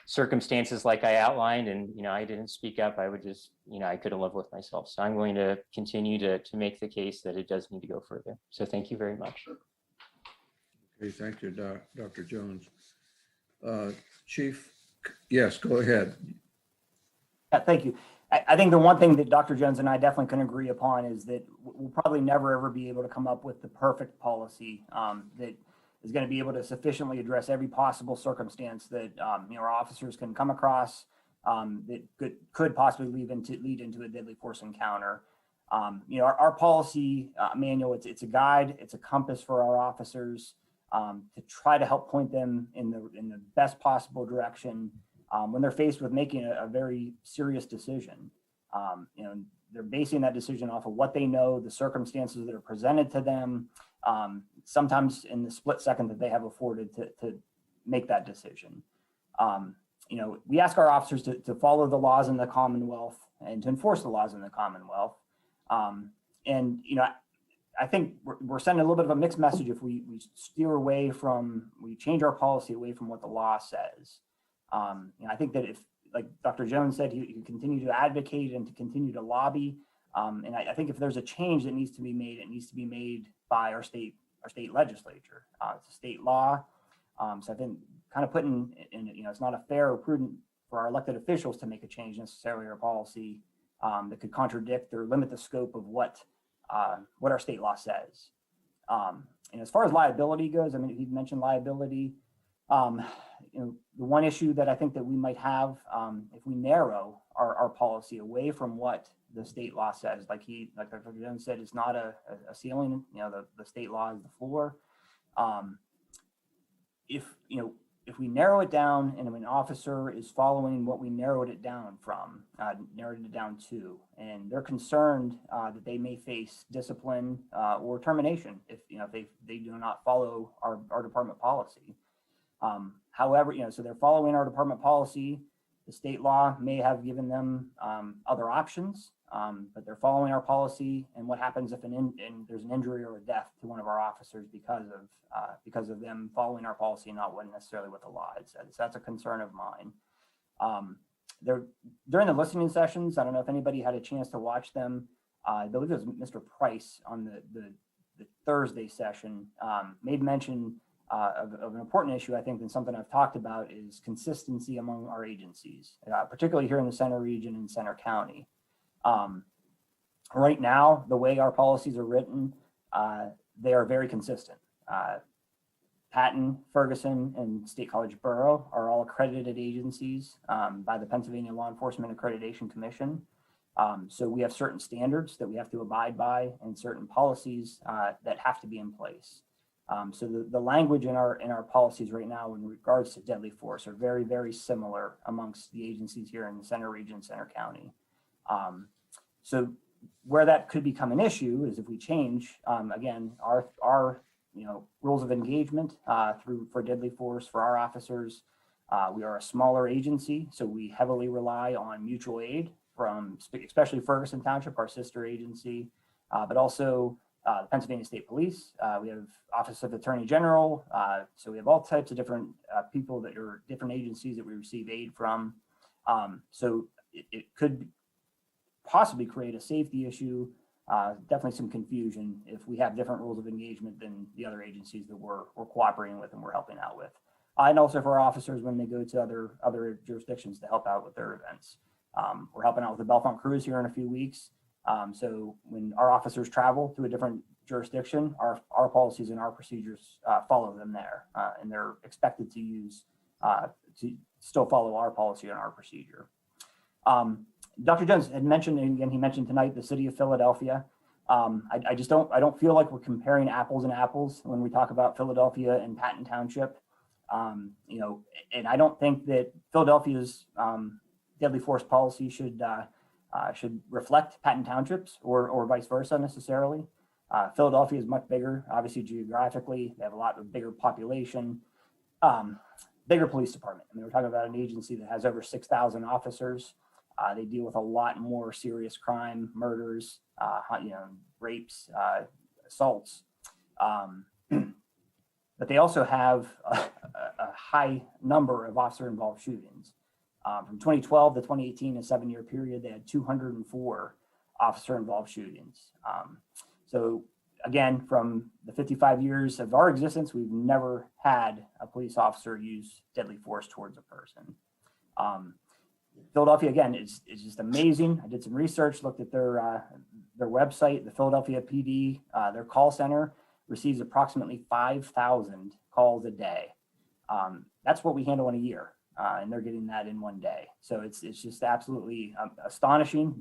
M: circumstances like I outlined and, you know, I didn't speak up, I would just, you know, I couldn't live with myself. So I'm going to continue to make the case that it does need to go further. So thank you very much.
B: Okay, thank you, Dr. Jones. Chief, yes, go ahead.
L: Yeah, thank you. I think the one thing that Dr. Jones and I definitely can agree upon is that we'll probably never ever be able to come up with the perfect policy that is going to be able to sufficiently address every possible circumstance that you know, our officers can come across that could possibly lead into a deadly force encounter. You know, our policy manual, it's a guide, it's a compass for our officers to try to help point them in the best possible direction when they're faced with making a very serious decision. You know, they're basing that decision off of what they know, the circumstances that are presented to them, sometimes in the split second that they have afforded to make that decision. You know, we ask our officers to follow the laws in the Commonwealth and to enforce the laws in the Commonwealth. And, you know, I think we're sending a little bit of a mixed message if we change our policy away from what the law says. You know, I think that if, like Dr. Jones said, you continue to advocate and to continue to lobby. And I think if there's a change that needs to be made, it needs to be made by our state legislature. It's a state law. So I think kind of putting in, you know, it's not a fair or prudent for our elected officials to make a change necessarily our policy that could contradict or limit the scope of what our state law says. And as far as liability goes, I mean, you mentioned liability. You know, the one issue that I think that we might have if we narrow our policy away from what the state law says, like Dr. Jones said, it's not a ceiling. You know, the state law is the floor. If we narrow it down and an officer is following what we narrowed it down to, and they're concerned that they may face discipline or termination if they do not follow our department policy. However, you know, so they're following our department policy. The state law may have given them other options, but they're following our policy. And what happens if there's an injury or a death to one of our officers because of them following our policy and not what necessarily what the law had said? So that's a concern of mine. During the listening sessions, I don't know if anybody had a chance to watch them. I believe it was Mr. Price on the Thursday session made mention of an important issue, I think, and something I've talked about is consistency among our agencies, particularly here in the Center region and Center County. Right now, the way our policies are written, they are very consistent. Patton, Ferguson, and State College Borough are all accredited agencies by the Pennsylvania Law Enforcement Accreditation Commission. So we have certain standards that we have to abide by and certain policies that have to be in place. So the language in our policies right now in regards to deadly force are very, very similar amongst the agencies here in the Center region, Center County. So where that could become an issue is if we change, again, our rules of engagement for deadly force for our officers. We are a smaller agency, so we heavily rely on mutual aid from especially Ferguson Township, our sister agency, but also the Pennsylvania State Police. We have Office of Attorney General. So we have all types of different people that are different agencies that we receive aid from. So it could possibly create a safety issue, definitely some confusion if we have different rules of engagement than the other agencies that we're cooperating with and we're helping out with. And also for our officers when they go to other jurisdictions to help out with their events. We're helping out with the Bellefonte Cruise here in a few weeks. So when our officers travel to a different jurisdiction, our policies and our procedures follow them there, and they're expected to still follow our policy and our procedure. Dr. Jones had mentioned, and again, he mentioned tonight, the city of Philadelphia. I just don't feel like we're comparing apples and apples when we talk about Philadelphia and Patton Township. You know, and I don't think that Philadelphia's deadly force policy should reflect Patton Township's or vice versa necessarily. Philadelphia is much bigger, obviously geographically. They have a lot of bigger population, bigger police department. I mean, we're talking about an agency that has over 6,000 officers. They deal with a lot more serious crime, murders, you know, rapes, assaults. But they also have a high number of officer-involved shootings. From 2012 to 2018, a 7-year period, they had 204 officer-involved shootings. So again, from the 55 years of our existence, we've never had a police officer use deadly force towards a person. Philadelphia, again, is just amazing. I did some research, looked at their website, the Philadelphia PD, their call center receives approximately 5,000 calls a day. That's what we handle in a year, and they're getting that in one day. So it's just absolutely astonishing.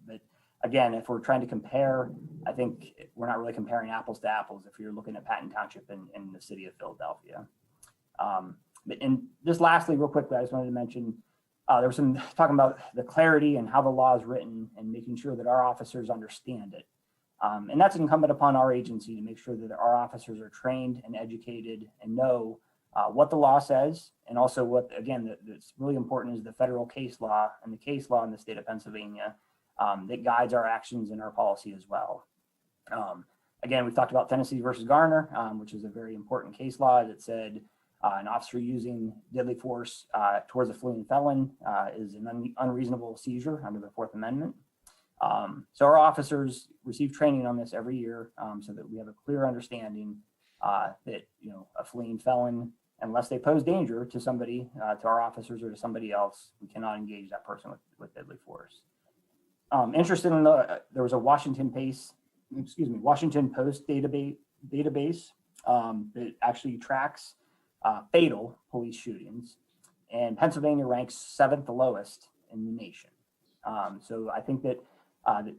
L: But again, if we're trying to compare, I think we're not really comparing apples to apples if you're looking at Patton Township in the city of Philadelphia. And just lastly, real quickly, I just wanted to mention, there was some talking about the clarity and how the law is written and making sure that our officers understand it. And that's incumbent upon our agency to make sure that our officers are trained and educated and know what the law says. And also what, again, that's really important is the federal case law and the case law in the state of Pennsylvania that guides our actions and our policy as well. Again, we've talked about Tennessee versus Garner, which is a very important case law that said an officer using deadly force towards a fleeing felon is an unreasonable seizure under the Fourth Amendment. So our officers receive training on this every year so that we have a clear understanding that, you know, a fleeing felon, unless they pose danger to somebody, to our officers or to somebody else, we cannot engage that person with deadly force. Interested in there was a Washington Post database that actually tracks fatal police shootings, and Pennsylvania ranks 7th lowest in the nation. So I think that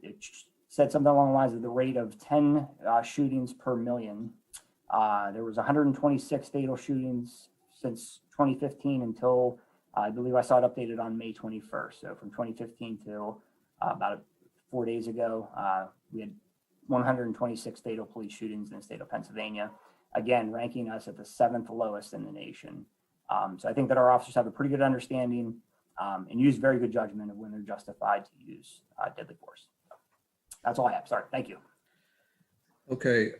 L: it said something along the lines of the rate of 10 shootings per million. There was 126 fatal shootings since 2015 until I believe I saw it updated on May 21st. So from 2015 till about 4 days ago, we had 126 fatal police shootings in the state of Pennsylvania, again, ranking us at the 7th lowest in the nation. So I think that our officers have a pretty good understanding and use very good judgment of when they're justified to use deadly force. That's all I have. Sorry. Thank you.
B: Okay.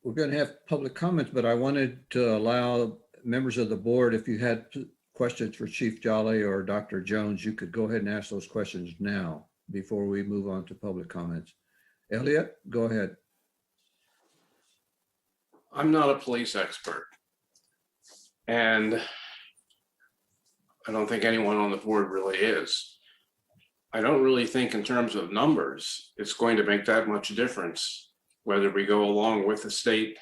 B: We're going to have public comments, but I wanted to allow members of the board, if you had questions for Chief Jolly or Dr. Jones, you could go ahead and ask those questions now before we move on to public comments. Elliot, go ahead.
H: I'm not a police expert, and I don't think anyone on the board really is. I don't really think in terms of numbers, it's going to make that much difference whether we go along with the state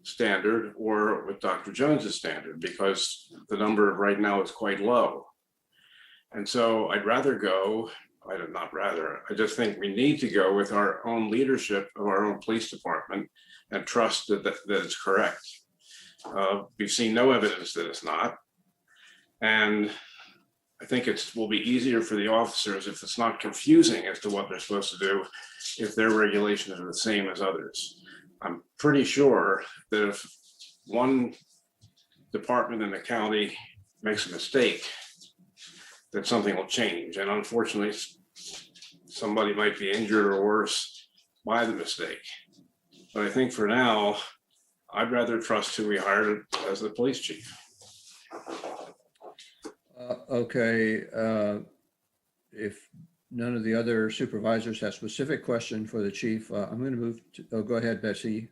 H: standard or with Dr. Jones's standard, because the number right now is quite low. And so I'd rather go, I just think we need to go with our own leadership of our own police department and trust that it's correct. We've seen no evidence that it's not. And I think it will be easier for the officers if it's not confusing as to what they're supposed to do, if their regulations are the same as others. I'm pretty sure that if one department in the county makes a mistake, that something will change. And unfortunately, somebody might be injured or worse by the mistake. But I think for now, I'd rather trust who we hired as the police chief.
B: Okay. If none of the other supervisors have specific question for the chief, I'm going to move to, go ahead, Betsy.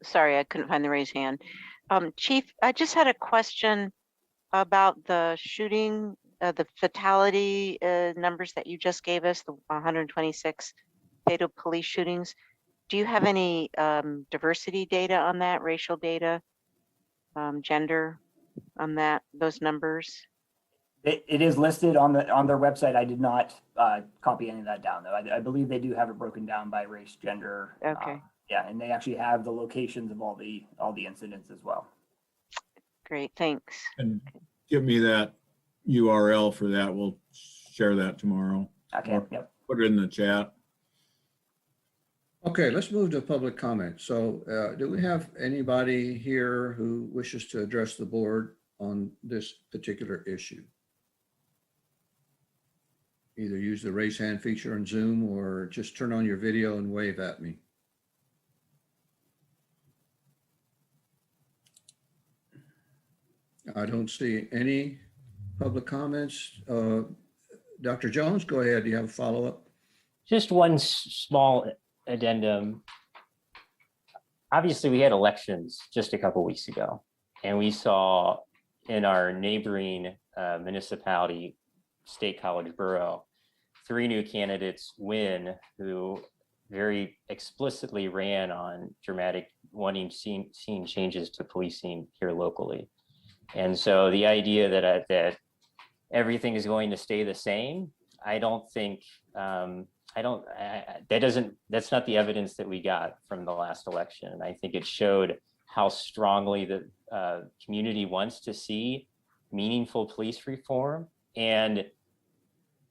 I: Sorry, I couldn't find the raised hand. Chief, I just had a question about the shooting, the fatality numbers that you just gave us, the 126 fatal police shootings. Do you have any diversity data on that, racial data, gender on that, those numbers?
L: It is listed on their website. I did not copy any of that down though. I believe they do have it broken down by race, gender.
I: Okay.
L: Yeah, and they actually have the locations of all the incidents as well.
I: Great, thanks.
G: And give me that URL for that. We'll share that tomorrow.
L: Okay,
G: Or
L: yep.
G: put it in the chat.
B: Okay, let's move to public comment. So do we have anybody here who wishes to address the board on this particular issue? Either use the raise hand feature on Zoom or just turn on your video and wave at me. I don't see any public comments. Dr. Jones, go ahead. Do you have a follow-up?
M: Just one small addendum. Obviously, we had elections just a couple weeks ago, and we saw in our neighboring municipality, State College Borough, 3 new candidates win who very explicitly ran on dramatic seeing changes to policing here locally. And so the idea that everything is going to stay the same, I don't think, that's not the evidence that we got from the last election. And I think it showed how strongly the community wants to see meaningful police reform. And,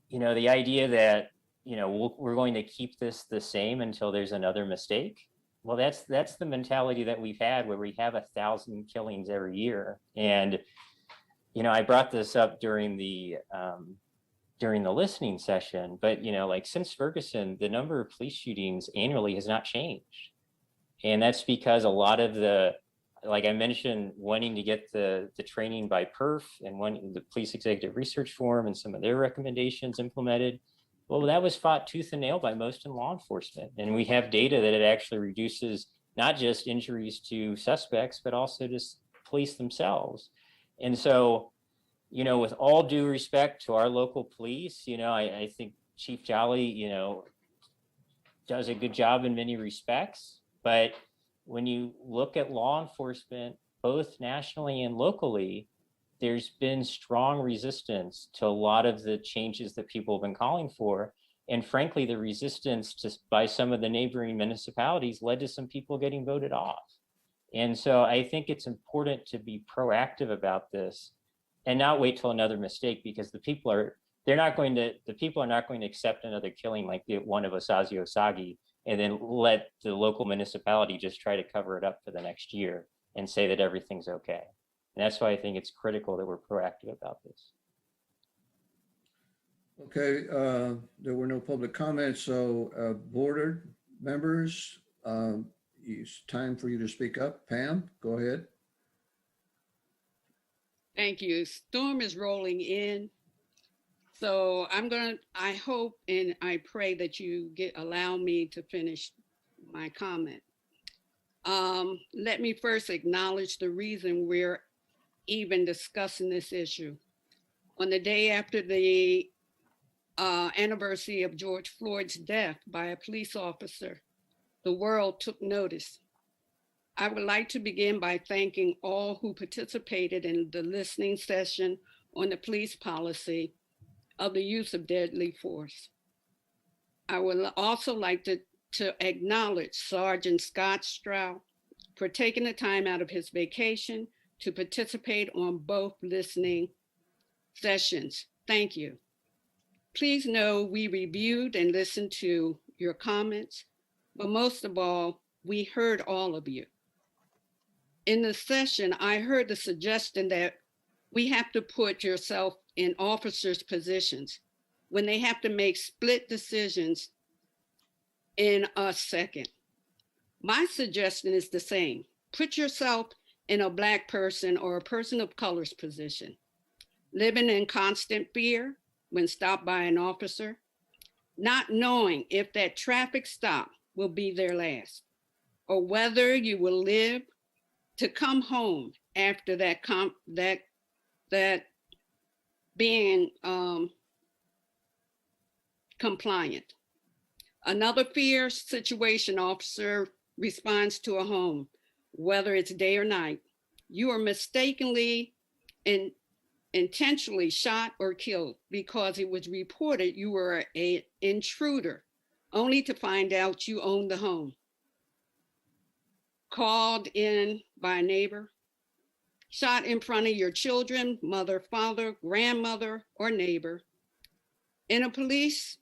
M: you know, the idea that, you know, we're going to keep this the same until there's another mistake. Well, that's the mentality that we've had where we have 1,000 killings every year. And, you know, I brought this up during the listening session, but, you know, like since Ferguson, the number of police shootings annually has not changed. And that's because a lot of like I mentioned, wanting to get the training by PERF and wanting the Police Executive Research Forum and some of their recommendations implemented. Well, that was fought tooth and nail by most in law enforcement. And we have data that it actually reduces not just injuries to suspects, but also just police themselves. And so, you know, with all due respect to our local police, you know, I think Chief Jolly, you know, does a good job in many respects. But when you look at law enforcement, both nationally and locally, there's been strong resistance to a lot of the changes that people have been calling for. And frankly, the resistance by some of the neighboring municipalities led to some people getting voted off. And so I think it's important to be proactive about this and not wait till another mistake, because the people are not going to accept another killing like the one of Osagie Osagi and then let the local municipality just try to cover it up for the next year and say that everything's okay. And that's why I think it's critical that we're proactive about this.
B: Okay, there were no public comments, so board members, it's time for you to speak up. Pam, go ahead.
F: Thank you. Storm is rolling in. So I hope and I pray that you allow me to finish my comment. Let me first acknowledge the reason we're even discussing this issue. On the day after the anniversary of George Floyd's death by a police officer, the world took notice. I would like to begin by thanking all who participated in the listening session on the police policy of the use of deadly force. I would also like to acknowledge Sergeant Scott Stroud for taking the time out of his vacation to participate on both listening sessions. Thank you. Please know we reviewed and listened to your comments, but most of all, we heard all of you. In the session, I heard the suggestion that we have to put yourself in officers' positions when they have to make split decisions in a second. My suggestion is the same. Put yourself in a Black person or a person of color's position, living in constant fear when stopped by an officer, not knowing if that traffic stop will be their last, or whether you will live to come home after that being compliant. Another fear situation officer responds to a home, whether it's day or night. You are mistakenly intentionally shot or killed because it was reported you were an intruder, only to find out you owned the home. Called in by a neighbor, shot in front of your children, mother, father, grandmother, or neighbor. In a police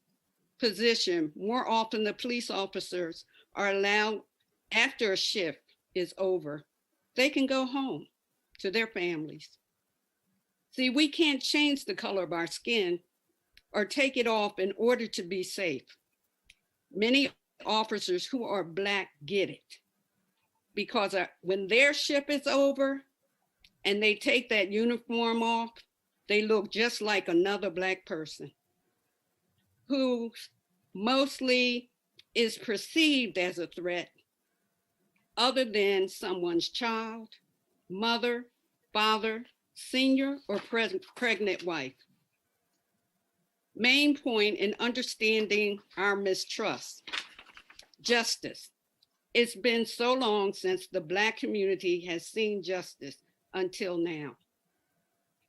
F: position, more often the police officers are allowed, after a shift is over, they can go home to their families. See, we can't change the color of our skin or take it off in order to be safe. Many officers who are Black get it, because when their shift is over and they take that uniform off, they look just like another Black person who mostly is perceived as a threat other than someone's child, mother, father, senior, or pregnant wife. Main point in understanding our mistrust: justice. It's been so long since the Black community has seen justice until now,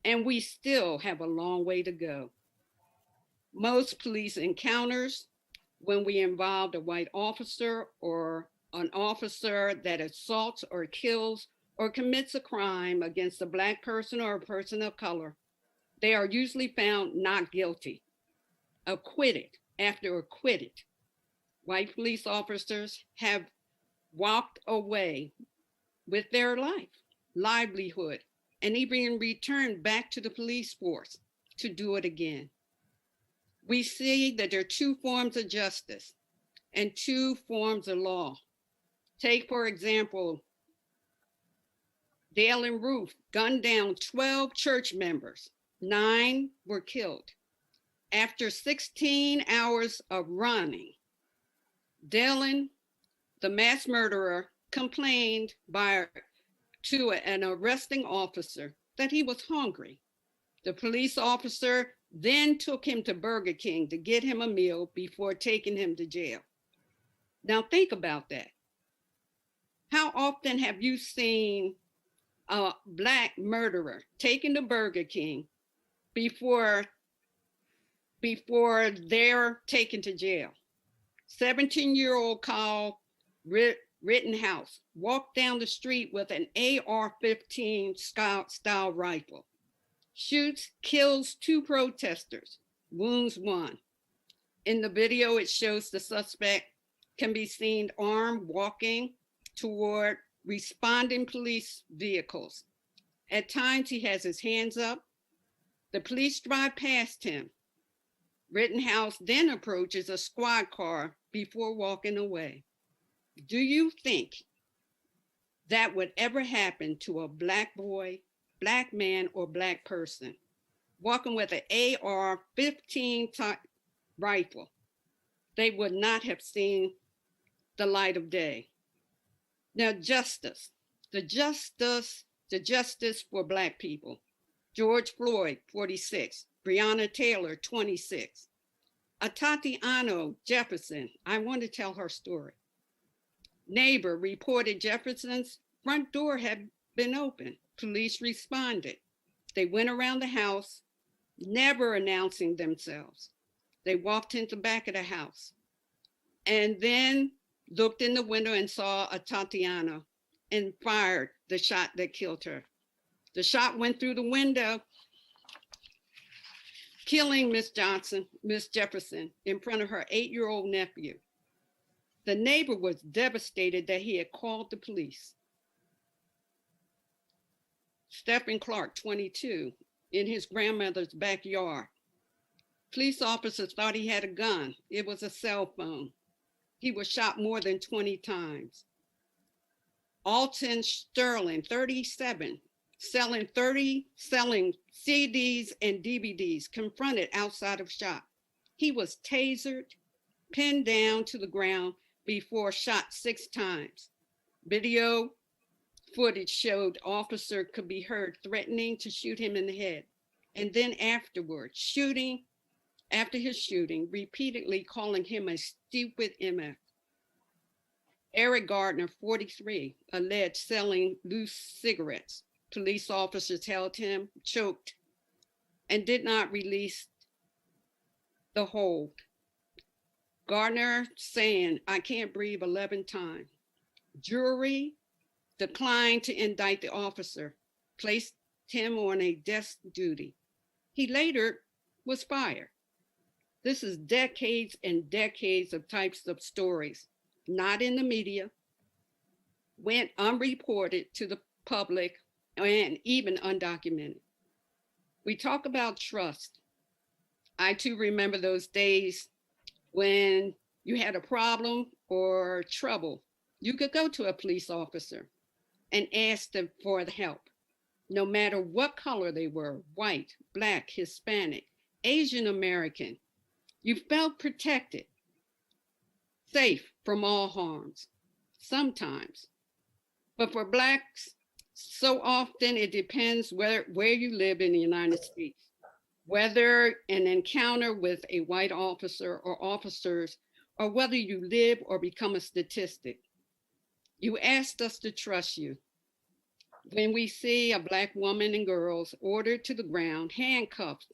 F: and we still have a long way to go. Most police encounters, when we involve a white officer or an officer that assaults or kills or commits a crime against a Black person or a person of color, they are usually found not guilty, acquitted after acquitted. White police officers have walked away with their life, livelihood, and even returned back to the police force to do it again. We see that there are two forms of justice and two forms of law. Take, for example, Dale and Ruth gunned down 12 church members. 9 were killed. After 16 hours of running, Dylan, the mass murderer, complained to an arresting officer that he was hungry. The police officer then took him to Burger King to get him a meal before taking him to jail. Now think about that. How often have you seen a Black murderer taken to Burger King before they're taken to jail? 17-year-old Kyle Rittenhouse walked down the street with an AR-15 style rifle, shoots, kills 2 protesters, wounds 1. In the video, it shows the suspect can be seen armed, walking toward responding police vehicles. At times, he has his hands up. The police drive past him. Rittenhouse then approaches a squad car before walking away. Do you think that would ever happen to a Black boy, Black man, or Black person walking with an AR-15 type rifle? They would not have seen the light of day. Now, justice, the justice for Black people. George Floyd, 46. Breonna Taylor, 26. Atatiano Jefferson, I want to tell her story. Neighbor reported Jefferson's front door had been open. Police responded. They went around the house, never announcing themselves. They walked into the back of the house and then looked in the window and saw Atatiano and fired the shot that killed her. The shot went through the window, killing Miss Jefferson, in front of her 8-year-old nephew. The neighbor was devastated that he had called the police. Stephen Clark, 22, in his grandmother's backyard. Police officers thought he had a gun. It was a cell phone. He was shot more than 20 times. Alton Sterling, 37, selling CDs and DVDs, confronted outside of shop. He was tasered, pinned down to the ground before shot 6 times. Video footage showed officer could be heard threatening to shoot him in the head. And then afterwards, after his shooting, repeatedly calling him a stupid MF. Eric Gardner, 43, alleged selling loose cigarettes. Police officers held him, choked, and did not release the hold. Gardner saying, "I can't breathe" 11 times. Jury declined to indict the officer, placed him on a desk duty. He later was fired. This is decades and decades of types of stories, not in the media, went unreported to the public, and even undocumented. We talk about trust. I too remember those days when you had a problem or trouble. You could go to a police officer and ask them for the help, no matter what color they were, white, Black, Hispanic, Asian American. You felt protected, safe from all harms, sometimes. But for Blacks, so often it depends where you live in the United States, whether an encounter with a white officer or officers, or whether you live or become a statistic. You asked us to trust you. When we see a Black woman and girls ordered to the ground, handcuffed,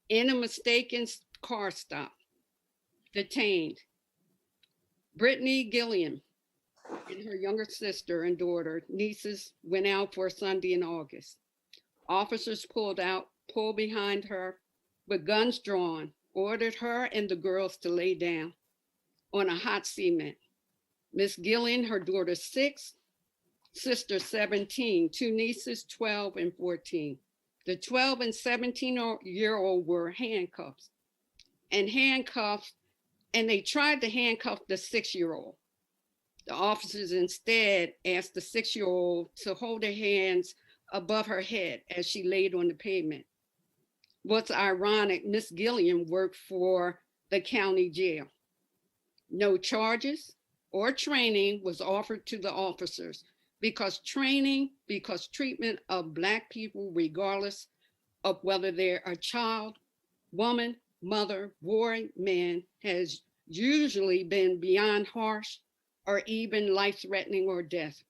F: in a mistaken car stop, detained. Brittany Gilliam and her younger sister and daughter, nieces, went out for Sunday in August. Officers pulled behind her with guns drawn, ordered her and the girls to lay down on a hot cement. Miss Gillian, her daughter 6, sister 17, 2 nieces 12 and 14. The 12 and 17-year-old were handcuffed, and they tried to handcuff the 6-year-old. The officers instead asked the 6-year-old to hold her hands above her head as she laid on the pavement. What's ironic, Miss Gilliam worked for the county jail. No charges or training was offered to the officers because treatment of Black people, regardless of whether they're a child, woman, mother, boy, man, has usually been beyond harsh or even life-threatening or death.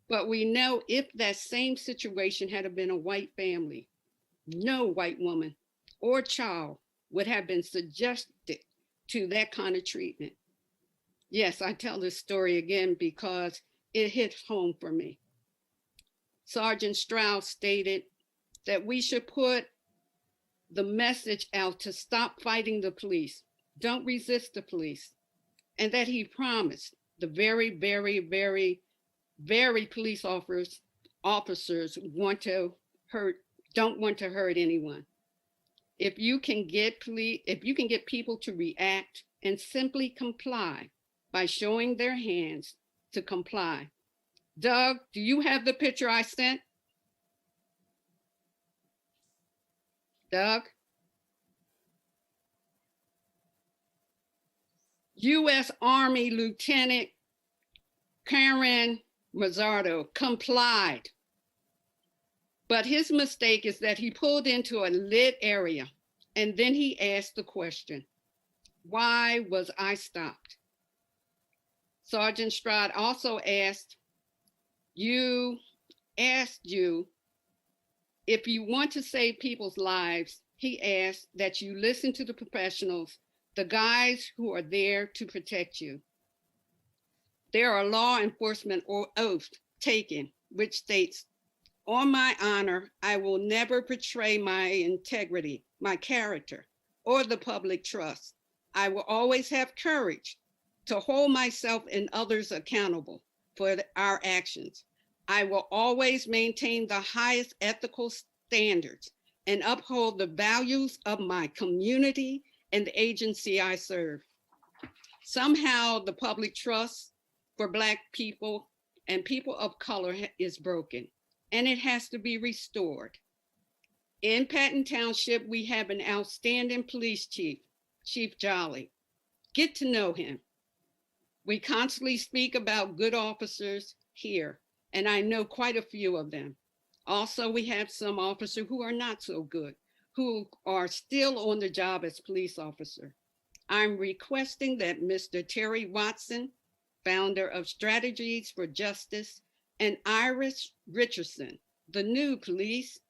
F: But we know if that same situation had been a white family, no white woman or child would have been subjected to that kind of treatment. Yes, I tell this story again because it hits home for me. Sergeant Strauss stated that we should put the message out to stop fighting the police, don't resist the police, and that he promised the very, very, very, very police officers don't want to hurt anyone. If you can get people to react and simply comply by showing their hands to comply. Doug, do you have the picture I sent? Doug? U.S. Army Lieutenant Karen Mazzardo complied. But his mistake is that he pulled into a lit area and then he asked the question, why was I stopped? Sergeant Stroud also asked you if you want to save people's lives, he asked that you listen to the professionals, the guys who are there to protect you. There are law enforcement oaths taken, which states, on my honor, I will never betray my integrity, my character, or the public trust. I will always have courage to hold myself and others accountable for our actions. I will always maintain the highest ethical standards and uphold the values of my community and the agency I serve. Somehow the public trust for Black people and people of color is broken, and it has to be restored. In Patton Township, we have an outstanding police chief, Chief Jolly. Get to know him. We constantly speak about good officers here, and I know quite a few of them. Also, we have some officers who are not so good, who are still on the job as police officer. I'm requesting that Mr. Terry Watson, founder of Strategies for Justice, and Iris Richardson, the new police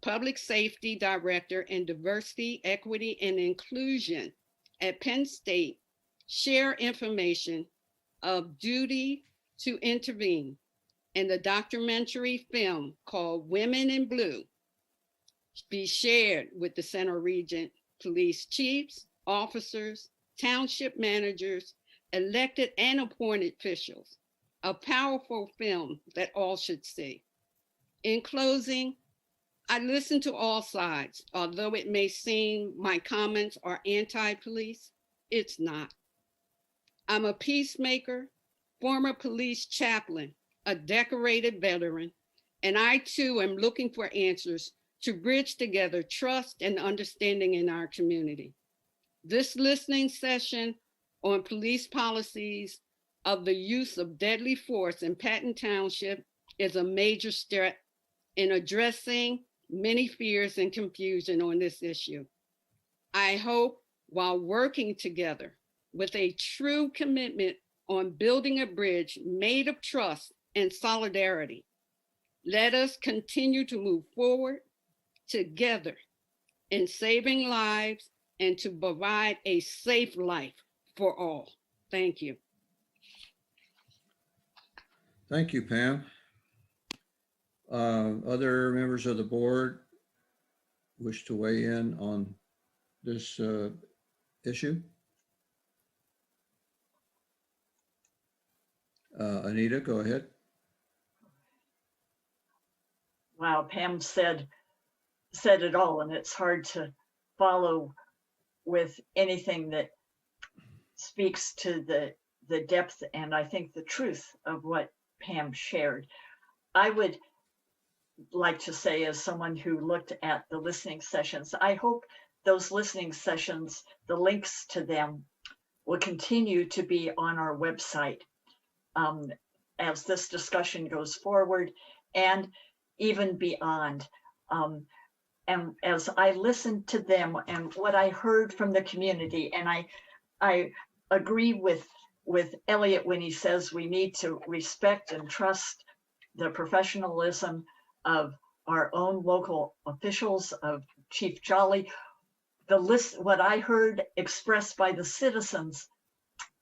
F: Public Safety Director and Diversity, Equity, and Inclusion at Penn State, share information of Duty to Intervene in the documentary film called Women in Blue be shared with the Center Region police chiefs, officers, township managers, elected and appointed officials. A powerful film that all should see. In closing, I listen to all sides. Although it may seem my comments are anti-police, it's not. I'm a peacemaker, former police chaplain, a decorated veteran, and I too am looking for answers to bridge together trust and understanding in our community. This listening session on police policies of the use of deadly force in Patton Township is a major step in addressing many fears and confusion on this issue. I hope while working together with a true commitment on building a bridge made of trust and solidarity, let us continue to move forward together in saving lives and to provide a safe life for all. Thank you.
B: Thank you, Pam. Other members of the board wish to weigh in on this issue? Anita, go ahead.
E: Wow, Pam said it all, and it's hard to follow with anything that speaks to the depth and I think the truth of what Pam shared. I would like to say, as someone who looked at the listening sessions, I hope those listening sessions, the links to them, will continue to be on our website as this discussion goes forward and even beyond. And as I listened to them and what I heard from the community, and I agree with Elliot when he says we need to respect and trust the professionalism of our own local officials, of Chief Jolly. What I heard expressed by the citizens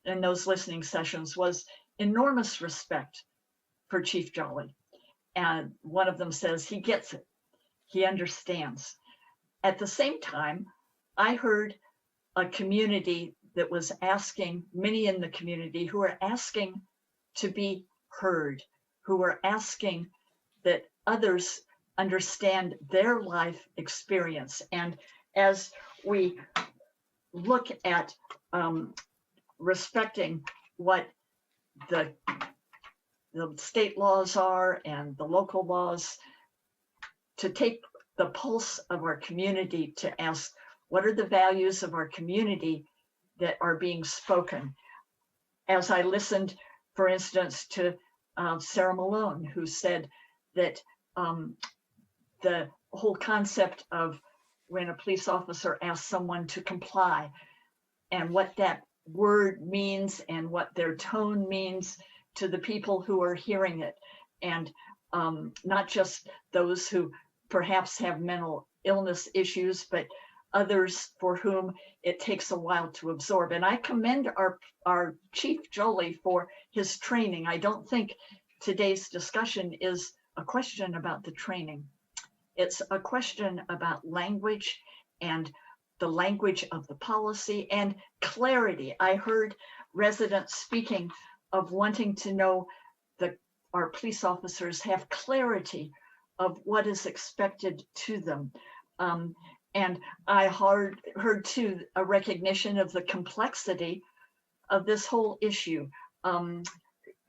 E: in those listening sessions was enormous respect for Chief Jolly. And one of them says he gets it, he understands. At the same time, I heard a community that was asking, many in the community who are asking to be heard, who are asking that others understand their life experience. And as we look at respecting what the state laws are and the local laws, to take the pulse of our community to ask, what are the values of our community that are being spoken? As I listened, for instance, to Sarah Malone, who said that the whole concept of when a police officer asks someone to comply and what that word means and what their tone means to the people who are hearing it, and not just those who perhaps have mental illness issues, but others for whom it takes a while to absorb. And I commend our Chief Jolie for his training. I don't think today's discussion is a question about the training. It's a question about language and the language of the policy and clarity. I heard residents speaking of wanting to know that our police officers have clarity of what is expected to them. And I heard too a recognition of the complexity of this whole issue.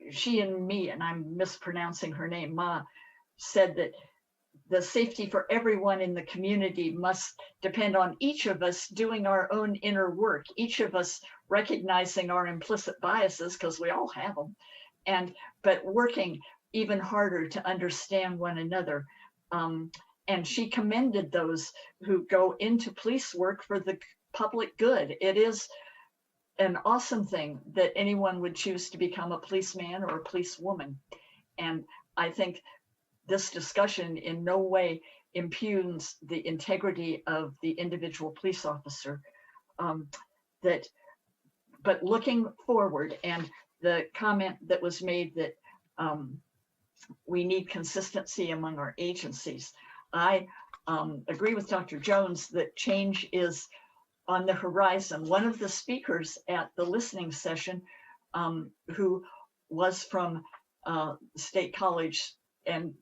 E: She and me, and I'm mispronouncing her name, Ma, said that the safety for everyone in the community must depend on each of us doing our own inner work, each of us recognizing our implicit biases, because we all have them, but working even harder to understand one another. And she commended those who go into police work for the public good. It is an awesome thing that anyone would choose to become a policeman or a policewoman. And I think this discussion in no way impugns the integrity of the individual police officer. But looking forward, and the comment that was made that we need consistency among our agencies. I agree with Dr. Jones that change is on the horizon. One of the speakers at the listening session, who was from State College and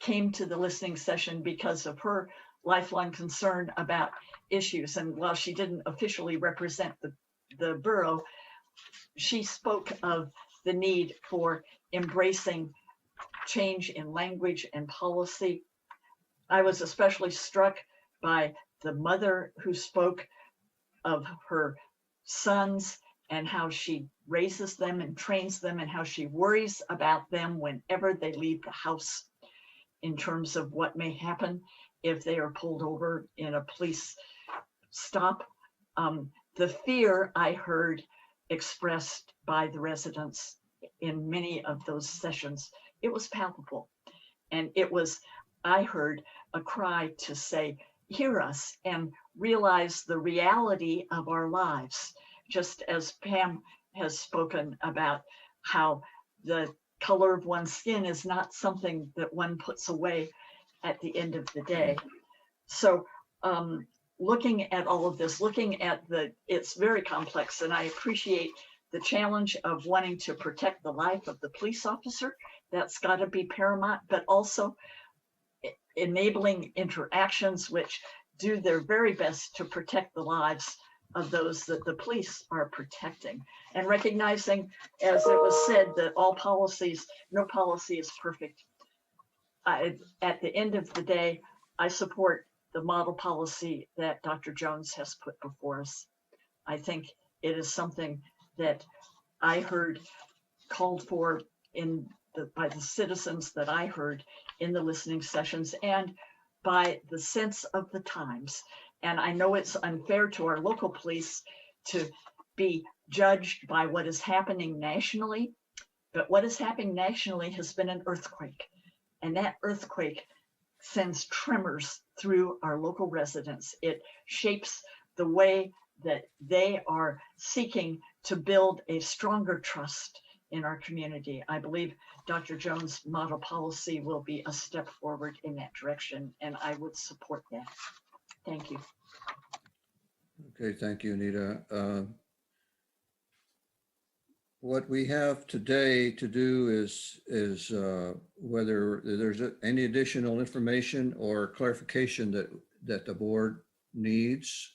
E: came to the listening session because of her lifelong concern about issues. And while she didn't officially represent the borough, she spoke of the need for embracing change in language and policy. I was especially struck by the mother who spoke of her sons and how she raises them and trains them and how she worries about them whenever they leave the house in terms of what may happen if they are pulled over in a police stop. The fear I heard expressed by the residents in many of those sessions, it was palpable. And it was, I heard a cry to say, hear us and realize the reality of our lives, just as Pam has spoken about how the color of one's skin is not something that one puts away at the end of the day. So looking at all of this, looking at it's very complex, and I appreciate the challenge of wanting to protect the life of the police officer. That's got to be paramount, but also enabling interactions which do their very best to protect the lives of those that the police are protecting, and recognizing, as it was said, that all policies, no policy is perfect. At the end of the day, I support the model policy that Dr. Jones has put before us. I think it is something that I heard called for by the citizens that I heard in the listening sessions, and by the sense of the times. And I know it's unfair to our local police to be judged by what is happening nationally, but what is happening nationally has been an earthquake. And that earthquake sends tremors through our local residents. It shapes the way that they are seeking to build a stronger trust in our community. I believe Dr. Jones' model policy will be a step forward in that direction, and I would support that. Thank you.
B: Okay, thank you, Anita. What we have today to do is whether there's any additional information or clarification that the board needs,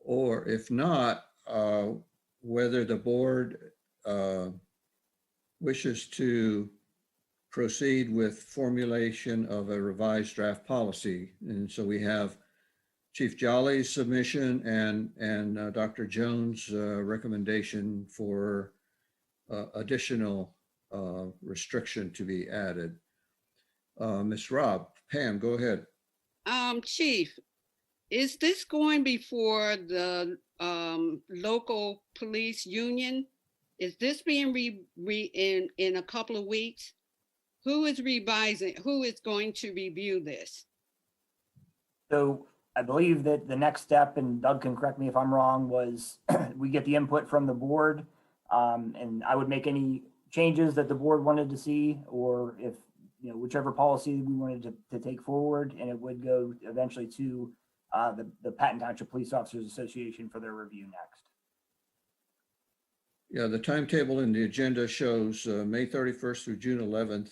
B: or if not, whether the board wishes to proceed with formulation of a revised draft policy. And so we have Chief Jolly's submission and Dr. Jones' recommendation for additional restriction to be added. Ms. Robb, Pam, go ahead.
F: Chief, is this going before the local police union? Is this being in a couple of weeks? Who is revising? Who is going to review this?
L: So I believe that the next step, and Doug can correct me if I'm wrong, was we get the input from the board, and I would make any changes that the board wanted to see, or if, you know, whichever policy we wanted to take forward, and it would go eventually to the Patton Township Police Officers Association for their review next.
B: Yeah, the timetable in the agenda shows May 31st through June 11th,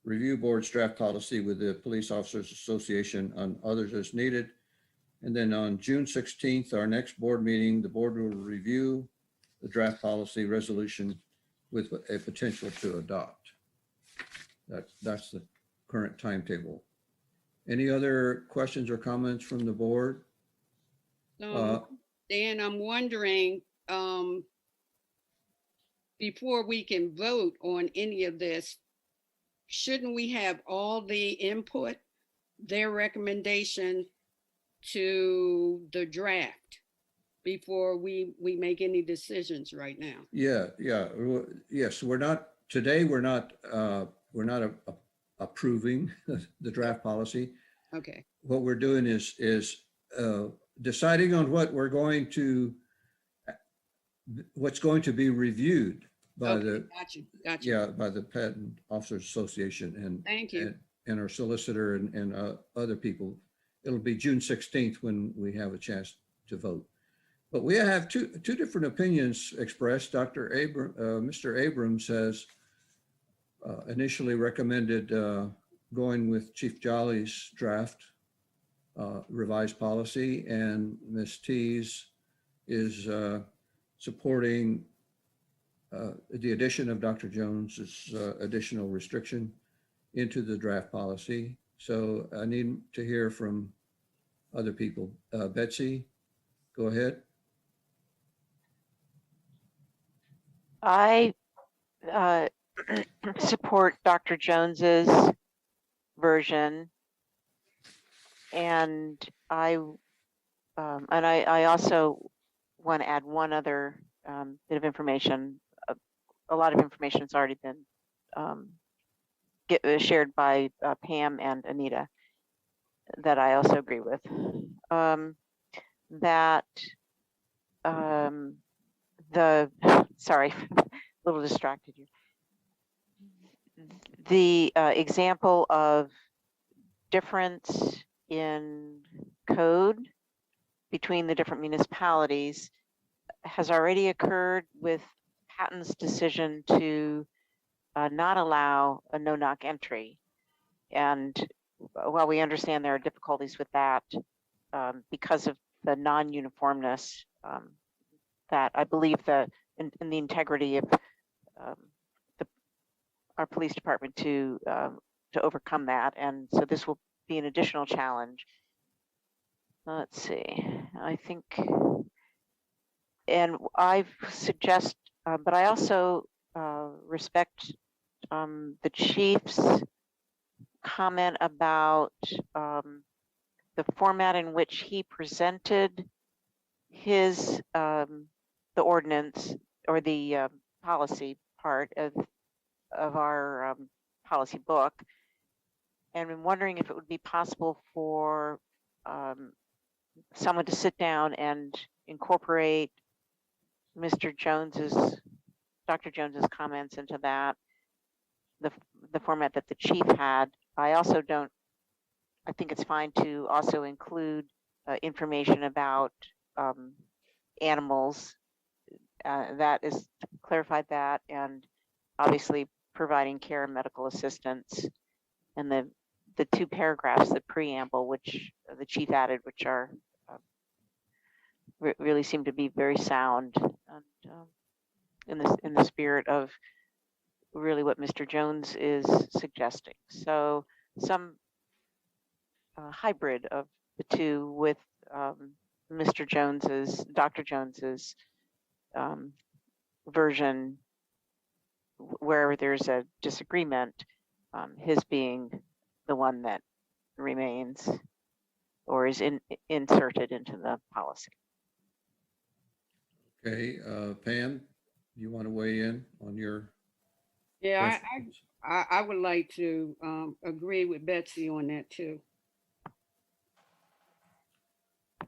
B: review board's draft policy with the Police Officers Association on others as needed. And then on June 16th, our next board meeting, the board will review the draft policy resolution with a potential to adopt. That's the current timetable. Any other questions or comments from the board?
F: Dan, I'm wondering, before we can vote on any of this, shouldn't we have all the input, their recommendation to the draft before we make any decisions right now?
B: Yeah. Yes, we're not approving the draft policy.
F: Okay.
B: what we're doing is deciding on what's going to be reviewed by
F: Okay, got you.
B: by the Patent Officers Association
F: Thank you.
B: and our solicitor and other people. It'll be June 16th when we have a chance to vote. But we have two different opinions expressed. Mr. Abrams has initially recommended going with Chief Jolly's draft revised policy, and Ms. Tees is supporting the addition of Dr. Jones's additional restriction into the draft policy. So I need to hear from other people. Betsy, go ahead.
I: I support Dr. Jones's version, and I also want to add one other bit of information. A lot of information has already been shared by Pam and Anita that I also agree with. Sorry, a little distracted here. The example of difference in code between the different municipalities has already occurred with Patton's decision to not allow a no-knock entry. And while we understand there are difficulties with that because of the non-uniformness, that I believe that in the integrity of our police department to overcome that. And so this will be an additional challenge. Let's see, I think, and I suggest, but I also respect the chief's comment about the format in which he presented his the ordinance or the policy part of our policy book, and I'm wondering if it would be possible for someone to sit down and incorporate Dr. Jones's comments into that, the format that the chief had. I think it's fine to also include information about animals that is clarified that, and obviously providing care and medical assistance, and the two paragraphs, the preamble, which the chief added, which are really seem to be very sound and in the spirit of really what Mr. Jones is suggesting. So some hybrid of the two with Dr. Jones's version, wherever there's a disagreement, his being the one that remains or is inserted into the policy.
B: Okay, Pam, you want to weigh in on your?
F: Yeah, I would like to agree with Betsy on that too.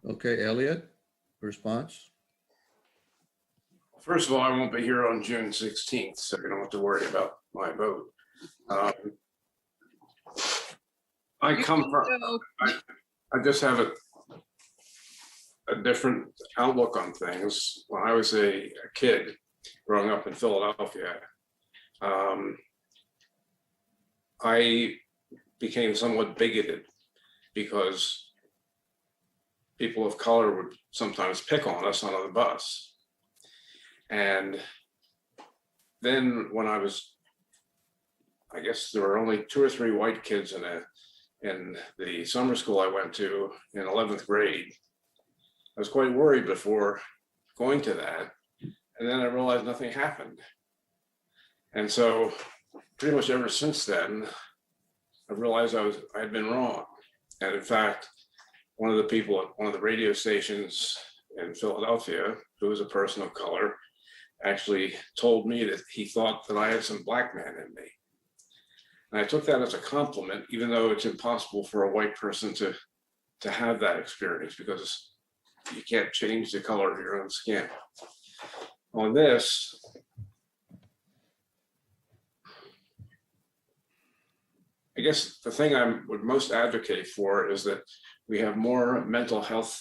B: Okay, Elliot, response?
H: First of all, I won't be here on June 16th, so you don't have to worry about my vote. I just have a different outlook on things. When I was a kid growing up in Philadelphia, I became somewhat bigoted because people of color would sometimes pick on us on the bus. And then when I guess there were only 2 or 3 white kids in the summer school I went to in 11th grade. I was quite worried before going to that. And then I realized nothing happened. And so pretty much ever since then, I realized I had been wrong. And in fact, one of the people at one of the radio stations in Philadelphia, who was a person of color, actually told me that he thought that I had some black man in me. And I took that as a compliment, even though it's impossible for a white person to have that experience because you can't change the color of your own skin. On this, I guess the thing I would most advocate for is that we have more mental health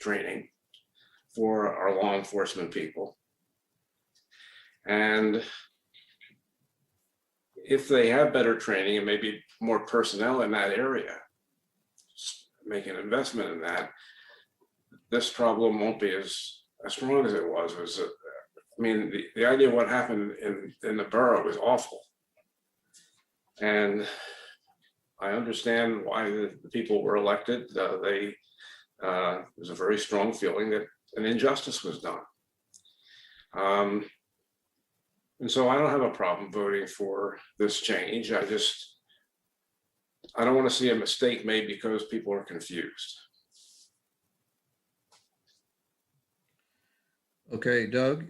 H: training for our law enforcement people. And if they have better training and maybe more personnel in that area, make an investment in that, this problem won't be as strong as it was. I mean, the idea of what happened in the borough was awful. And I understand why the people were elected. There's a very strong feeling that an injustice was done. And so I don't have a problem voting for this change. I don't want to see a mistake made because people are confused.
B: Okay, Doug,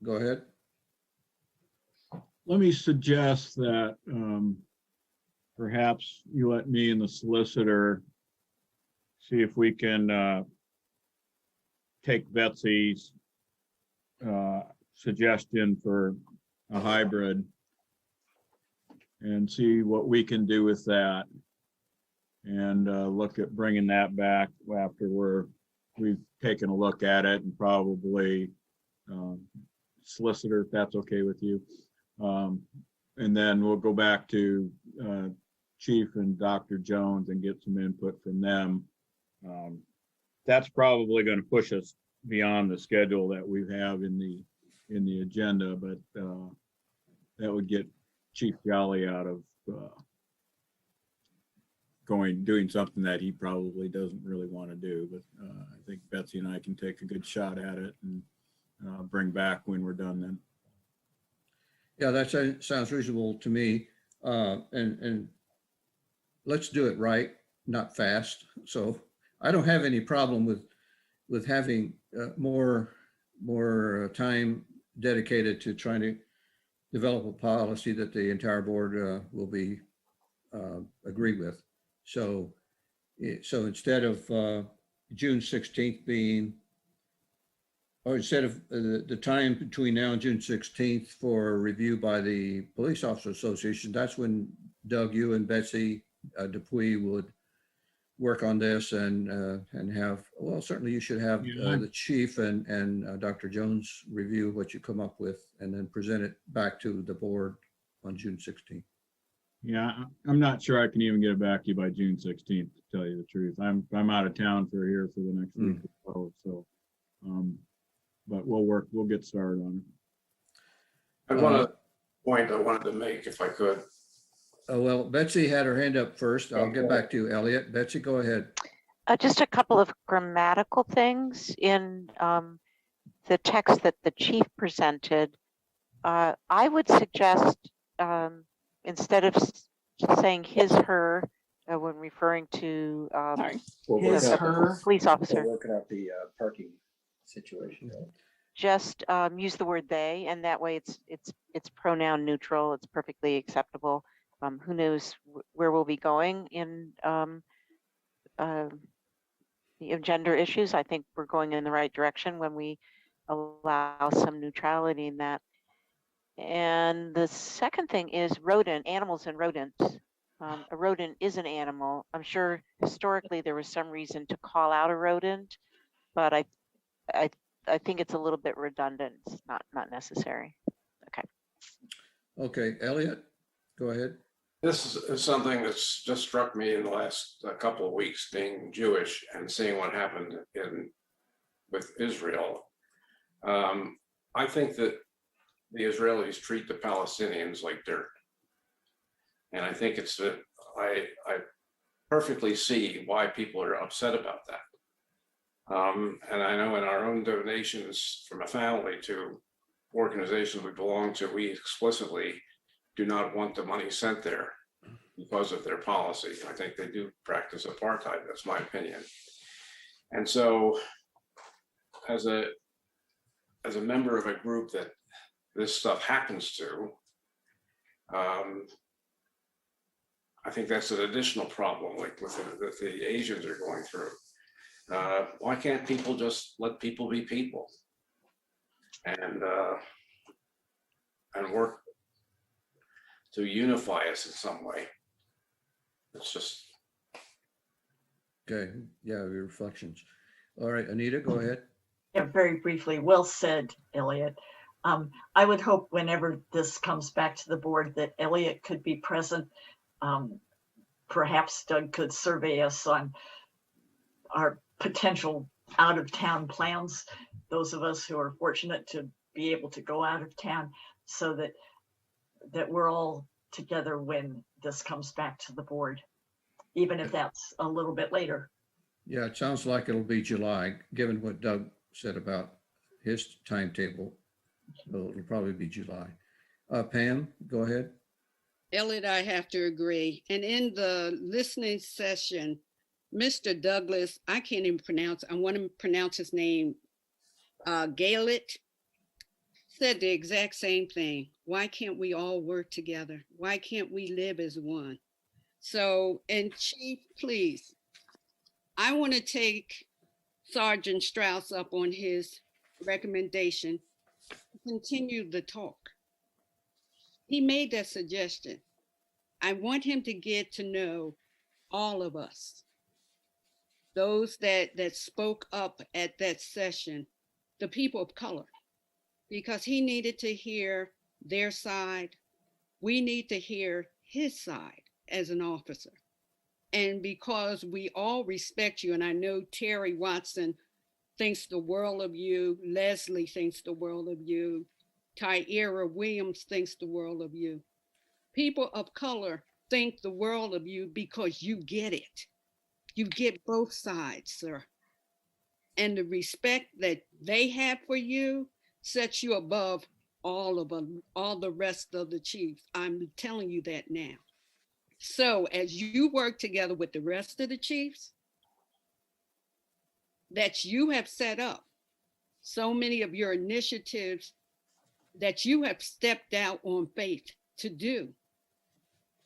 B: go ahead.
G: Let me suggest that perhaps you let me and the solicitor see if we can take Betsy's suggestion for a hybrid and see what we can do with that, and look at bringing that back after we've taken a look at it, and probably solicitor, if that's okay with you. And then we'll go back to Chief and Dr. Jones and get some input from them. That's probably going to push us beyond the schedule that we have in the agenda, but that would get Chief Jolly out of doing something that he probably doesn't really want to do. But I think Betsy and I can take a good shot at it and bring back when we're done then.
B: Yeah, that sounds reasonable to me. And let's do it right, not fast. So I don't have any problem with having more time dedicated to trying to develop a policy that the entire board will be agree with. So instead of June 16th being, or instead of the time between now and June 16th for review by the Police Officer Association, that's when Doug, you and Betsy Dupuy would work on this and have, well, certainly you should have the chief and Dr. Jones review what you come up with and then present it back to the board on June 16th.
G: Yeah, I'm not sure I can even get it back to you by June 16th, to tell you the truth. I'm out of town for the next week or so. But we'll get started on it.
H: And one point I wanted to make, if I could.
B: Well, Betsy had her hand up first. I'll get back to you, Elliot. Betsy, go ahead.
I: Just a couple of grammatical things in the text that the chief presented. I would suggest instead of saying his, her, when referring to
N: his, her,
I: police officer,
N: working out the parking situation.
I: just use the word they, and that way it's pronoun neutral. It's perfectly acceptable. Who knows where we'll be going in gender issues. I think we're going in the right direction when we allow some neutrality in that. And the second thing is animals and rodents. A rodent is an animal. I'm sure historically there was some reason to call out a rodent, but I think it's a little bit redundant. It's not necessary. Okay.
B: Okay, Elliot, go ahead.
H: This is something that's just struck me in the last couple of weeks, being Jewish and seeing what happened with Israel. I think that the Israelis treat the Palestinians like dirt. And I think I perfectly see why people are upset about that. And I know in our own donations from a family to organizations we belong to, we explicitly do not want the money sent there because of their policy. I think they do practice apartheid. That's my opinion. And so as a member of a group that this stuff happens to, I think that's an additional problem, like that the Asians are going through. Why can't people just let people be people and work to unify us in some way? It's just.
B: Okay, yeah, your reflections. All right, Anita, go ahead.
E: Yeah, very briefly, well said, Elliot. I would hope whenever this comes back to the board that Elliot could be present. Perhaps Doug could survey us on our potential out of town plans, those of us who are fortunate to be able to go out of town, so that we're all together when this comes back to the board, even if that's a little bit later.
B: Yeah, it sounds like it'll be July, given what Doug said about his timetable. So it'll probably be July. Pam, go ahead.
F: Elliot, I have to agree. And in the listening session, Mr. Douglas, I can't even pronounce, I want to pronounce his name, Galit, said the exact same thing. Why can't we all work together? Why can't we live as one? So, and Chief, please, I want to take Sergeant Strauss up on his recommendation to continue the talk. He made that suggestion. I want him to get to know all of us, those that spoke up at that session, the people of color, because he needed to hear their side. We need to hear his side as an officer. And because we all respect you, and I know Terry Watson thinks the world of you, Leslie thinks the world of you, Tyera Williams thinks the world of you. People of color think the world of you because you get it. You get both sides, sir. And the respect that they have for you sets you above all of them, all the rest of the chiefs. I'm telling you that now. So as you work together with the rest of the chiefs that you have set up, so many of your initiatives that you have stepped out on faith to do,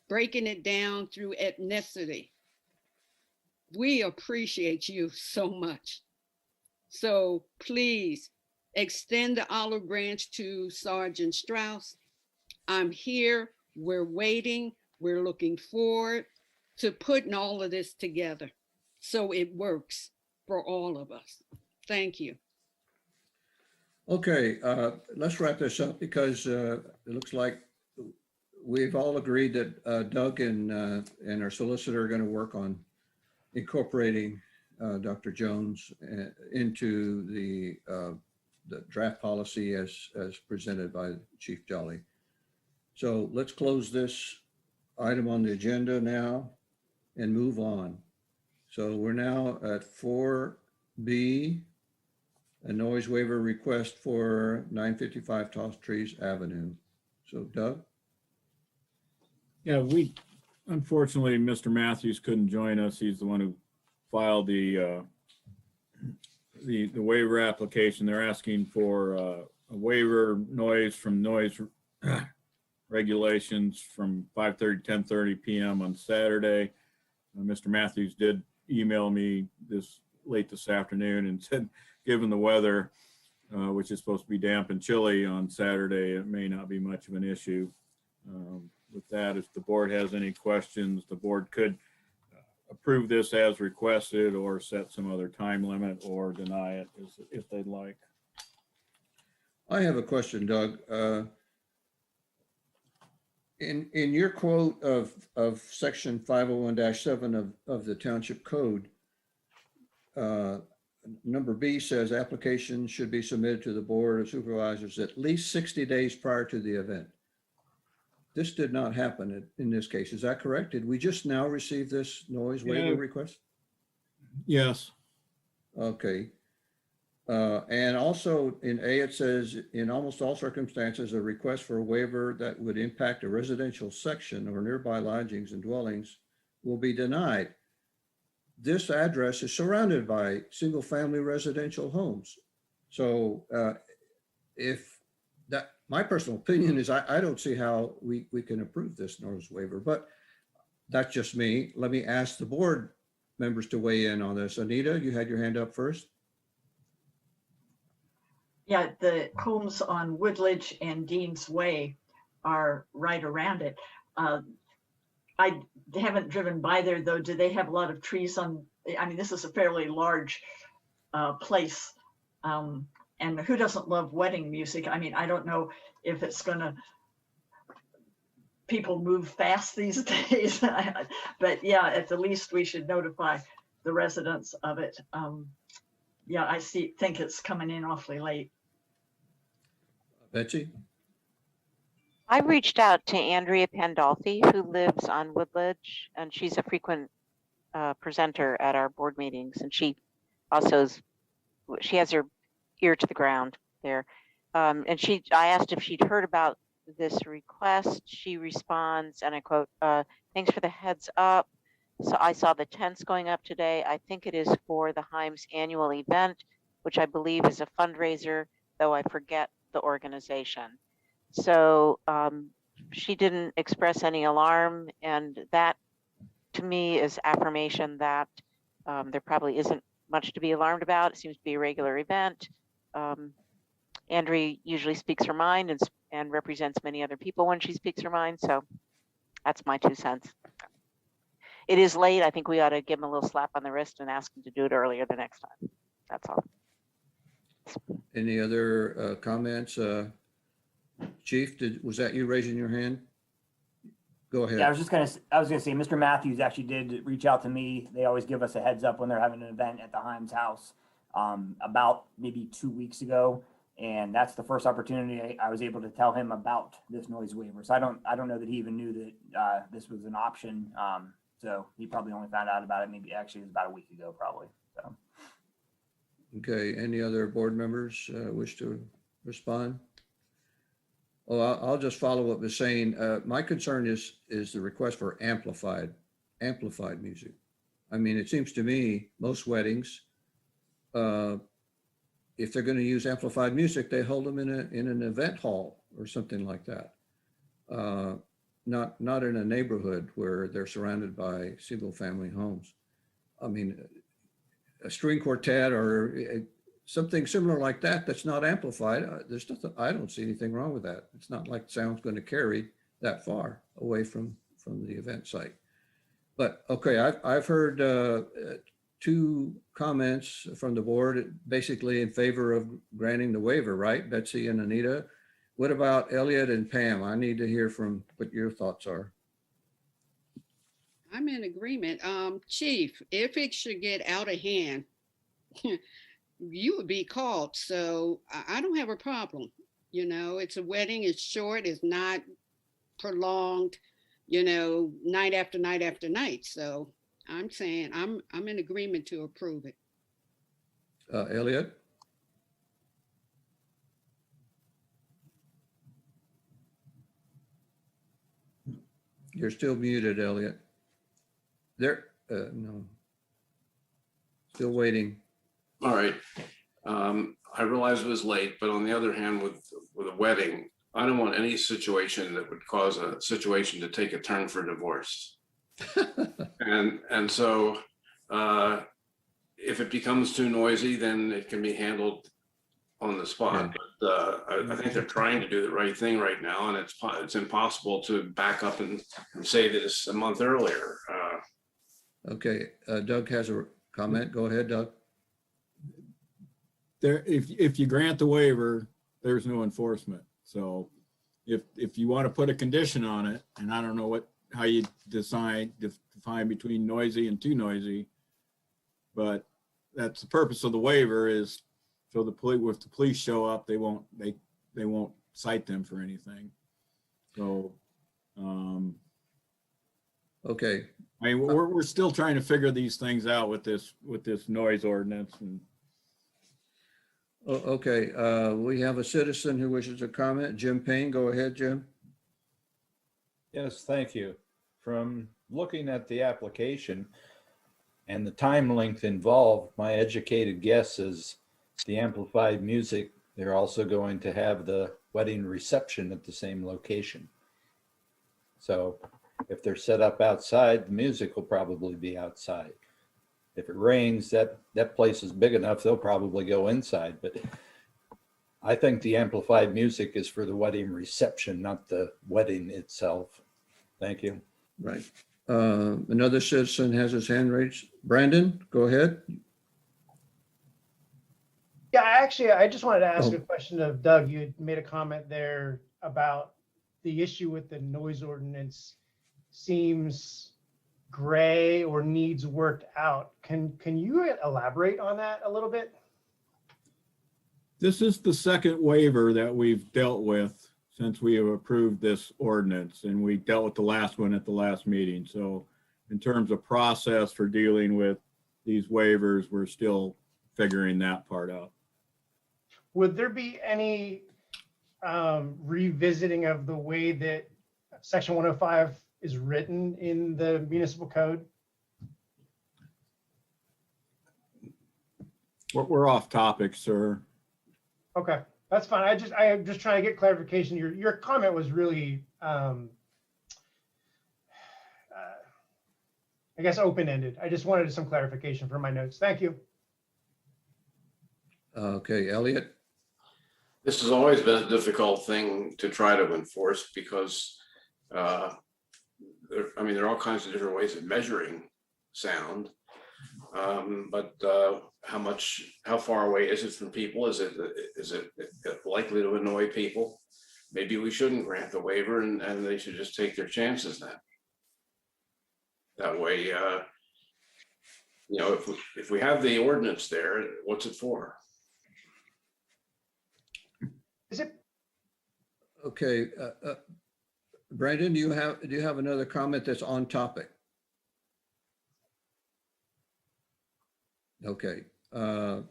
F: breaking it down through ethnicity. We appreciate you so much. So please extend the olive branch to Sergeant Strauss. I'm here, we're waiting, we're looking forward to putting all of this together so it works for all of us. Thank you.
B: Okay, let's wrap this up because it looks like we've all agreed that Doug and our solicitor are going to work on incorporating Dr. Jones into the draft policy as presented by Chief Jolly. So let's close this item on the agenda now and move on. So we're now at 4B, a noise waiver request for 955 Tall Trees Avenue. So Doug?
G: Yeah, unfortunately, Mr. Matthews couldn't join us. He's the one who filed the waiver application. They're asking for a waiver noise regulations from 5:30 to 10:30 p.m. on Saturday. Mr. Matthews did email me late this afternoon and said, given the weather, which is supposed to be damp and chilly on Saturday, it may not be much of an issue. With that, if the board has any questions, the board could approve this as requested or set some other time limit or deny it if they'd like.
B: I have a question, Doug. In your quote of section 501-7 of the Township Code, number B says application should be submitted to the Board of Supervisors at least 60 days prior to the event. This did not happen in this case. Is that correct? Did we just now receive this noise waiver request?
G: Yes.
B: Okay. And also in A, it says, in almost all circumstances, a request for a waiver that would impact a residential section or nearby lodgings and dwellings will be denied. This address is surrounded by single-family residential homes. So my personal opinion is I don't see how we can approve this noise waiver, but that's just me. Let me ask the board members to weigh in on this. Anita, you had your hand up first.
E: Yeah, the homes on Woodledge and Dean's Way are right around it. I haven't driven by there though. Do they have a lot of trees on? I mean, this is a fairly large place. And who doesn't love wedding music? I mean, I don't know if it's gonna, people move fast these days, but yeah, at the least we should notify the residents of it. Yeah, I think it's coming in awfully late.
B: Betsy?
I: I reached out to Andrea Pandolfi, who lives on Woodledge, and she's a frequent presenter at our board meetings. And she also she has her ear to the ground there. And I asked if she'd heard about this request. She responds, and I quote, "Thanks for the heads up. So I saw the tents going up today. I think it is for the Himes annual event, which I believe is a fundraiser, though I forget the organization." So she didn't express any alarm, and that to me is affirmation that there probably isn't much to be alarmed about. It seems to be a regular event. Andrea usually speaks her mind and represents many other people when she speaks her mind. So that's my 2 cents. It is late. I think we ought to give him a little slap on the wrist and ask him to do it earlier the next time. That's all.
B: Any other comments? Chief, was that you raising your hand? Go ahead.
L: Yeah, I was gonna say, Mr. Matthews actually did reach out to me. They always give us a heads up when they're having an event at the Himes house about maybe 2 weeks ago. And that's the first opportunity I was able to tell him about this noise waiver. So I don't know that he even knew that this was an option. So he probably only found out about it maybe actually it was about a week ago, probably. So.
B: Okay, any other board members wish to respond? Oh, I'll just follow up with saying, my concern is the request for amplified music. I mean, it seems to me most weddings, if they're going to use amplified music, they hold them in an event hall or something like that. Not in a neighborhood where they're surrounded by single family homes. I mean, a string quartet or something similar like that that's not amplified. There's nothing, I don't see anything wrong with that. It's not like sound's going to carry that far away from the event site. But okay, I've heard 2 comments from the board, basically in favor of granting the waiver, right? Betsy and Anita. What about Elliot and Pam? I need to hear from what your thoughts are.
F: I'm in agreement. Chief, if it should get out of hand, you would be called. So I don't have a problem. You know, it's a wedding, it's short, it's not prolonged, you know, night after night after night. So I'm saying I'm in agreement to approve it.
B: Elliot? You're still muted, Elliot. There, no. Still waiting.
H: All right. I realize it was late, but on the other hand, with a wedding, I don't want any situation that would cause a situation to take a turn for divorce. and so if it becomes too noisy, then it can be handled on the spot.
B: Okay.
H: But I think they're trying to do the right thing right now, and it's impossible to back up and say this a month earlier.
B: Okay, Doug has a comment. Go ahead, Doug.
G: If you grant the waiver, there's no enforcement. So if you want to put a condition on it, and I don't know how you define between noisy and too noisy, but that's the purpose of the waiver, is so if the police show up, they won't cite them for anything. So
B: okay.
G: I mean, we're still trying to figure these things out with this noise ordinance. And
B: okay, we have a citizen who wishes to comment. Jim Payne, go ahead, Jim.
D: Yes, thank you. From looking at the application and the time length involved, my educated guess is the amplified music, they're also going to have the wedding reception at the same location. So If they're set up outside, the music will probably be outside. If it rains, that place is big enough, they'll probably go inside. But I think the amplified music is for the wedding reception, not the wedding itself. Thank you.
B: Right. Another citizen has his hand raised. Brandon, go ahead.
O: Yeah, actually, I just wanted to ask
B: Oh.
O: a question of Doug. You had made a comment there about the issue with the noise ordinance seems gray or needs worked out. Can you elaborate on that a little bit?
G: This is the second waiver that we've dealt with since we have approved this ordinance, and we dealt with the last one at the last meeting. So in terms of process for dealing with these waivers, we're still figuring that part out.
O: Would there be any revisiting of the way that Section 105 is written in the municipal code?
G: We're off topic, sir.
O: Okay, that's fine. I'm just trying to get clarification. Your comment was really, I guess, open-ended. I just wanted some clarification for my notes. Thank you.
B: Okay, Elliot.
H: This has always been a difficult thing to try to enforce because, there are all kinds of different ways of measuring sound. But how far away is it from people? Is it likely to annoy people? Maybe we shouldn't grant the waiver and they should just take their chances then. That way, if we have the ordinance there, what's it for?
O: Is it?
B: Okay, Brandon, do you have another comment that's on topic? Okay. All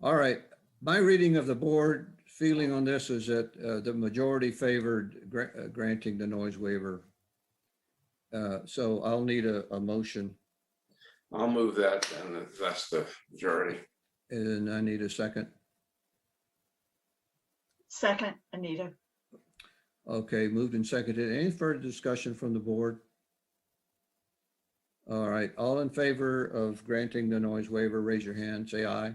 B: right. My reading of the board feeling on this is that the majority favored granting the noise waiver. So I'll need a motion.
H: I'll move that, and that's the majority.
B: And I need a second.
E: Second, Anita.
B: Okay, moved and seconded. Any further discussion from the board? All right, all in favor of granting the noise waiver, raise your hand, say aye.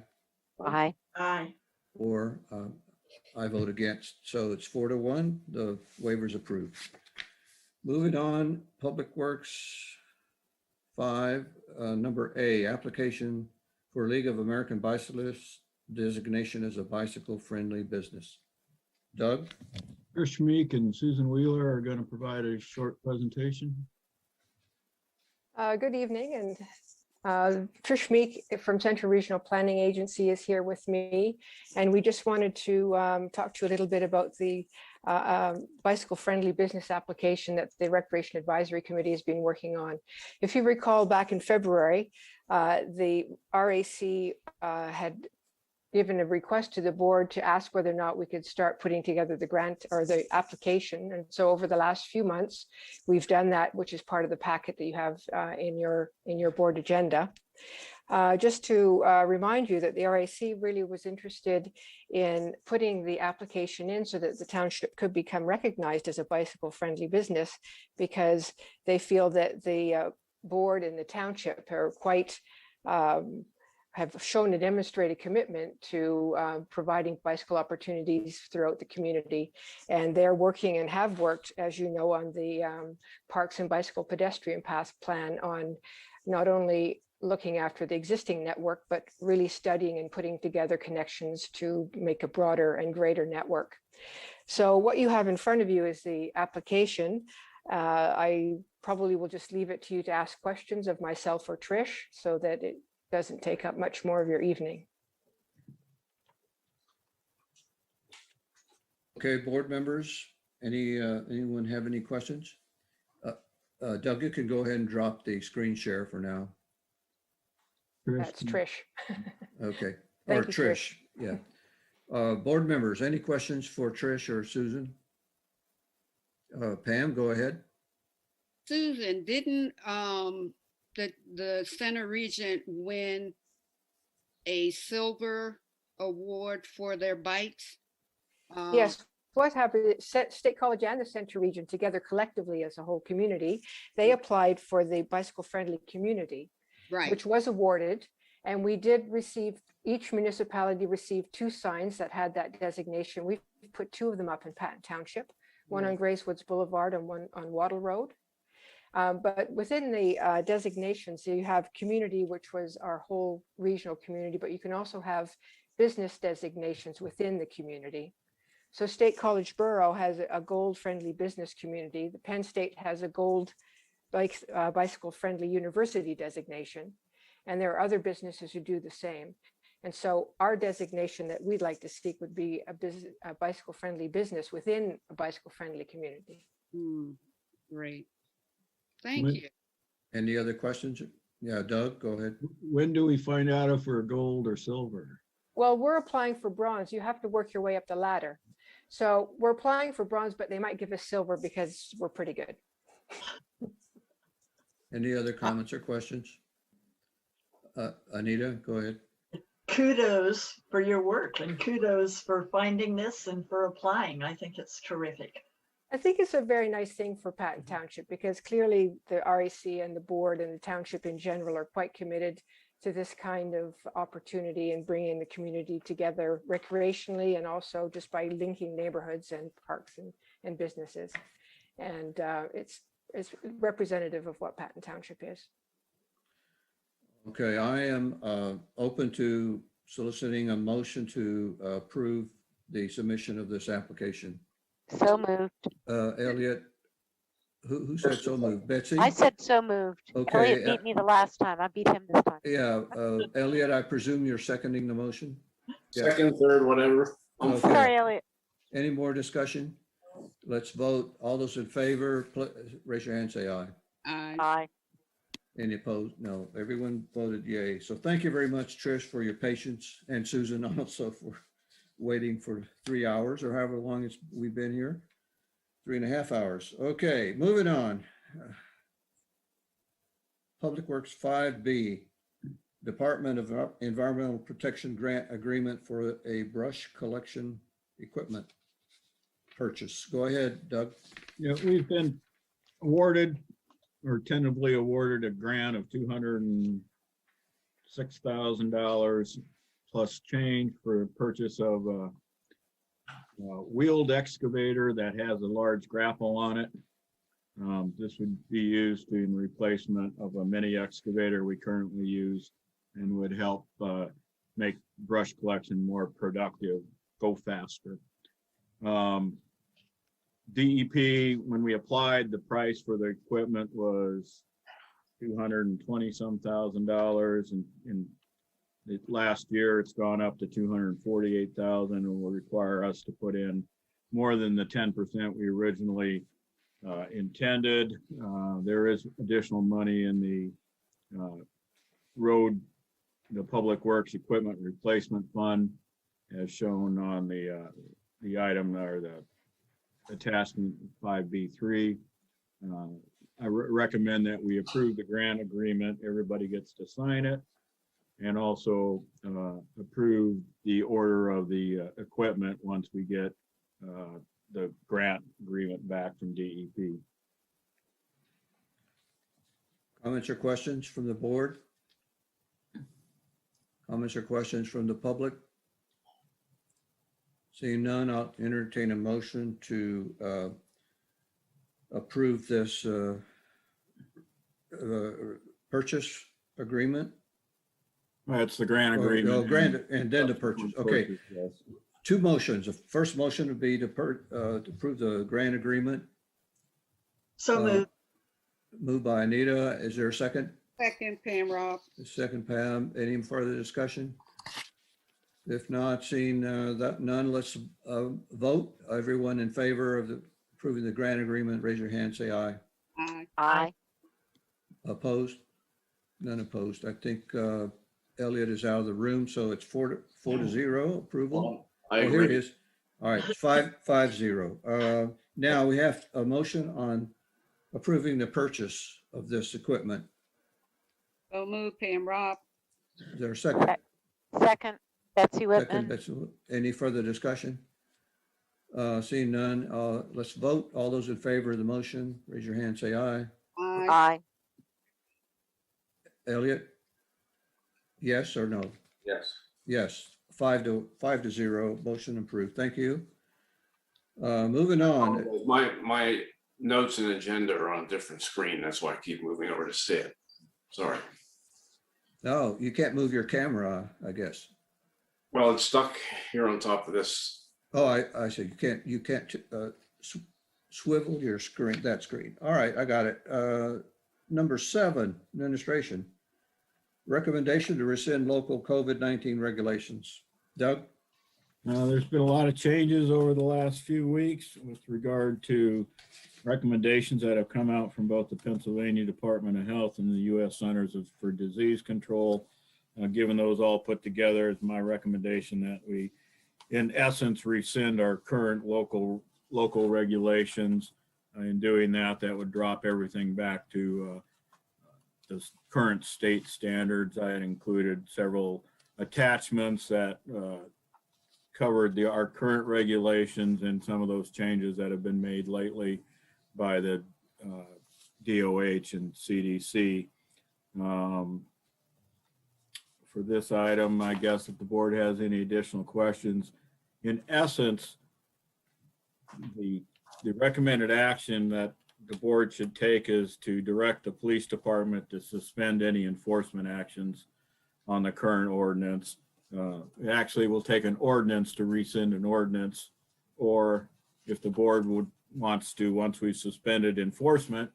I: Aye.
E: Aye.
B: Or I vote against. So it's 4-1, the waiver's approved. Moving on, Public Works 5, number A, application for League of American Bicyclists designation as a bicycle-friendly business. Doug?
G: Chris Schmeek and Susan Wheeler are going to provide a short presentation.
Q: Good evening, and Trish Meek from Central Regional Planning Agency is here with me, and we just wanted to talk to you a little bit about the bicycle-friendly business application that the Recreation Advisory Committee has been working on. If you recall, back in February, the RAC had given a request to the board to ask whether or not we could start putting together the grant or the application. And so over the last few months, we've done that, which is part of the packet that you have in your board agenda. Just to remind you that the RAC really was interested in putting the application in so that the township could become recognized as a bicycle-friendly business, because they feel that the board and the township are quite have shown a demonstrated commitment to providing bicycle opportunities throughout the community. And they're working and have worked, as you know, on the Parks and Bicycle Pedestrian Path Plan, on not only looking after the existing network, but really studying and putting together connections to make a broader and greater network. So what you have in front of you is the application. I probably will just leave it to you to ask questions of myself or Trish so that it doesn't take up much more of your evening.
B: Okay, board members, anyone have any questions? Doug, you can go ahead and drop the screen share for now.
Q: That's Trish.
B: Okay,
Q: Thank
B: or
Q: you,
B: Trish, yeah. Board members, any questions for Trish or Susan? Pam, go ahead.
F: Susan, didn't the Center Region win a silver award for their bikes?
Q: Yes, what happened, State College and the Central Region together collectively as a whole community, they applied for the bicycle friendly community,
F: Right.
Q: which was awarded. And we did receive, each municipality received 2 signs that had that designation. We put 2 of them up in Patton Township, one on Grace Woods Boulevard and one on Wattle Road. But within the designations, you have community, which was our whole regional community, but you can also have business designations within the community. So State College Borough has a gold friendly business community. The Penn State has a gold bicycle friendly university designation. And there are other businesses who do the same. And so our designation that we'd like to seek would be a bicycle friendly business within a bicycle friendly community.
F: Great. Thank
G: When-
F: you.
B: Any other questions? Yeah, Doug, go ahead.
G: When do we find out if we're gold or silver?
Q: Well, we're applying for bronze. You have to work your way up the ladder. So we're applying for bronze, but they might give us silver because we're pretty good.
B: Any other comments or questions? Anita, go ahead.
E: Kudos for your work and kudos for finding this and for applying. I think it's terrific.
Q: I think it's a very nice thing for Patton Township because clearly the REC and the board and the township in general are quite committed to this kind of opportunity and bringing the community together recreationally and also just by linking neighborhoods and parks and businesses. And it's representative of what Patton Township is.
B: Okay, I am open to soliciting a motion to approve the submission of this application.
I: So moved.
B: Elliot, who said so moved? Betsy?
I: I said so moved.
B: Okay,
I: Elliot beat me the last time. I beat him this time.
B: Yeah, Elliot, I presume you're seconding the motion? Yeah.
H: Second, third, whatever.
B: Okay.
I: Sorry, Elliot.
B: Any more discussion? Let's vote. All those in favor, raise your hand, say aye.
F: Aye.
I: Aye.
B: Any opposed? No, everyone voted yay. So thank you very much, Trish, for your patience, and Susan also for waiting for 3 hours or however long we've been here. 3.5 hours. Okay, moving on. Public Works 5B, Department of Environmental Protection Grant Agreement for a brush collection equipment purchase. Go ahead, Doug.
G: Yeah, we've been awarded or tentatively awarded a grant of $206,000 plus change for purchase of a wheeled excavator that has a large grapple on it. This would be used in replacement of a mini excavator we currently use and would help make brush collection more productive, go faster. DEP, when we applied, the price for the equipment was $220-some thousand, and last year it's gone up to $248,000 and will require us to put in more than the 10% we originally intended. There is additional money in the Public Works Equipment Replacement Fund, as shown on the item or the attachment 5B3. I recommend that we approve the grant agreement. Everybody gets to sign it, and also approve the order of the equipment once we get the grant agreement back from DEP.
B: Comments or questions from the board? Comments or questions from the public? Seeing none, I'll entertain a motion to approve this purchase agreement.
G: That's the grant agreement.
B: Oh, grant and then the purchase. Okay.
G: Yes.
B: Two motions. The first motion would be to approve the grant agreement.
E: So moved.
B: Moved by Anita. Is there a second?
F: Second, Pam Rob.
B: Second, Pam. Any further discussion? If not, seeing none, let's vote. Everyone in favor of approving the grant agreement, raise your hand, say aye.
F: Aye.
I: Aye.
B: Opposed? None opposed. I think Elliot is out of the room, so it's 4-0 approval.
H: I
B: Oh, here it
H: agree.
B: is. All right, 5-0. Now we have a motion on approving the purchase of this equipment.
F: So move, Pam Rob.
B: Is there a second?
I: Second, Betsy
B: Second,
I: Whitman.
B: Betsy. Any further discussion? Seeing none, let's vote. All those in favor of the motion, raise your hand, say aye.
F: Aye.
I: Aye.
B: Elliot? Yes or no?
H: Yes.
B: Yes, 5-0, motion approved. Thank you. Moving on.
H: My notes and agenda are on a different screen. That's why I keep moving over to Sid. Sorry.
B: No, you can't move your camera, I guess.
H: Well, it's stuck here on top of this.
B: Oh, I see. You can't swivel your screen, that screen. All right, I got it. Number 7, administration. Recommendation to rescind local COVID-19 regulations. Doug?
G: There's been a lot of changes over the last few weeks with regard to recommendations that have come out from both the Pennsylvania Department of Health and the U.S. Centers for Disease Control. Given those all put together, it's my recommendation that we, in essence, rescind our current local regulations. In doing that, that would drop everything back to the current state standards. I had included several attachments that covered our current regulations and some of those changes that have been made lately by the DOH and CDC. For this item, I guess if the board has any additional questions, in essence, the recommended action that the board should take is to direct the police department to suspend any enforcement actions on the current ordinance. Actually, we'll take an ordinance to rescind an ordinance, or if the board wants to, once we've suspended enforcement,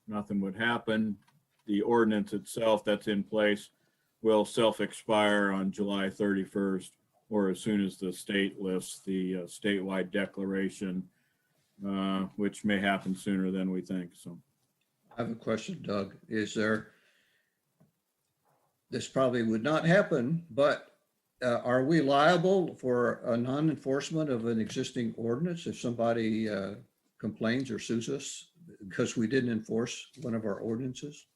G: nothing would happen. The ordinance itself that's in place will self-expire on July 31st, or as soon as the state lifts the statewide declaration, which may happen sooner than we think. So,
B: I have a question, Doug. This probably would not happen, but are we liable for a non-enforcement of an existing ordinance if somebody complains or sues us because we didn't enforce one of our ordinances?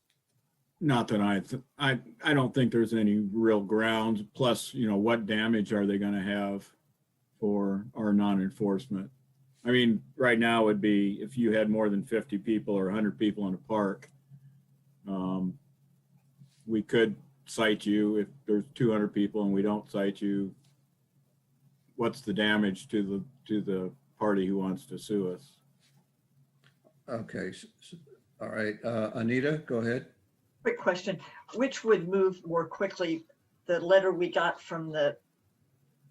G: not that I don't think there's any real grounds. Plus, what damage are they going to have for our non-enforcement? I mean, right now would be if you had more than 50 people or 100 people in a park, we could cite you. If there's 200 people and we don't cite you, what's the damage to the party who wants to sue us?
B: Okay, all right, Anita, go ahead.
E: Quick question, which would move more quickly? The letter we got from the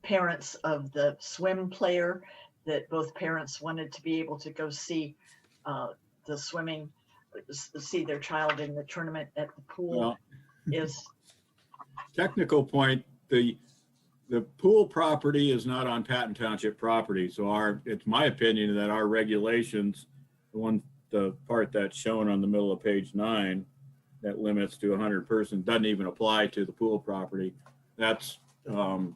E: parents of the swim player, that both parents wanted to be able to go see the swimming, see their child in the tournament at the pool.
G: Well,
E: is
G: technical point, the pool property is not on Patton Township property. So it's my opinion that our regulations, the part that's shown on the middle of page 9, that limits to 100 persons, doesn't even apply to the pool property. That's the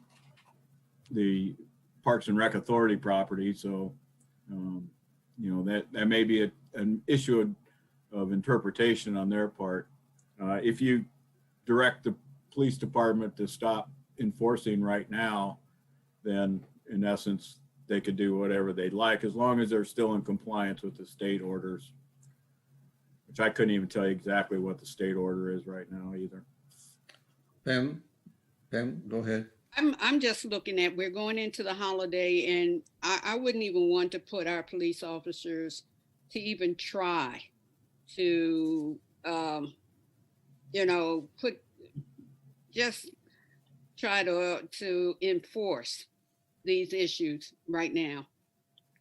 G: Parks and Rec Authority property. So, that may be an issue of interpretation on their part. If you direct the police department to stop enforcing right now, then in essence, they could do whatever they'd like as long as they're still in compliance with the state orders, which I couldn't even tell you exactly what the state order is right now either.
B: Pam, go ahead.
F: I'm just looking at, we're going into the holiday, and I wouldn't even want to put our police officers to even try to, try to enforce these issues right now.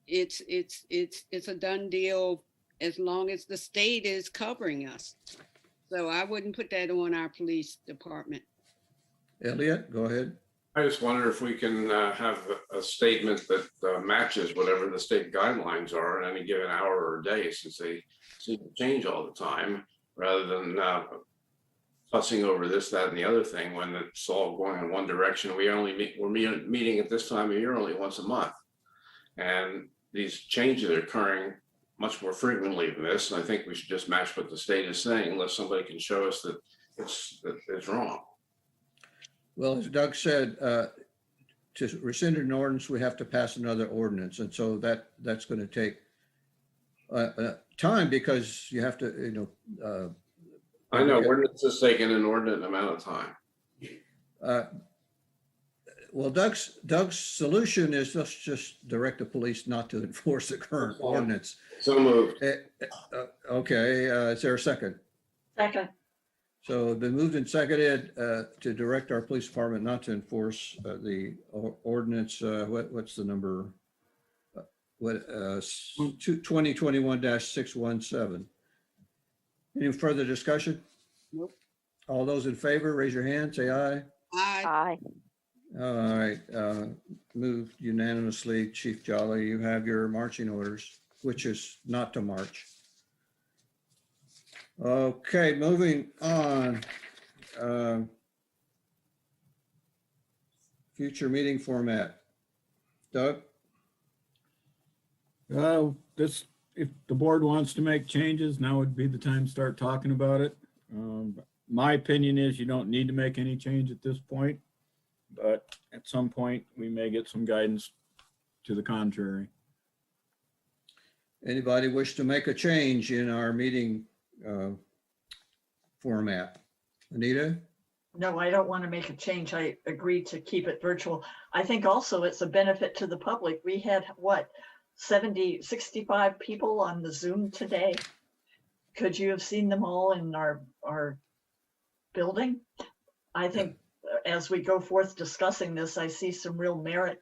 F: It's a done deal as long as the state is covering us. So I wouldn't put that on our police department.
B: Elliot, go ahead.
H: I just wonder if we can have a statement that matches whatever the state guidelines are in any given hour or day, since they seem to change all the time, rather than fussing over this, that, and the other thing when it's all going in one direction. We're meeting at this time of year only once a month, and these changes are occurring much more frequently than this. And I think we should just match what the state is saying, unless somebody can show us that it's wrong.
B: Well, as Doug said, to rescind an ordinance, we have to pass another ordinance. And so that's going to take time because you have to,
H: I know ordinances taking an inordinate amount of time.
B: Well, Doug's solution is let's just direct the police not to enforce the current ordinance.
H: So moved.
B: Okay, is there a second?
E: Second.
B: So been moved and seconded to direct our police department not to enforce the ordinance. What's the number? 2021-617. Any further discussion?
F: Nope.
B: All those in favor, raise your hand, say aye.
F: Aye.
I: Aye.
B: All right, moved unanimously. Chief Jolly, you have your marching orders, which is not to march. Okay, moving on. Future meeting format. Doug?
G: If the board wants to make changes, now would be the time to start talking about it. My opinion is you don't need to make any change at this point, but at some point we may get some guidance to the contrary.
B: Anybody wish to make a change in our meeting format? Anita?
E: No, I don't want to make a change. I agree to keep it virtual. I think also it's a benefit to the public. We had what, 65 people on the Zoom today. Could you have seen them all in our building? I think as we go forth discussing this, I see some real merit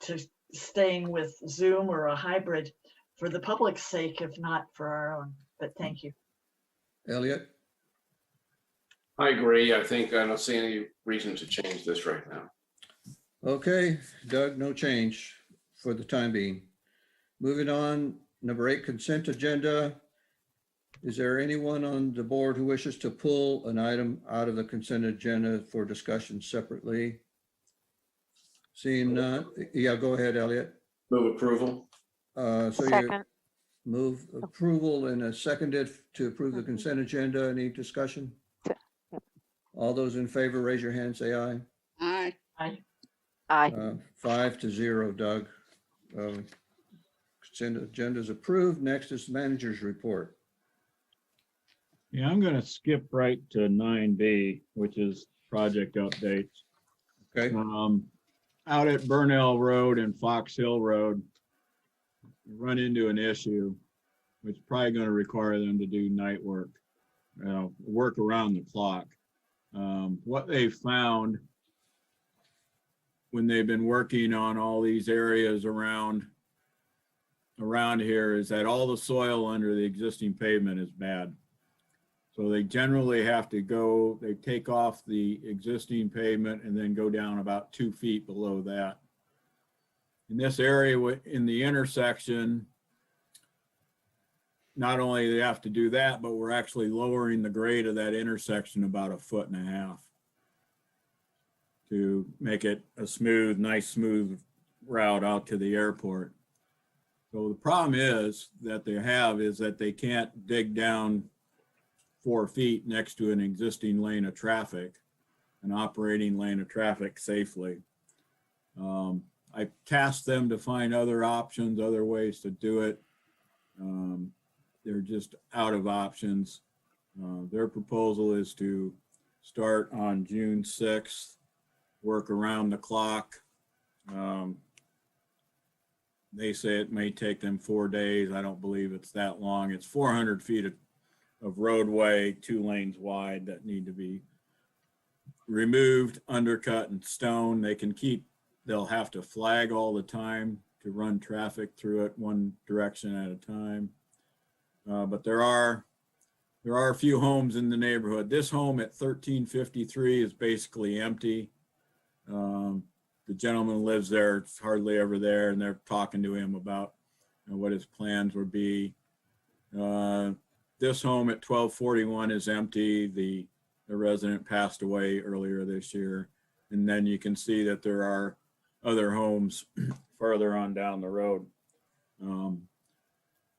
E: to staying with Zoom or a hybrid for the public's sake, if not for our own. But thank you.
B: Elliot?
H: I agree. I don't see any reason to change this right now.
B: Okay, Doug, no change for the time being. Moving on, number 8, consent agenda. Is there anyone on the board who wishes to pull an item out of the consent agenda for discussion separately? Seeing none, yeah, go ahead, Elliot.
H: Move approval.
B: So
I: Second.
B: you move approval and a seconded to approve the consent agenda. Any discussion? All those in favor, raise your hand, say aye.
F: Aye.
E: Aye.
I: Aye.
B: 5-0, Doug. Consent agenda is approved. Next is manager's report.
G: Yeah, I'm going to skip right to 9B, which is project updates.
B: Okay.
G: Out at Burnell Road and Fox Hill Road, run into an issue, which is probably going to require them to do night work, work around the clock. What they found when they've been working on all these areas around here is that all the soil under the existing pavement is bad. So they generally have to go, they take off the existing pavement and then go down about 2 feet below that. In this area, in the intersection, not only do they have to do that, but we're actually lowering the grade of that intersection about 1.5 feet to make it a nice smooth route out to the airport. So the problem is that they can't dig down 4 feet next to an existing lane of traffic, an operating lane of traffic safely. I tasked them to find other options, other ways to do it. They're just out of options. Their proposal is to start on June 6th, work around the clock. They say it may take them 4 days. I don't believe it's that long. It's 400 feet of roadway, 2 lanes wide that need to be removed, undercut, and stone. They'll have to flag all the time to run traffic through it one direction at a time. But there are a few homes in the neighborhood. This home at 1353 is basically empty. The gentleman lives there, it's hardly ever there, and they're talking to him about what his plans would be. This home at 1241 is empty. The resident passed away earlier this year. And then you can see that there are other homes further on down the road.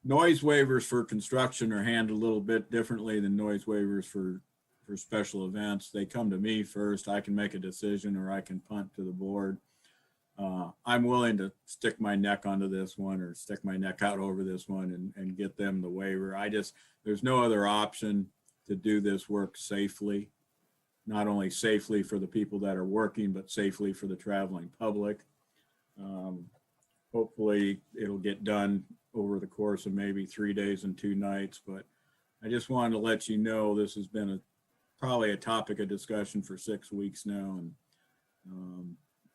G: Noise waivers for construction are handled a little bit differently than noise waivers for special events. They come to me first. I can make a decision or I can punt to the board. I'm willing to stick my neck onto this one or stick my neck out over this one and get them the waiver. There's no other option to do this work safely, not only safely for the people that are working, but safely for the traveling public. Hopefully it'll get done over the course of maybe 3 days and 2 nights, but I just wanted to let you know this has been probably a topic of discussion for 6 weeks now, and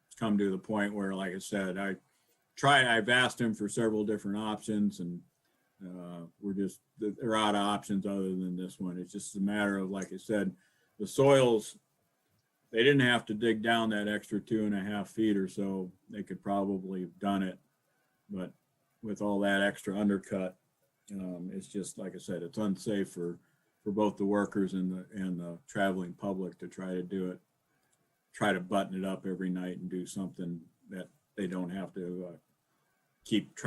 G: it's come to the point where, like I said, I've asked him for several different options, and they're out of options other than this one. It's just a matter of, like I said, the soils, they didn't have to dig down that extra 2.5 feet or so. They could probably have done it, but with all that extra undercut, it's just, like I said, it's unsafe for both the workers and the traveling public to try to button it up every night and do something that they don't have to keep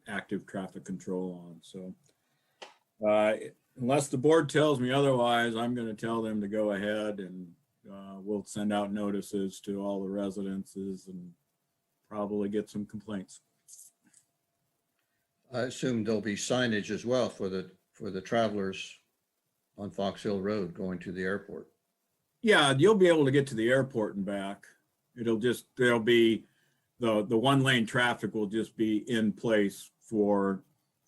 G: active traffic control on. So unless the board tells me otherwise, I'm going to tell them to go ahead, and we'll send out notices to all the residences and probably get some complaints.
B: I assume there'll be signage as well for the travelers on Fox Hill Road going to the airport.
G: Yeah, you'll be able to get to the airport and back. There'll be the 1-lane traffic will just be in place for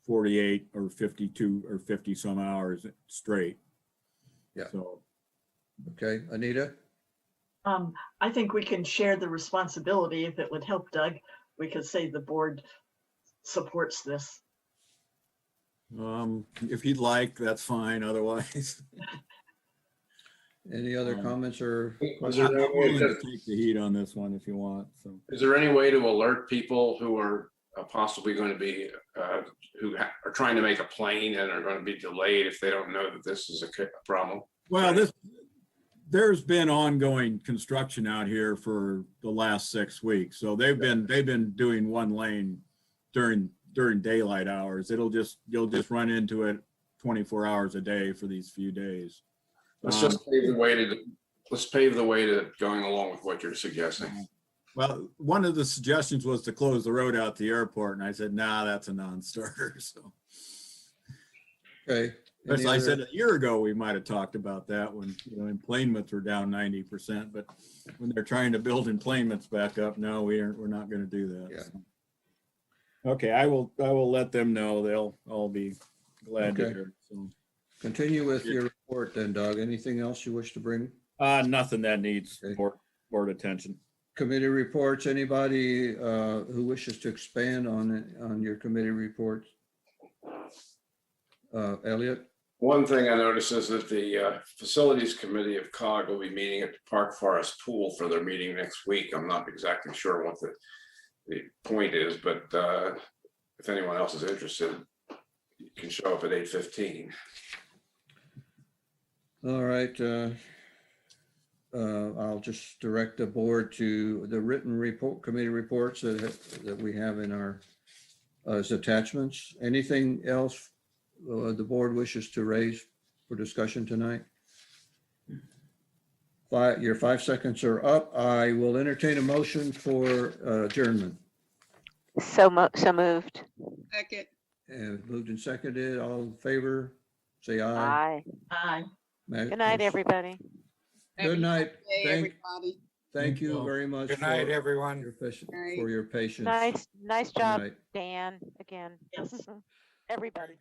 G: 48 or 52 or 50 some hours straight.
B: Yeah.
G: So.
B: Okay, Anita?
E: I think we can share the responsibility. If it would help, Doug, we could say the board supports this.
G: If you'd like, that's fine. Otherwise.
B: Any other comments or
H: Is there
G: I'm
H: no way
G: willing
H: to-
G: to take the heat on this one if you want. So.
H: Is there any way to alert people who are possibly going to be, who are trying to make a plane and are going to be delayed if they don't know that this is a problem?
G: Well, there's been ongoing construction out here for the last 6 weeks. So they've been doing 1 lane during daylight hours. You'll just run into it 24 hours a day for these few days.
H: Let's just pave the way to going along with what you're suggesting.
G: Well, one of the suggestions was to close the road out to the airport, and I said, nah, that's a non-starter. So,
B: okay.
G: as I said a year ago, we might have talked about that when emplanements were down 90%, but when they're trying to build emplanements back up, no, we're not going to do that.
B: Yeah.
G: So. Okay, I will let them know. They'll all be glad to hear. So.
B: Continue with your report then, Doug. Anything else you wish to bring?
G: Nothing that needs board attention.
B: Committee reports, anybody who wishes to expand on your committee reports? Elliot?
H: One thing I noticed is that the Facilities Committee of COG will be meeting at the Park Forest Pool for their meeting next week. I'm not exactly sure what the point is, but if anyone else is interested, you can show up at 8:15.
B: All right. I'll just direct the board to the written committee reports that we have in our as attachments. Anything else the board wishes to raise for discussion tonight? Your 5 seconds are up. I will entertain a motion for adjournment.
I: So moved.
F: Second.
B: And moved and seconded. All in favor, say aye.
I: Aye.
E: Aye.
I: Good night, everybody.
B: Good night.
F: Everybody.
B: Thank you very much.
N: Good night, everyone.
B: For your patience.
I: Nice
B: Good
I: job,
B: night.
I: Dan, again.
E: Yes.
I: Everybody.